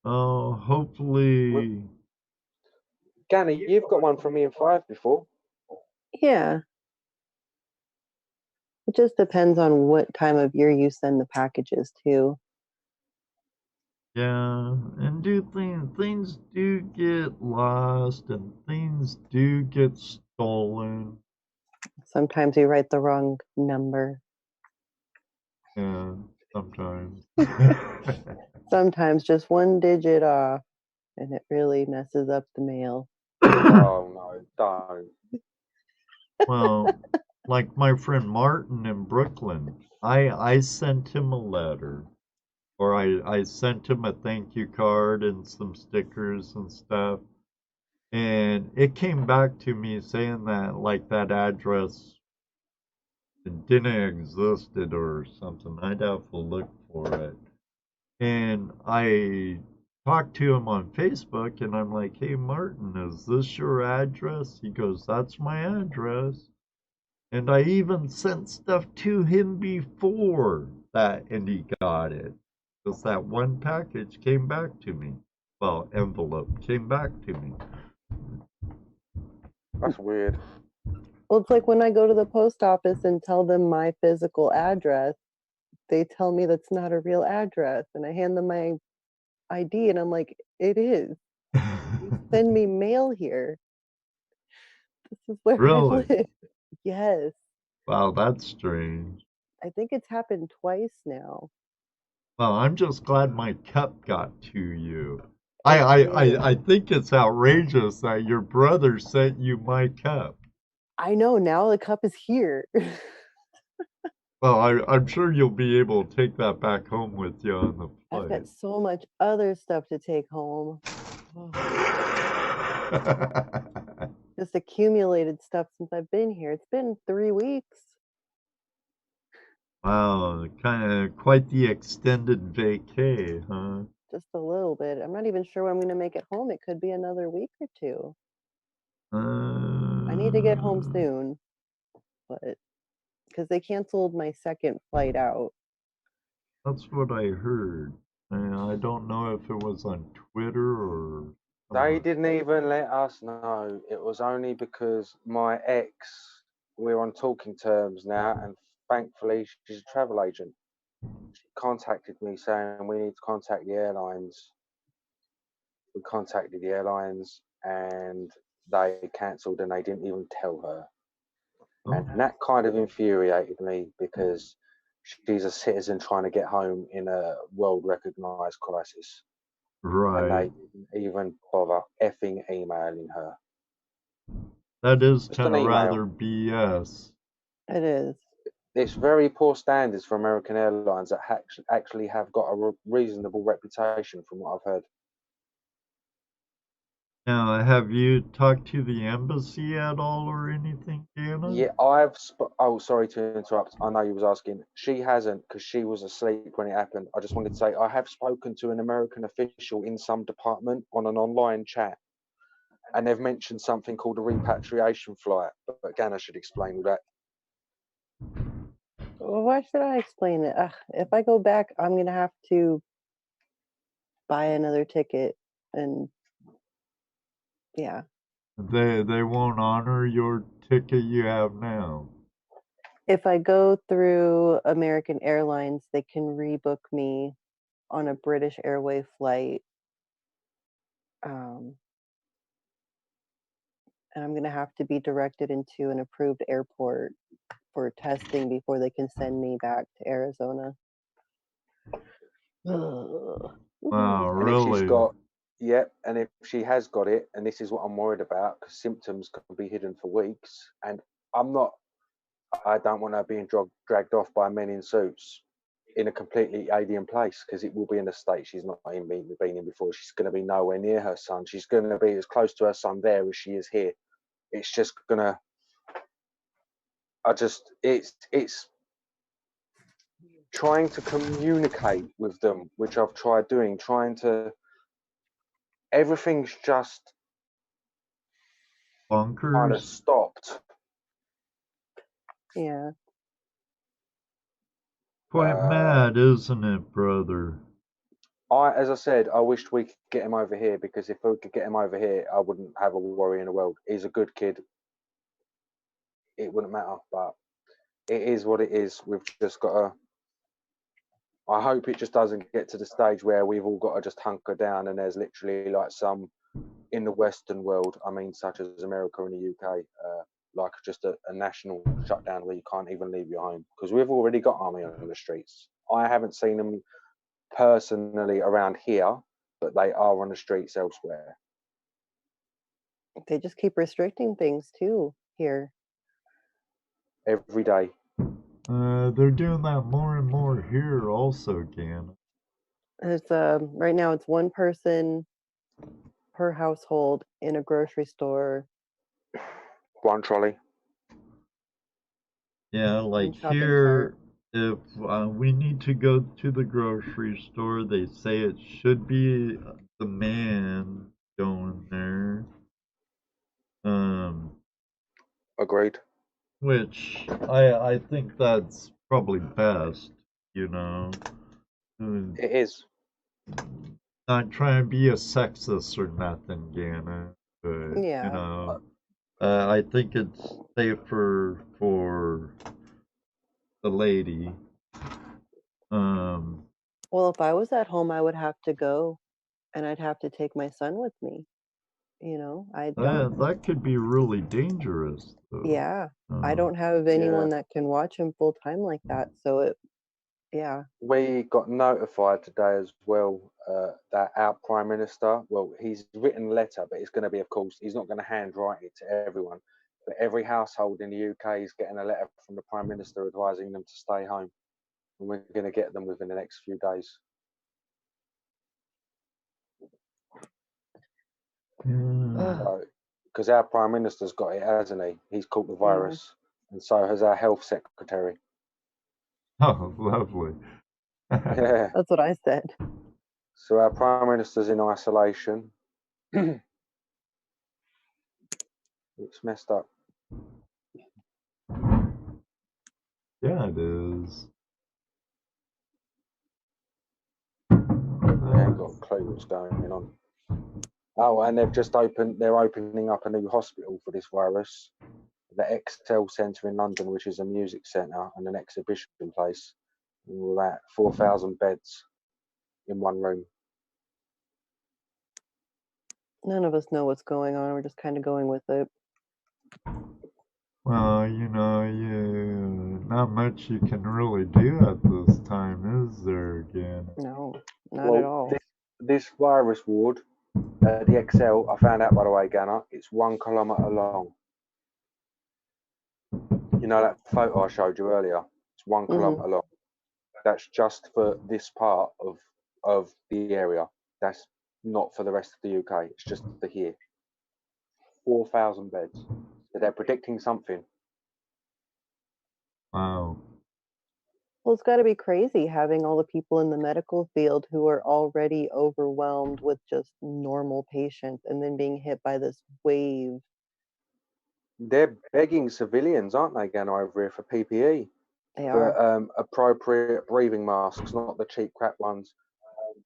Speaker 1: Oh, hopefully.
Speaker 3: Ganna, you've got one from me in 5 before.
Speaker 2: Yeah. It just depends on what time of year you send the packages to.
Speaker 1: Yeah, and things do get lost and things do get stolen.
Speaker 2: Sometimes you write the wrong number.
Speaker 1: Yeah, sometimes.
Speaker 2: Sometimes just one digit off, and it really messes up the mail.
Speaker 3: Oh no, don't.
Speaker 1: Well, like my friend Martin in Brooklyn, I sent him a letter, or I sent him a thank you card and some stickers and stuff, and it came back to me saying that like that address didn't existed or something. I'd have to look for it. And I talked to him on Facebook and I'm like, hey, Martin, is this your address? He goes, that's my address. And I even sent stuff to him before that and he got it. Because that one package came back to me. Well, envelope came back to me.
Speaker 3: That's weird.
Speaker 2: Well, it's like when I go to the post office and tell them my physical address, they tell me that's not a real address, and I hand them my ID, and I'm like, it is. Send me mail here. This is where
Speaker 1: Really?
Speaker 2: I live. Yes.
Speaker 1: Wow, that's strange.
Speaker 2: I think it's happened twice now.
Speaker 1: Well, I'm just glad my cup got to you.
Speaker 2: It
Speaker 1: I think it's outrageous that your brother sent you my cup.
Speaker 2: I know, now the cup is here.
Speaker 1: Well, I'm sure you'll be able to take that back home with you on the
Speaker 2: I've got
Speaker 1: flight.
Speaker 2: so much other stuff to take home. Just accumulated stuff since I've been here. It's been 3 weeks.
Speaker 1: Wow, kind of quite the extended vacay, huh?
Speaker 2: Just a little bit. I'm not even sure when I'm going to make it home. It could be another week or two. I need to get home soon, but because they canceled my second flight out.
Speaker 1: That's what I heard. I don't know if it was on Twitter or.
Speaker 3: They didn't even let us know. It was only because my ex, we're on talking terms now, and thankfully she's a travel agent. She contacted me saying we need to contact the airlines. We contacted the airlines and they cancelled and they didn't even tell her. And that kind of infuriated me because she's a citizen trying to get home in a world recognized crisis.
Speaker 1: Right.
Speaker 3: And they didn't even bother effing emailing her.
Speaker 1: That is
Speaker 3: Just
Speaker 1: kind
Speaker 3: an
Speaker 1: of
Speaker 3: email.
Speaker 1: rather BS.
Speaker 2: It is.
Speaker 3: It's very poor standards for American Airlines that actually have got a reasonable reputation from what I've heard.
Speaker 1: Now, have you talked to the embassy at all or anything, Dana?
Speaker 3: Yeah, oh, sorry to interrupt. I know you was asking. She hasn't because she was asleep when it happened. I just wanted to say I have spoken to an American official in some department on an online chat, and they've mentioned something called a repatriation flight. But again, I should explain all that.
Speaker 2: Well, why should I explain it? If I go back, I'm going to have to buy another ticket. And yeah.
Speaker 1: They won't honor your ticket you have now.
Speaker 2: If I go through American Airlines, they can rebook me on a British Airway flight. And I'm going to have to be directed into an approved airport for testing before they can send me back to Arizona.
Speaker 1: Wow,
Speaker 3: And if she's
Speaker 1: really?
Speaker 3: got, yep, and if she has got it, and this is what I'm worried about, because symptoms can be hidden for weeks, and I don't want her being dragged off by men in suits in a completely alien place, because it will be in a state she's not even been in before. She's going to be nowhere near her son. She's going to be as close to her son there as she is here. It's just going to, it's trying to communicate with them, which I've tried doing, everything's just kind of
Speaker 1: Bonkers?
Speaker 3: stopped.
Speaker 2: Yeah.
Speaker 1: Quite mad, isn't it, brother?
Speaker 3: As I said, I wished we could get him over here, because if we could get him over here, I wouldn't have a worry in the world. He's a good kid. It wouldn't matter, but it is what it is. We've just got to. I hope it just doesn't get to the stage where we've all got to just hunker down and there's literally like some in the Western world, I mean, such as America and the UK, like just a national shutdown where you can't even leave your home, because we've already got army on the streets. I haven't seen them personally around here, but they are on the streets elsewhere.
Speaker 2: They just keep restricting things too here.
Speaker 3: Every day.
Speaker 1: They're doing that more and more here also, Gana.
Speaker 2: There's right now it's one person per household in a grocery store.
Speaker 3: One trolley.
Speaker 1: Yeah, like here, if we need to go to the grocery store, they say it should be the man going there.
Speaker 3: Agreed.
Speaker 1: Which I think that's probably best, you know.
Speaker 3: It is.
Speaker 1: Not trying to be a sexist or nothing, Gana, but
Speaker 2: Yeah.
Speaker 1: you know. I think it's safer for the lady.
Speaker 2: Well, if I was at home, I would have to go, and I'd have to take my son with me. You know, I don't.
Speaker 1: That could be really dangerous, though.
Speaker 2: Yeah, I don't have anyone that can watch him full time like that. So it, yeah.
Speaker 3: We got notified today as well that our Prime Minister, well, he's written a letter, but it's going to be, of course, he's not going to handwrite it to everyone. But every household in the UK is getting a letter from the Prime Minister advising them to stay home. And we're going to get them within the next few days. Because our Prime Minister's got it, hasn't he? He's caught the virus. And so has our Health Secretary.
Speaker 1: Oh, lovely.
Speaker 3: Yeah.
Speaker 2: That's what I said.
Speaker 3: So our Prime Minister's in isolation. It's messed up.
Speaker 1: Yeah, it is.
Speaker 3: I ain't got a clue what's going on. Oh, and they're opening up a new hospital for this virus. The Excel Centre in London, which is a music centre and an exhibition place. And all that, 4,000 beds in one room.
Speaker 2: None of us know what's going on. We're just kind of going with it.
Speaker 1: Well, not much you can really do at this time, is there, again?
Speaker 2: No, not at all.
Speaker 3: This virus ward, the Excel, I found out, by the way, Ganna, it's 1 kilometre long. You know that photo I showed you earlier? It's 1 kilometre long. That's just for this part of the area. That's not for the rest of the UK. It's just for here. 4,000 beds. So they're predicting something.
Speaker 1: Wow.
Speaker 2: Well, it's got to be crazy having all the people in the medical field who are already overwhelmed with just normal patients and then being hit by this wave.
Speaker 3: They're begging civilians, aren't they, Ganna, over here for PPE?
Speaker 2: They
Speaker 3: for
Speaker 2: are.
Speaker 3: appropriate breathing masks, not the cheap crap ones,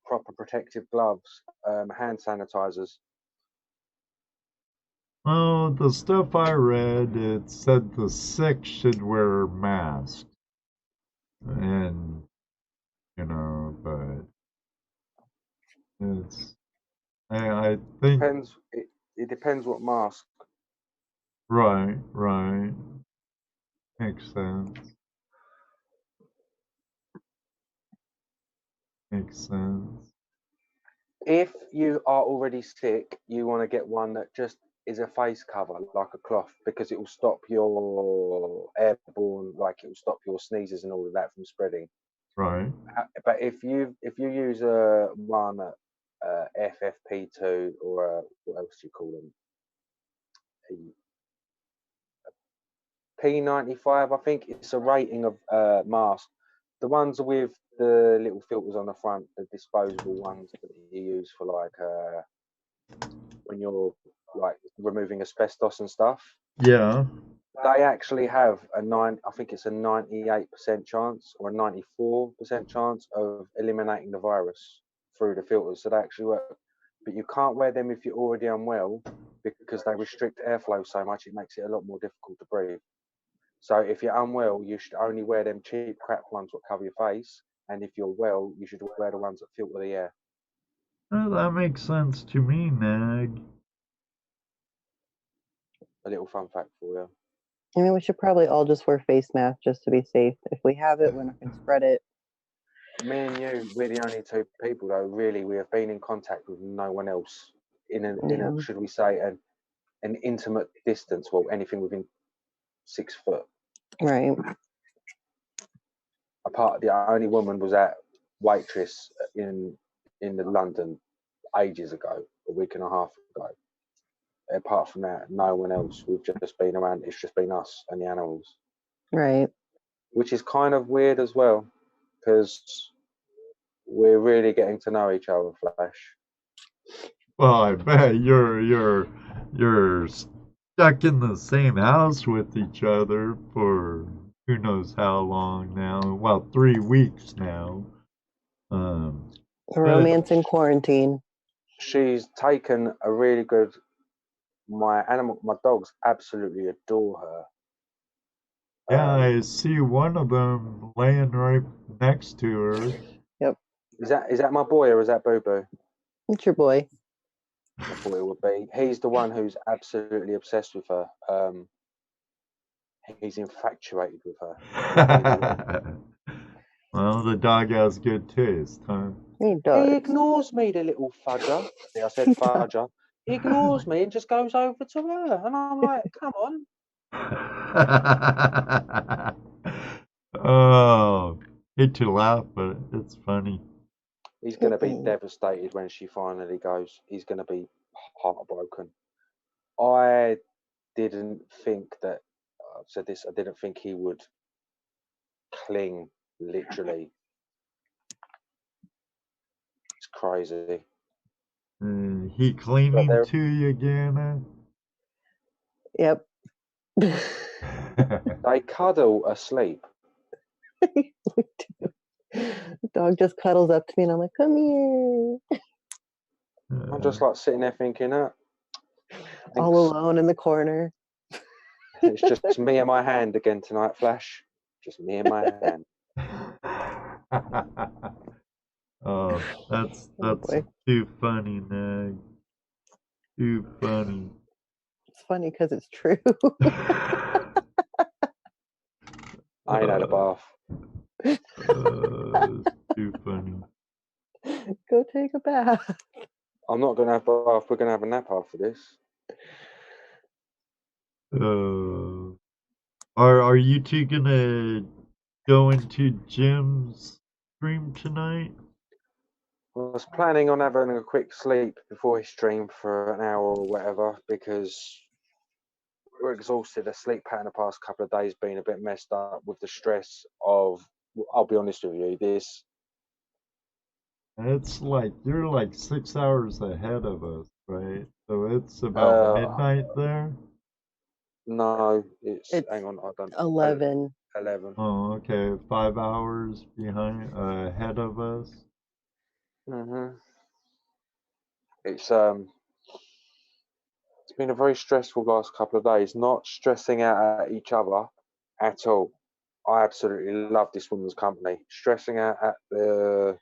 Speaker 3: proper protective gloves, hand sanitizers.
Speaker 1: Well, the stuff I read, it said the sick should wear masks. And, but it's, I think.
Speaker 3: It depends what mask.
Speaker 1: Right. Makes sense.
Speaker 3: If you are already sick, you want to get one that just is a face cover, like a cloth, because it will stop your airborne, like it will stop your sneezes and all of that from spreading.
Speaker 1: Right.
Speaker 3: But if you use a one FFP2 or what else do you call them? P95, I think it's a rating of mask. The ones with the little filters on the front, the disposable ones that you use for like when you're like removing asbestos and stuff.
Speaker 1: Yeah.
Speaker 3: They actually have I think it's a 98% chance or a 94% chance of eliminating the virus through the filters. So they actually work. But you can't wear them if you're already unwell because they restrict airflow so much it makes it a lot more difficult to breathe. So if you're unwell, you should only wear them cheap crap ones that cover your face. And if you're well, you should wear the ones that filter the air.
Speaker 1: Well, that makes sense to me, Nag.
Speaker 3: A little fun fact for you.
Speaker 2: I mean, we should probably all just wear face masks just to be safe. If we have it, we're not going to spread it.
Speaker 3: Me and you, we're the only two people, though, really. We have been in contact with no one else in a should we say, an intimate distance. Well, anything within 6 foot.
Speaker 2: Right.
Speaker 3: The only woman was that waitress in the London ages ago, a week and a half ago. Apart from that, no one else. We've just been around. It's just been us and the animals.
Speaker 2: Right.
Speaker 3: Which is kind of weird as well, because we're really getting to know each other, Flash.
Speaker 1: Well, I bet you're stuck in the same house with each other for who knows how long now. Well, 3 weeks now.
Speaker 2: Romance in quarantine.
Speaker 3: She's taken a really good my dogs absolutely adore her.
Speaker 1: Yeah, I see one of them laying right next to her.
Speaker 2: Yep.
Speaker 3: Is that my boy or is that Boo Boo?
Speaker 2: It's your boy.
Speaker 3: I thought it would be. He's the one who's absolutely obsessed with her. He's infatuated with her.
Speaker 1: Well, the dog has good taste, huh?
Speaker 2: He
Speaker 3: He
Speaker 2: does.
Speaker 3: ignores me, the little fudger. See, I said
Speaker 2: He does.
Speaker 3: fudger. He ignores me and just goes over to her. And I'm like, come on.
Speaker 1: Oh, hate to laugh, but it's funny.
Speaker 3: He's going to be devastated when she finally goes. He's going to be heartbroken. I didn't think that, I've said this, I didn't think he would cling, literally. It's crazy.
Speaker 1: He clinging to you again?
Speaker 2: Yep.
Speaker 3: They cuddle asleep.
Speaker 2: We do. The dog just cuddles up to me and I'm like, come here.
Speaker 3: I'm just like sitting there thinking,
Speaker 2: All alone in the corner.
Speaker 3: It's just me and my hand again tonight, Flash. Just me and my hand.
Speaker 1: Oh, that's
Speaker 2: boy.
Speaker 1: too funny, Nag. Too funny.
Speaker 2: It's funny because it's true.
Speaker 3: I ain't had a bath.
Speaker 1: It's too funny.
Speaker 2: Go take a bath.
Speaker 3: I'm not gonna have a bath. We're gonna have a nap after this.
Speaker 1: Are you two gonna go into Jim's stream tonight?
Speaker 3: I was planning on having a quick sleep before his stream for an hour or whatever because we're exhausted. The sleep pattern the past couple of days been a bit messed up with the stress of, I'll be honest with you, this.
Speaker 1: It's like you're like 6 hours ahead of us, right? So it's about midnight there?
Speaker 3: No, it's hang on, I don't
Speaker 2: 11.
Speaker 3: 11.
Speaker 1: Oh, okay. 5 hours ahead of us.
Speaker 3: It's been a very stressful last couple of days. Not stressing out at each other at all. I absolutely love this woman's company. Stressing out at the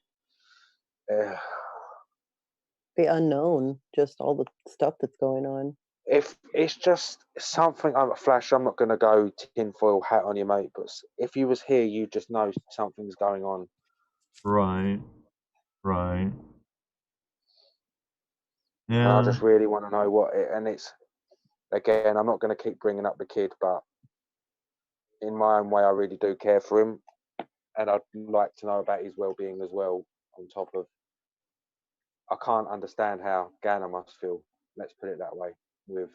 Speaker 2: unknown, just all the stuff that's going on.
Speaker 3: If it's just something, Flash, I'm not going to go tinfoil hat on you, mate, but if you was here, you just know something's going on.
Speaker 1: Right. Yeah.
Speaker 3: And I just really want to know what it, and it's, again, I'm not going to keep bringing up the kid, but in my own way, I really do care for him. And I'd like to know about his well-being as well, on top of, I can't understand how Ghana must feel, let's put it that way, with.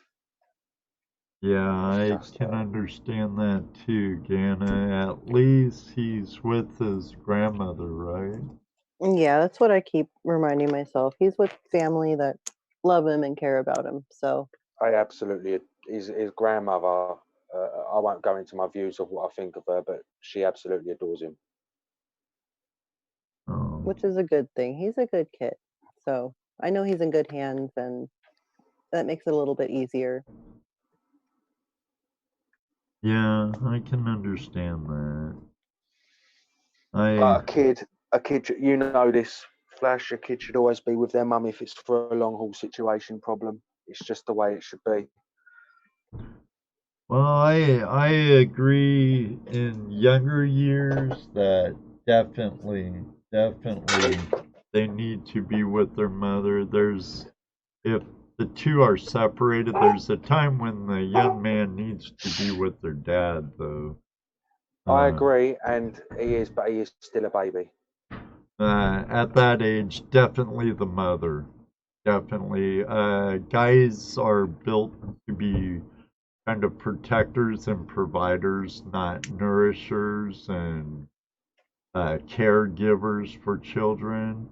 Speaker 1: Yeah, I can understand that too, Gana. At least he's with his grandmother, right?
Speaker 2: Yeah, that's what I keep reminding myself. He's with family that love him and care about him. So
Speaker 3: I absolutely, his grandmother, I won't go into my views of what I think of her, but she absolutely adores him.
Speaker 2: Which is a good thing. He's a good kid. So I know he's in good hands, and that makes it a little bit easier.
Speaker 1: Yeah, I can understand that.
Speaker 3: A kid, you know this, Flash, a kid should always be with their mum if it's for a long haul situation problem. It's just the way it should be.
Speaker 1: Well, I agree in younger years that definitely they need to be with their mother. If the two are separated, there's a time when the young man needs to be with their dad, though.
Speaker 3: I agree, and he is still a baby.
Speaker 1: At that age, definitely the mother. Definitely. Guys are built to be kind of protectors and providers, not nourishers and caregivers for children.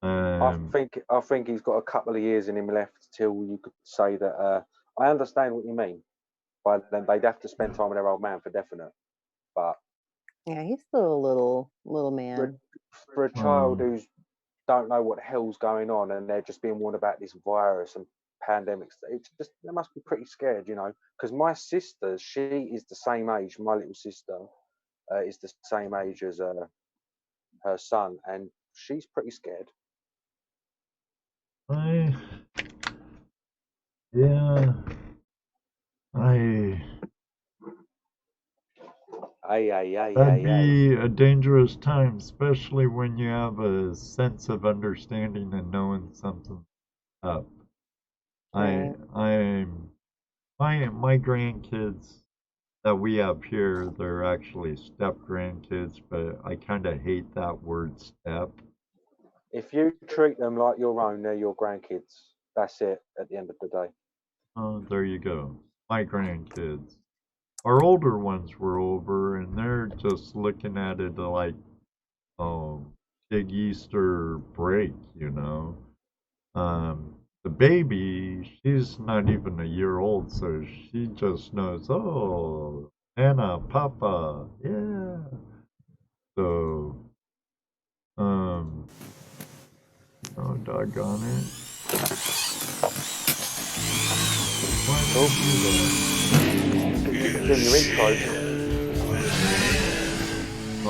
Speaker 3: I think he's got a couple of years in him left till you could say that. I understand what you mean, but then they'd have to spend time with their old man for definite. But
Speaker 2: yeah, he's still a little man.
Speaker 3: For a child who's don't know what the hell's going on and they're just being warned about this virus and pandemics. It's just they must be pretty scared, you know. Because my sister, she is the same age. My little sister is the same age as her son, and she's pretty scared.
Speaker 1: Yeah, that'd be a dangerous time, especially when you have a sense of understanding and knowing something's up.
Speaker 2: Right.
Speaker 1: My grandkids that we have here, they're actually step grandkids, but I kind of hate that word step.
Speaker 3: If you treat them like your own, they're your grandkids. That's it at the end of the day.
Speaker 1: Oh, there you go. My grandkids. Our older ones were over, and they're just looking at it like, oh, big Easter break, you know. The baby, she's not even a year old, so she just knows, oh, Anna, Papa, yeah. So, oh, doggone it. Why don't you do that?
Speaker 3: Doing your intro.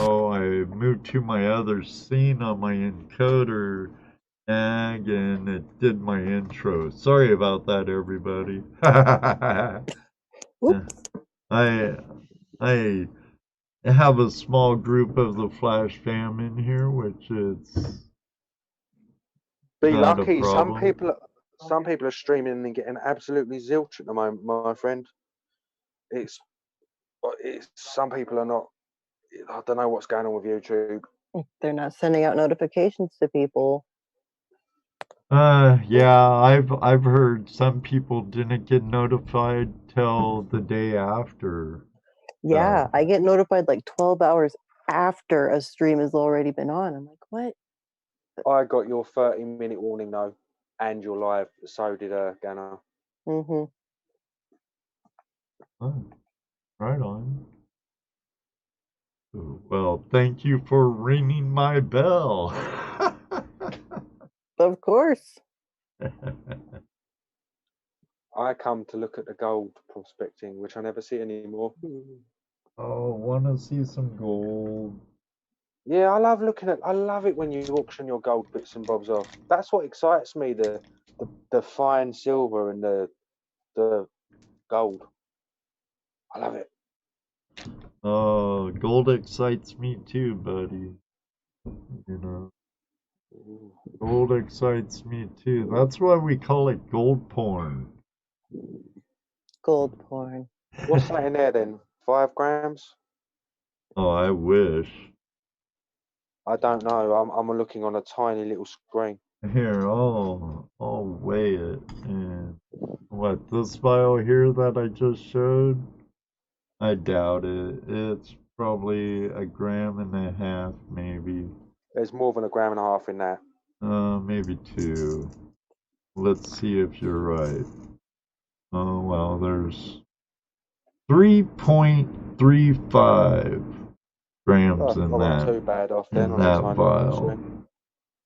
Speaker 1: Oh, I moved to my other scene on my encoder tag and it did my intro. Sorry about that, everybody. I have a small group of the Flash fam in here, which is
Speaker 3: Be
Speaker 1: not
Speaker 3: lucky.
Speaker 1: a problem.
Speaker 3: Some people are streaming and getting absolutely zilch at the moment, my friend. It's some people are not. I don't know what's going on with YouTube.
Speaker 2: They're not sending out notifications to people.
Speaker 1: Yeah, I've heard some people didn't get notified till the day after.
Speaker 2: Yeah, I get notified like 12 hours after a stream has already been on. I'm like, what?
Speaker 3: I got your 30-minute warning though, and your live. So did Ganna.
Speaker 2: Mm-hmm.
Speaker 1: Oh, right on. Well, thank you for ringing my bell.
Speaker 2: Of course.
Speaker 3: I come to look at the gold prospecting, which I never see anymore.
Speaker 1: Oh, want to see some gold?
Speaker 3: Yeah, I love it when you auction your gold bits and bobs off. That's what excites me, the fine silver and the gold. I love it.
Speaker 1: Oh, gold excites me too, buddy. You know, gold excites me too. That's why we call it gold porn.
Speaker 2: Gold porn.
Speaker 3: What's that in there then? 5 grams?
Speaker 1: Oh, I wish.
Speaker 3: I don't know. I'm looking on a tiny little screen.
Speaker 1: Here, I'll weigh it. And what, this vial here that I just showed? I doubt it. It's probably 1.5 grams, maybe.
Speaker 3: There's more than 1.5 grams in that.
Speaker 1: Maybe 2. Let's see if you're right. Oh, well, there's 3.35 grams in
Speaker 3: I'm
Speaker 1: that.
Speaker 3: not too bad off then
Speaker 1: In
Speaker 3: on a
Speaker 1: that
Speaker 3: tiny
Speaker 1: vial.
Speaker 3: screen.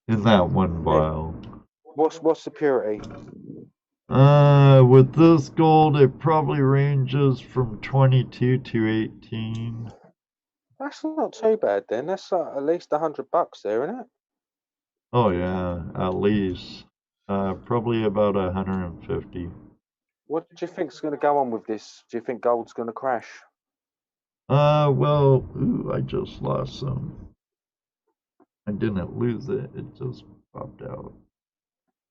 Speaker 1: In that one vial.
Speaker 3: What's the purity?
Speaker 1: With this gold, it probably ranges from 22 to 18.
Speaker 3: That's not too bad then. That's at least $100 there, isn't it?
Speaker 1: Oh yeah, at least. Probably about 150.
Speaker 3: What do you think's going to go on with this? Do you think gold's going to crash?
Speaker 1: Well, ooh, I just lost some. I didn't lose it. It just popped out.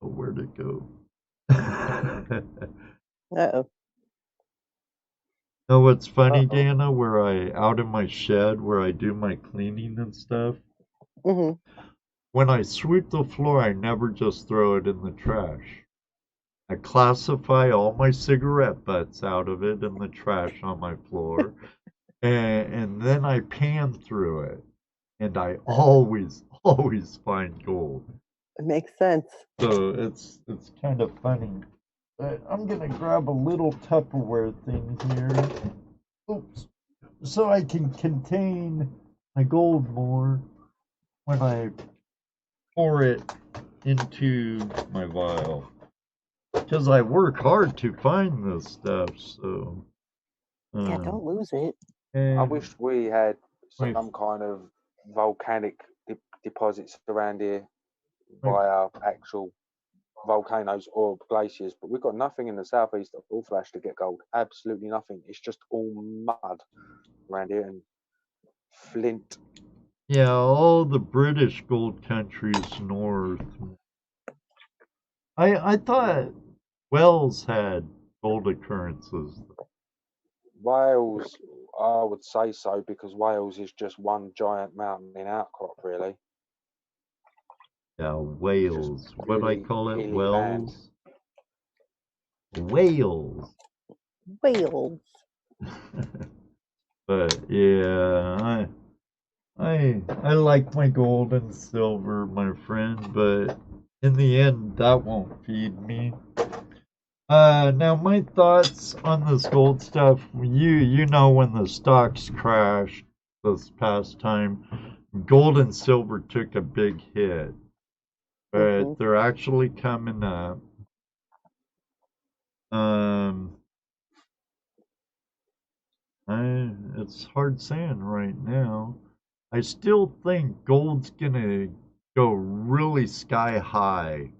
Speaker 1: Oh, where'd it go?
Speaker 2: Uh-oh.
Speaker 1: Know what's funny, Dana? Where out in my shed where I do my cleaning and stuff.
Speaker 2: Mm-hmm.
Speaker 1: When I sweep the floor, I never just throw it in the trash. I classify all my cigarette butts out of it in the trash on my floor, and then I pan through it, and I always find gold.
Speaker 2: It makes sense.
Speaker 1: So it's kind of funny. But I'm gonna grab a little Tupperware thing here. Oops. So I can contain my gold more when I pour it into my vial. because I work hard to find this stuff. So,
Speaker 2: Yeah, don't lose it.
Speaker 3: I
Speaker 1: and
Speaker 3: wish we had
Speaker 1: my
Speaker 3: some kind of volcanic deposits around here
Speaker 1: my
Speaker 3: via actual volcanoes or glaciers, but we've got nothing in the southeast of All Flash to get gold. Absolutely nothing. It's just all mud around here and flint.
Speaker 1: yeah, all the British gold countries north. I thought Wales had gold occurrences.
Speaker 3: Wales, I would say so because Wales is just one giant mountain outcrop, really.
Speaker 1: Yeah,
Speaker 3: It's just
Speaker 1: Wales. What I
Speaker 3: really
Speaker 1: call it,
Speaker 3: hilly land.
Speaker 1: Wells. Wales.
Speaker 2: Whales.
Speaker 1: But yeah, I like my gold and silver, my friend, but in the end that won't feed me. Now my thoughts on this gold stuff, you know when the stocks crashed this past time, gold and silver took a big hit. But they're actually coming up. Um it's hard saying right now. I still think gold's gonna go really sky high,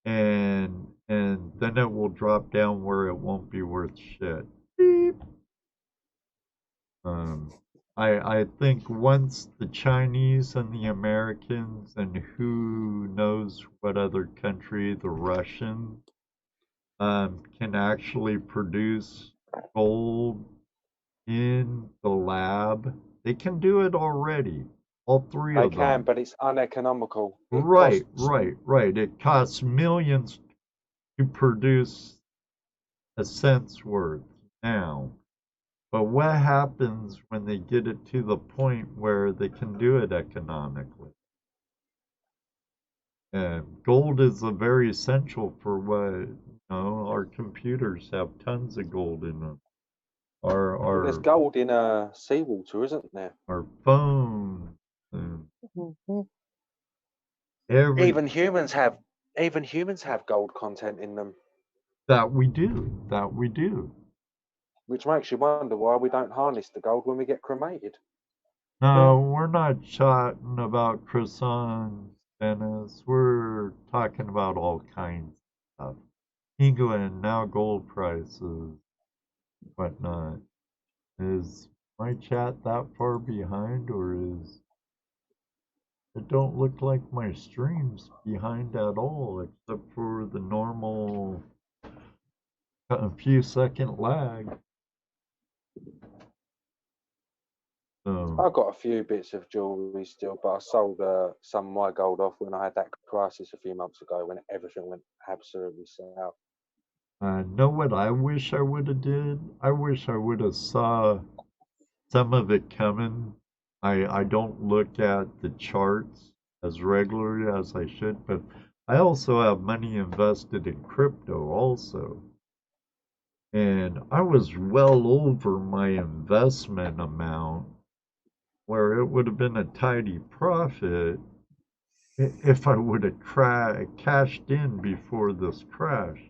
Speaker 1: and then it will drop down where it won't be worth shit. Beep. Um, I think once the Chinese and the Americans and who knows what other country, the Russians, can actually produce gold in the lab. They can do it already. All three
Speaker 3: They
Speaker 1: of
Speaker 3: can,
Speaker 1: them.
Speaker 3: but it's uneconomical. It
Speaker 1: Right,
Speaker 3: costs
Speaker 1: right. It costs millions to produce a cent's worth now. But what happens when they get it to the point where they can do it economically? And gold is a very essential for what, our computers have tons of gold in them. Our
Speaker 3: well, there's
Speaker 1: our
Speaker 3: gold in seawater, isn't there?
Speaker 1: our phones and
Speaker 2: Mm-hmm.
Speaker 1: every
Speaker 3: Even humans have gold content in them,
Speaker 1: that we do.
Speaker 3: which makes you wonder why we don't harness the gold when we get cremated.
Speaker 1: No, we're not chatting about croissants, Dennis. We're talking about all kinds of stuff. England, now gold prices, whatnot. Is my chat that far behind, or is it don't look like my stream's behind at all, except for the normal a few second lag. So,
Speaker 3: I've got a few bits of jewellery still, but I sold some of my gold off when I had that crisis a few months ago when everything went absolutely south.
Speaker 1: know what I wish I would have did? I wish I would have saw some of it coming. I don't look at the charts as regularly as I should, but I also have money invested in crypto also. And I was well over my investment amount where it would have been a tidy profit if I would have cashed in before this crash.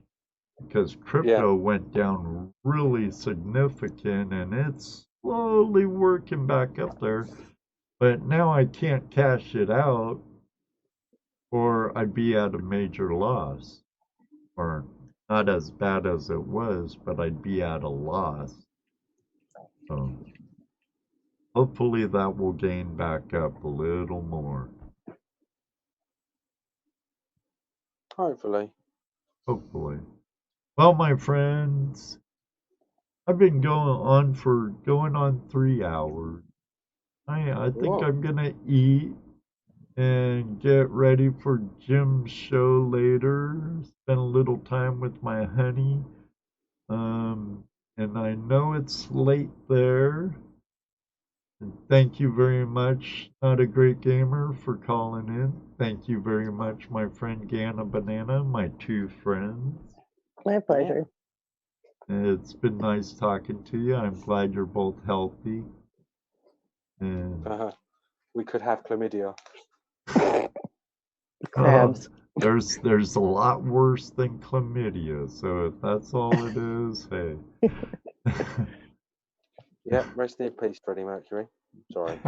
Speaker 1: Because
Speaker 3: Yeah,
Speaker 1: crypto went down really significant and it's slowly working back up there. But now I can't cash it out or I'd be at a major loss. Or not as bad as it was, but I'd be at a loss. So hopefully that will gain back up a little more.
Speaker 3: hopefully.
Speaker 1: Hopefully. Well, my friends, I've been going on 3 hours. I think
Speaker 3: Whoa.
Speaker 1: I'm gonna eat and get ready for Jim's show later. Spend a little time with my honey. And I know it's late there. And thank you very much, Not a Great Gamer, for calling in. Thank you very much, my friend Gana Banana, my two friends.
Speaker 2: My pleasure.
Speaker 1: It's been nice talking to you. I'm glad you're both healthy. And
Speaker 3: We could have chlamydia.
Speaker 2: Crabs.
Speaker 1: there's a lot worse than chlamydia. So if that's all it is, hey.
Speaker 3: Yeah, rest in peace, Freddie Mercury. Sorry.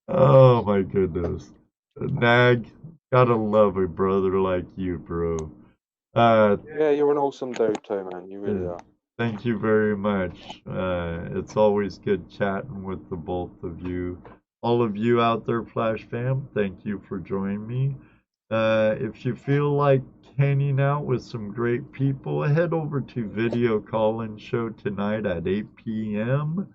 Speaker 1: Oh my goodness. Nag, gotta love a brother like you, bro.
Speaker 3: Yeah, you're an awesome dude too, man. You really are.
Speaker 1: Thank you very much. It's always good chatting with the both of you. All of you out there, Flash fam, thank you for joining me. If you feel like hanging out with some great people, head over to Video Call-In Show tonight at 8 p.m.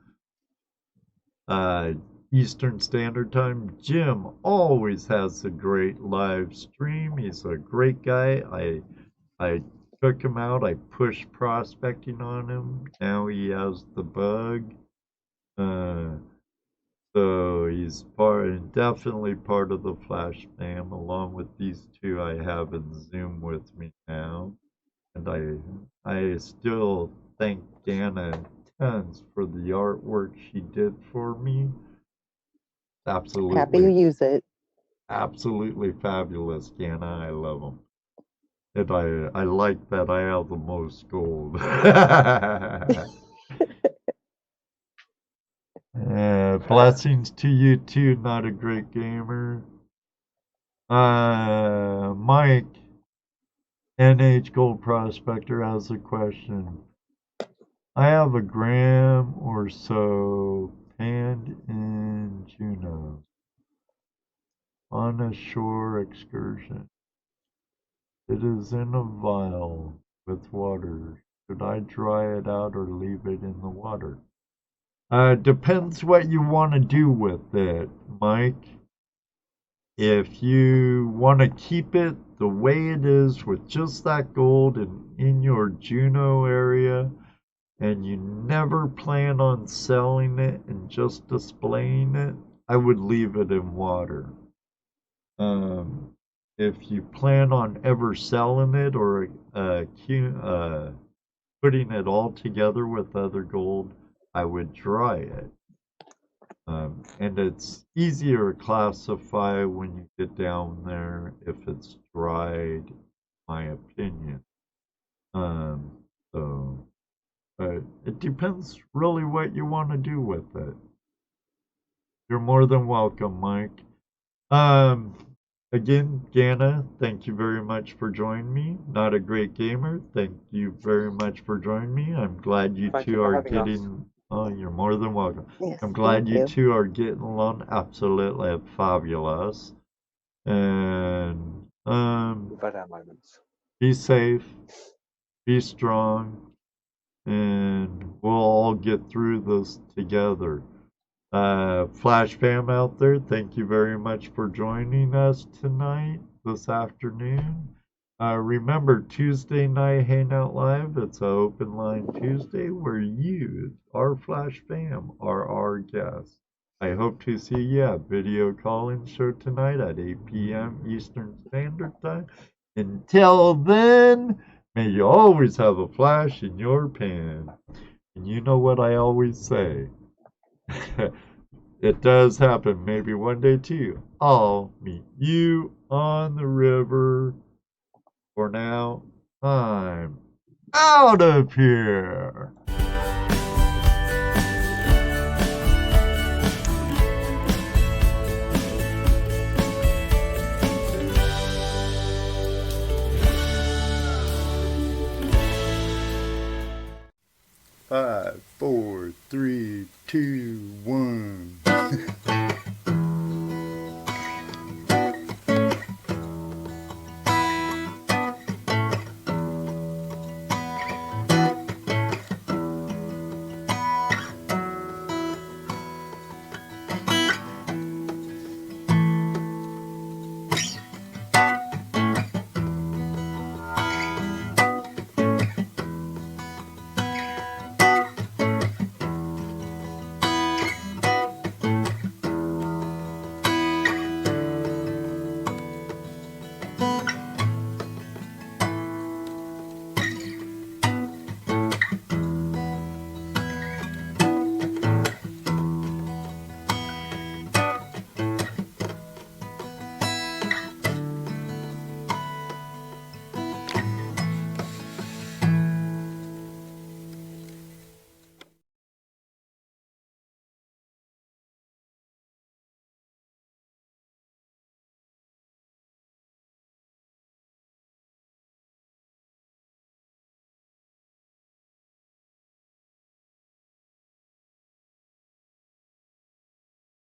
Speaker 1: Eastern Standard Time. Jim always has a great live stream. He's a great guy. I took him out. I pushed prospecting on him. Now he has the bug. So he's definitely part of the Flash fam, along with these two I have in Zoom with me now. And I still thank Dana tons for the artwork she did for me.
Speaker 2: Happy you
Speaker 1: Absolutely,
Speaker 2: use it.
Speaker 1: absolutely fabulous, Dana. I love them. And I like that I have the most gold. Blessings to you too, not a great gamer. Mike, NH Gold Prospector has a question. I have a gram or so panned in Juneau on a shore excursion. It is in a vial with water. Should I dry it out or leave it in the water? Depends what you want to do with it, Mike. If you want to keep it the way it is with just that gold in your Juneau area, and you never plan on selling it and just displaying it, I would leave it in water. If you plan on ever selling it or putting it all together with other gold, I would dry it. And it's easier to classify when you get down there if it's dried, in my opinion. So, but it depends really what you want to do with it. You're more than welcome, Mike. Um, Again, Gana, thank you very much for joining me. Not a great gamer, thank you very much for joining me. I'm glad you
Speaker 3: Thank you
Speaker 1: two
Speaker 3: for
Speaker 1: are
Speaker 3: having us.
Speaker 1: getting. Oh, you're more than welcome.
Speaker 2: Yes,
Speaker 1: I'm glad
Speaker 2: thank
Speaker 1: you
Speaker 2: you.
Speaker 1: two are getting along absolutely fabulous. And
Speaker 3: We've had our moments.
Speaker 1: be safe, be strong, and we'll all get through this together. Flash fam out there, thank you very much for joining us tonight, this afternoon. Remember, Tuesday night Hangout Live, it's an open line Tuesday where you, our Flash fam, are our guests. I hope to see you at Video Call-In Show tonight at 8 p.m. Eastern Standard Time. Until then, may you always have a flash in your pan. And you know what I always say. It does happen maybe one day too. I'll meet you on the river. For now, I'm out of here.